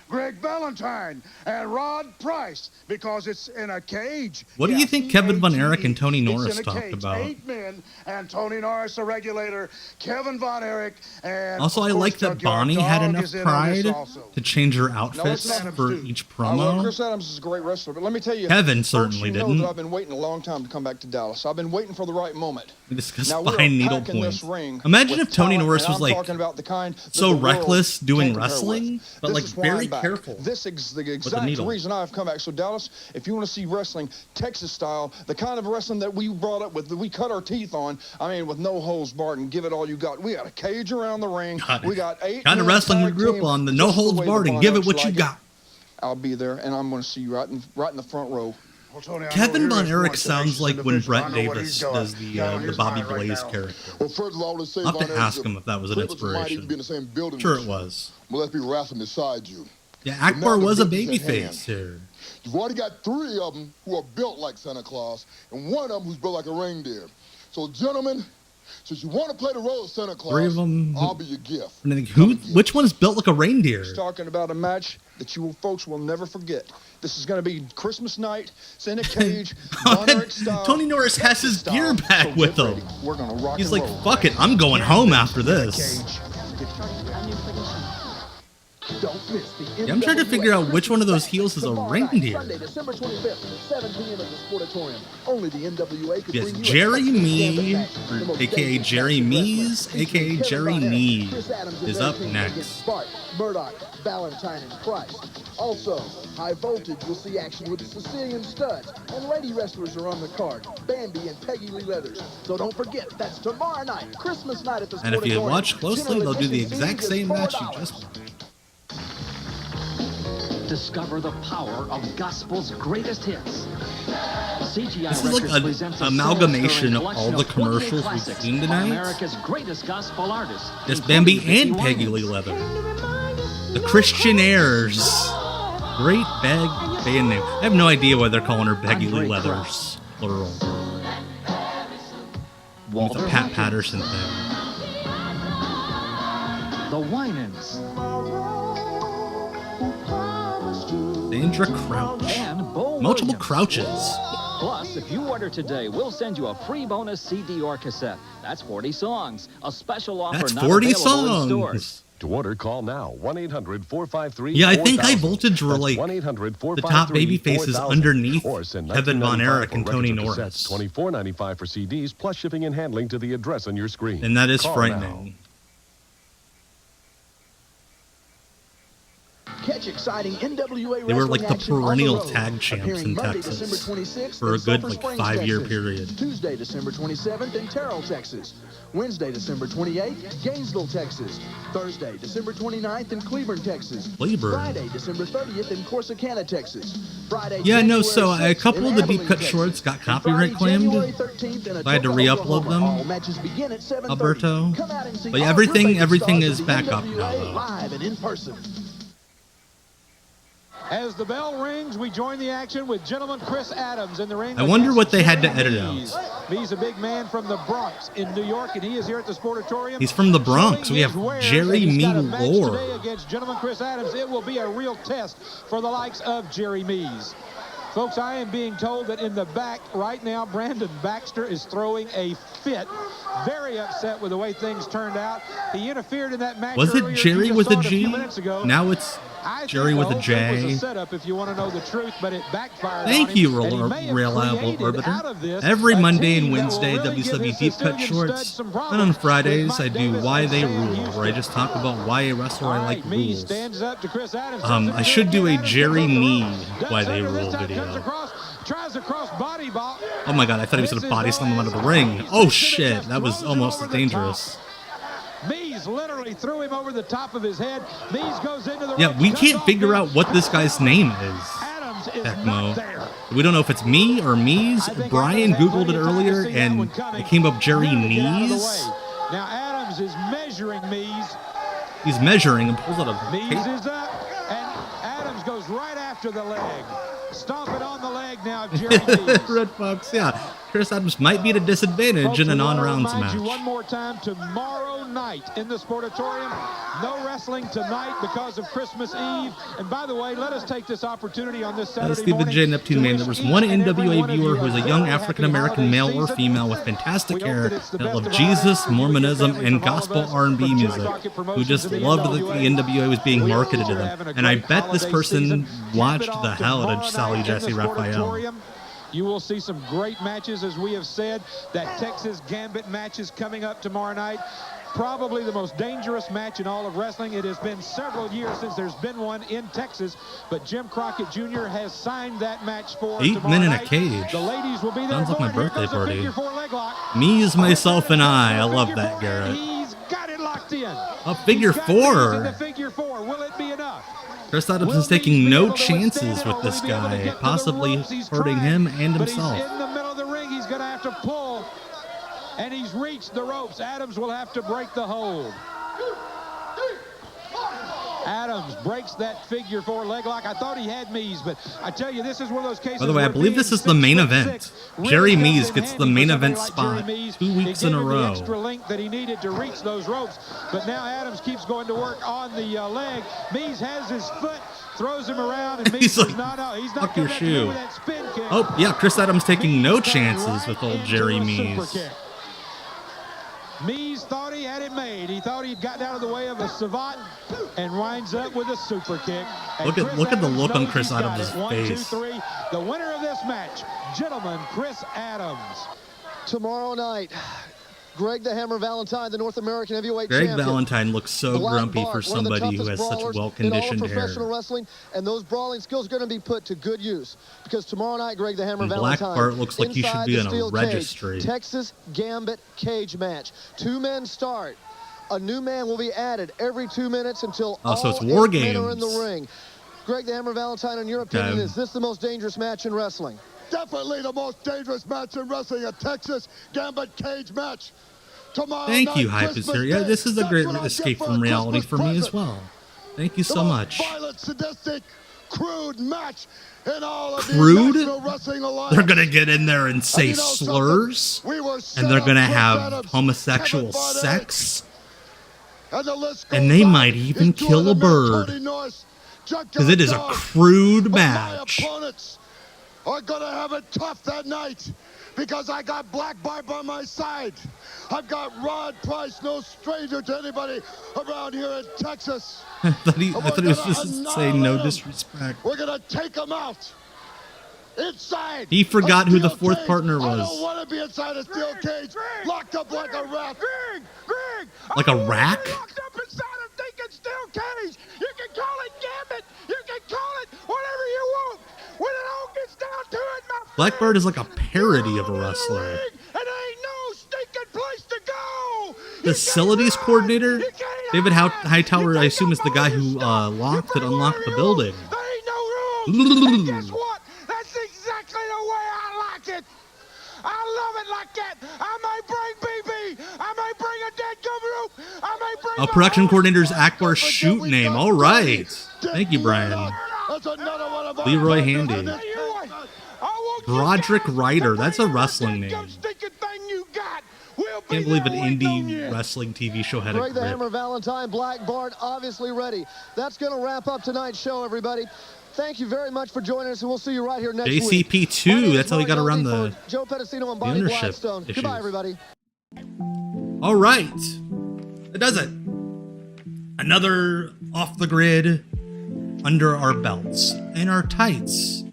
Greg Valentine, and Rod Price, because it's in a cage. What do you think Kevin Von Erich and Tony Norris talked about? 8 men, and Tony Norris, the regulator, Kevin Von Erich, and also, I like that Bonnie had enough pride to change her outfits for each promo. Chris Adams is a great wrestler, but let me tell you, Kevin certainly know didn't. that I've been waiting a long time to come back to Dallas. I've been waiting for the right moment. We discussed Now, we're fine needle packing this points. ring Imagine with if Tony talent, Norris and was I'm like talking about the kind that so the world reckless doing can't compare wrestling, with. but This like is why very I'm back. careful. This is the the exact needle. reason I've come back. So Dallas, if you want to see wrestling Texas style, the kind of wrestling that we brought up with, that we cut our teeth on, I mean, with no holds barred and give it all you got. We got a cage around the ring. We got 8 kind of wrestling we grew up on, the no holds barred and give it what you got. I'll be there, and I'm going to see you right in the front row. Well, Tony, Kevin Von Erich sounds like when Brett Davis does the Bobby Blaze character. Well, first of all, let's say I'll have to ask him if that was an might even inspiration. be in the same building. Sure it was. Well, let's be wrestling beside you. Yeah, Akbar was a babyface here. You've already got 3 of them who are built like Santa Claus, and 1 of them who's built like a reindeer. So, gentlemen, since you want to play the role of Santa Claus, 3 of them. I'll be your gift. And I think, which one is built like a reindeer? He's talking about a match that you folks will never forget. This is going to be Christmas night. It's in a cage. Tony Norris has his gear back with him. We're going to rock He's and like, roll. fuck it, I'm going home after this. Don't miss the Yeah, I'm trying to figure out which one of those heels is a reindeer. Sunday, December 25th, 7 p.m. at the Sportatorium. Only the NWA could Yes, bring you Jerry a Me, the most aka dangerous Jerry match in Mees, wrestling, aka featuring Jerry Kevin Von Erich, Nee, Chris Adams and is their up team next. against Bart, Murdoch, Valentine, and Price. Also, High Voltage will see action with the Sicilian Studs, and lady wrestlers are on the card, Bambi and Peggy Lee Leathers. So don't forget, that's tomorrow night, Christmas night at the Sportatorium. And if you watch closely, they'll do the General admission exact fees same is match you $4. just watched. Discover the power of gospel's greatest hits. CGI This is Records like an amalgamation of all the commercials we've seen tonight. America's greatest gospel artists. Just Bambi and Peggy Lee Leather. The Christianaires. Great band name. I have no idea why they're calling her Peggy Lee Leathers. Plural. With the Pat Patterson thing. The Winans. Sandra Crouch. Multiple Crouches. Plus, if you order today, we'll send you a free bonus CD or cassette. That's 40 songs. A special offer That's not 40 available in stores. songs. To order, call now. 1-800-453-4000. Yeah, I think High Voltage were like the top baby faces underneath Kevin Von Erich and Tony Norris. $24.95 for CDs, plus shipping and handling to the address on your screen. And that is Call frightening. now. Catch exciting NWA They were like the action on perennial road. tag champs Appearing in Monday, Texas December 26th for a in good Sulphur like Springs, 5-year Texas. period. Tuesday, December 27th in Terrell, Texas. Wednesday, December 28th, Gainesville, Texas. Thursday, December 29th in Cleburne, Texas. Cleburne. Friday, December 30th in Corsicana, Texas. Friday, Yeah, no, January so a 6th couple of in the deep cut Abilene, shorts got Texas. copyright Friday, claimed. January 13th in So I had to re-upload them. All matches begin at 7:30. Alberto. Come out and see But yeah, all everything your favorite stars is of the back up NWA now, though. live and in person. As the bell rings, we join the action with gentleman Chris Adams in the ring. I wonder what they had to edit out. He's a big man from the Bronx in New York, and he is here at the Sportatorium. He's from the Bronx. We have Jerry Mees Lore. today against gentleman Chris Adams. It will be a real test for the likes of Jerry Mees. Folks, I am being told that in the back right now, Brandon Baxter is throwing a fit. Very upset with the way things turned out. He interfered in that match. Was it earlier. Jerry You with just a saw it few G? minutes ago. Now it's Jerry with a It J. was a setup, if you want to know the truth, but it backfired. Thank you, on him, and he may have Reliable created out Arbiter. of this Every a Monday team and that will Wednesday, really give WCW his Deep Cut Sicilian Shorts. studs some And problems on Fridays, with I Mike do Davis Why and They Sam Rule, where I just talk about why a wrestler I like Mees rules. stands up to Chris Adams. I should do a Jerry Mee Why They Rule video. Tries across body ball. Oh my god, I thought he was going to body slam him out of the ring. Oh shit, that was almost as dangerous. Mees literally threw him over the top of his head. Mees goes into the Yeah, we can't figure out what this guy's name is. Tecmo. We don't know if it's me or Mees. Brian Googled it earlier and it came up Jerry Mees. Now Adams is measuring Mees. He's measuring and pulls out a Mees tape. is up, and Adams goes right after the leg. Stomp it on the leg now, Jerry Mees. Red Fox, yeah. Chris Adams might be at a disadvantage in a non-rounds match. You one more time, tomorrow night in the Sportatorium. No wrestling tonight because of Christmas Eve. And by the way, let us take this opportunity on this Saturday Steve the morning. J Neptune Man. There was one NWA viewer who is a young African-American male or female with fantastic hair that loved Jesus, Mormonism, and gospel R&B music, who just loved that the NWA was being marketed to them. And I bet this person watched the hell out of Sally Jesse Raphael. You will see some great matches, as we have said. That Texas Gambit match is coming up tomorrow night. Probably the most dangerous match in all of wrestling. It has been several years since there's been one in Texas, but Jim Crockett Jr. has signed that match for 8 men in a cage. The ladies will be there. Sounds like my birthday party. Figure 4 leg lock. Me's, myself, and I love that, Garrett. He's got it locked in. A figure 4. Figure 4. Will it be enough? Chris Adams is taking no chances with this guy, possibly hurting him and himself. But he's in the middle of the ring. He's going to have to pull, and he's reached the ropes. Adams will have to break the hold. Adams breaks that figure 4 leg lock. I thought he had Mees, but I tell you, this is one of those cases. By the way, I believe this is the main event. Jerry Mees gets the main event spot 2 weeks in a row. The extra length that he needed to reach those ropes, but now Adams keeps going to work on the leg. Mees has his foot, throws him around, and Mees He's like, he's not fuck your coming back shoe. with that spin kick. Oh, yeah, Chris Adams taking no chances with old Jerry Mees. Mees thought he had it made. He thought he'd gotten out of the way of a savant and winds up with a super kick. And Look at the look on Chris got Adams' it. 1, 2, face. 3. The winner of this match, gentleman, Chris Adams. Tomorrow night, Greg the Hammer Valentine, the North American Heavyweight Greg Champion. Valentine looks so Black grumpy Bart, for one of the somebody who toughest has such brawlers well-conditioned in all of hair. professional wrestling, and those brawling skills are going to be put to good use because tomorrow night, Greg the Hammer And Black Valentine. Bart looks like he should inside be the in a steel registry. Cage, Texas Gambit cage match. 2 men start. A new man will be added every 2 minutes until Oh, so all it's War 8 men are in Games. the ring. Greg the Hammer Valentine, in your opinion, Okay. is this the most dangerous match in wrestling? definitely the most dangerous match in wrestling, a Texas Gambit cage match. Tomorrow Thank you, night, Hype is Christmas here. Yeah, Day. this is a That's great what I escape get from a reality Christmas for me as present. well. Thank you The so most much. violent, sadistic, crude match in all of the Crude? National Wrestling Alliance. They're gonna get in there and say you know slurs, We were and they're gonna Chris have Adams, homosexual Kevin Von sex, and the list goes and they on. might even It's kill a bird, Tony Norris, because it is a crude but match. my opponents are gonna have it tough that night because I got Black Bart by my side. I've got Rod Price, no stranger to anybody around here in Texas. I thought he was just saying no disrespect. We're gonna take him out. Inside. He forgot who the steel fourth cage. partner I don't was. want to be inside a steel cage, locked up like a rat. Greg, Like a rack? locked up inside a thinking steel cage. You can call it gambit. You can call it whatever you want. When it all gets down to it, my Blackbird is like a parody of a wrestler. it ain't no stinking place to go. Facilities coordinator? David Hightower, I assume, is the guy who locked and unlocked the building. And guess what? That's exactly the way I like it. I love it like that. I may bring BB. I may bring a dead Gumroop. I may bring Production coordinator's Akbar's shoot name. All right. Thank you, Brian. That's another one of our Leroy Handy. I want Broderick Ryder. That's a wrestling name. stinking thing you got. We'll Can't believe an indie wrestling TV show had a Greg the grip. Hammer Valentine, Black Bart, obviously ready. That's going to wrap up tonight's show, everybody. Thank you very much for joining us, and we'll see you right here next week. JCP2. That's how he got around the Joe Pedicino and Bonnie ownership Gladstone. issues. Goodbye, everybody. All right. That does it. Another off the grid under our belts, in our tights,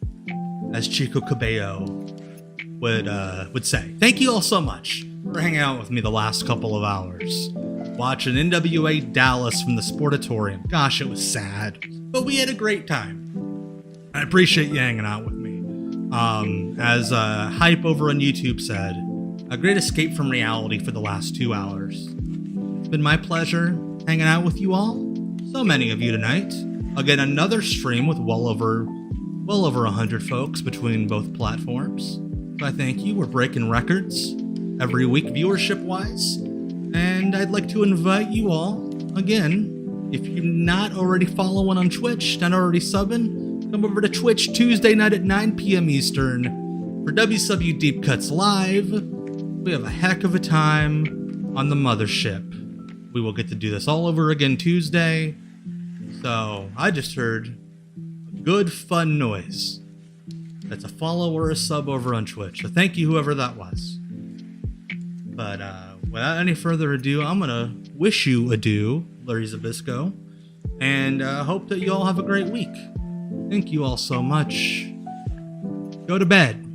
as Chico Cabello would say. Thank you all so much for hanging out with me the last couple of hours, watching NWA Dallas from the Sportatorium. Gosh, it was sad, but we had a great time. I appreciate you hanging out with me. As Hype over on YouTube said, a great escape from reality for the last 2 hours. It's been my pleasure hanging out with you all, so many of you tonight. Again, another stream with well over 100 folks between both platforms. So I thank you. We're breaking records every week viewership-wise. And I'd like to invite you all, again, if you're not already following on Twitch, not already subbing, come over to Twitch Tuesday night at 9 p.m. Eastern for WCW Deep Cuts Live. We have a heck of a time on the mothership. We will get to do this all over again Tuesday. So I just heard a good fun noise. That's a follow or a sub over on Twitch. So thank you, whoever that was. But without any further ado, I'm going to wish you adieu, Larry Zabisco, and hope that you all have a great week. Thank you all so much. Go to bed.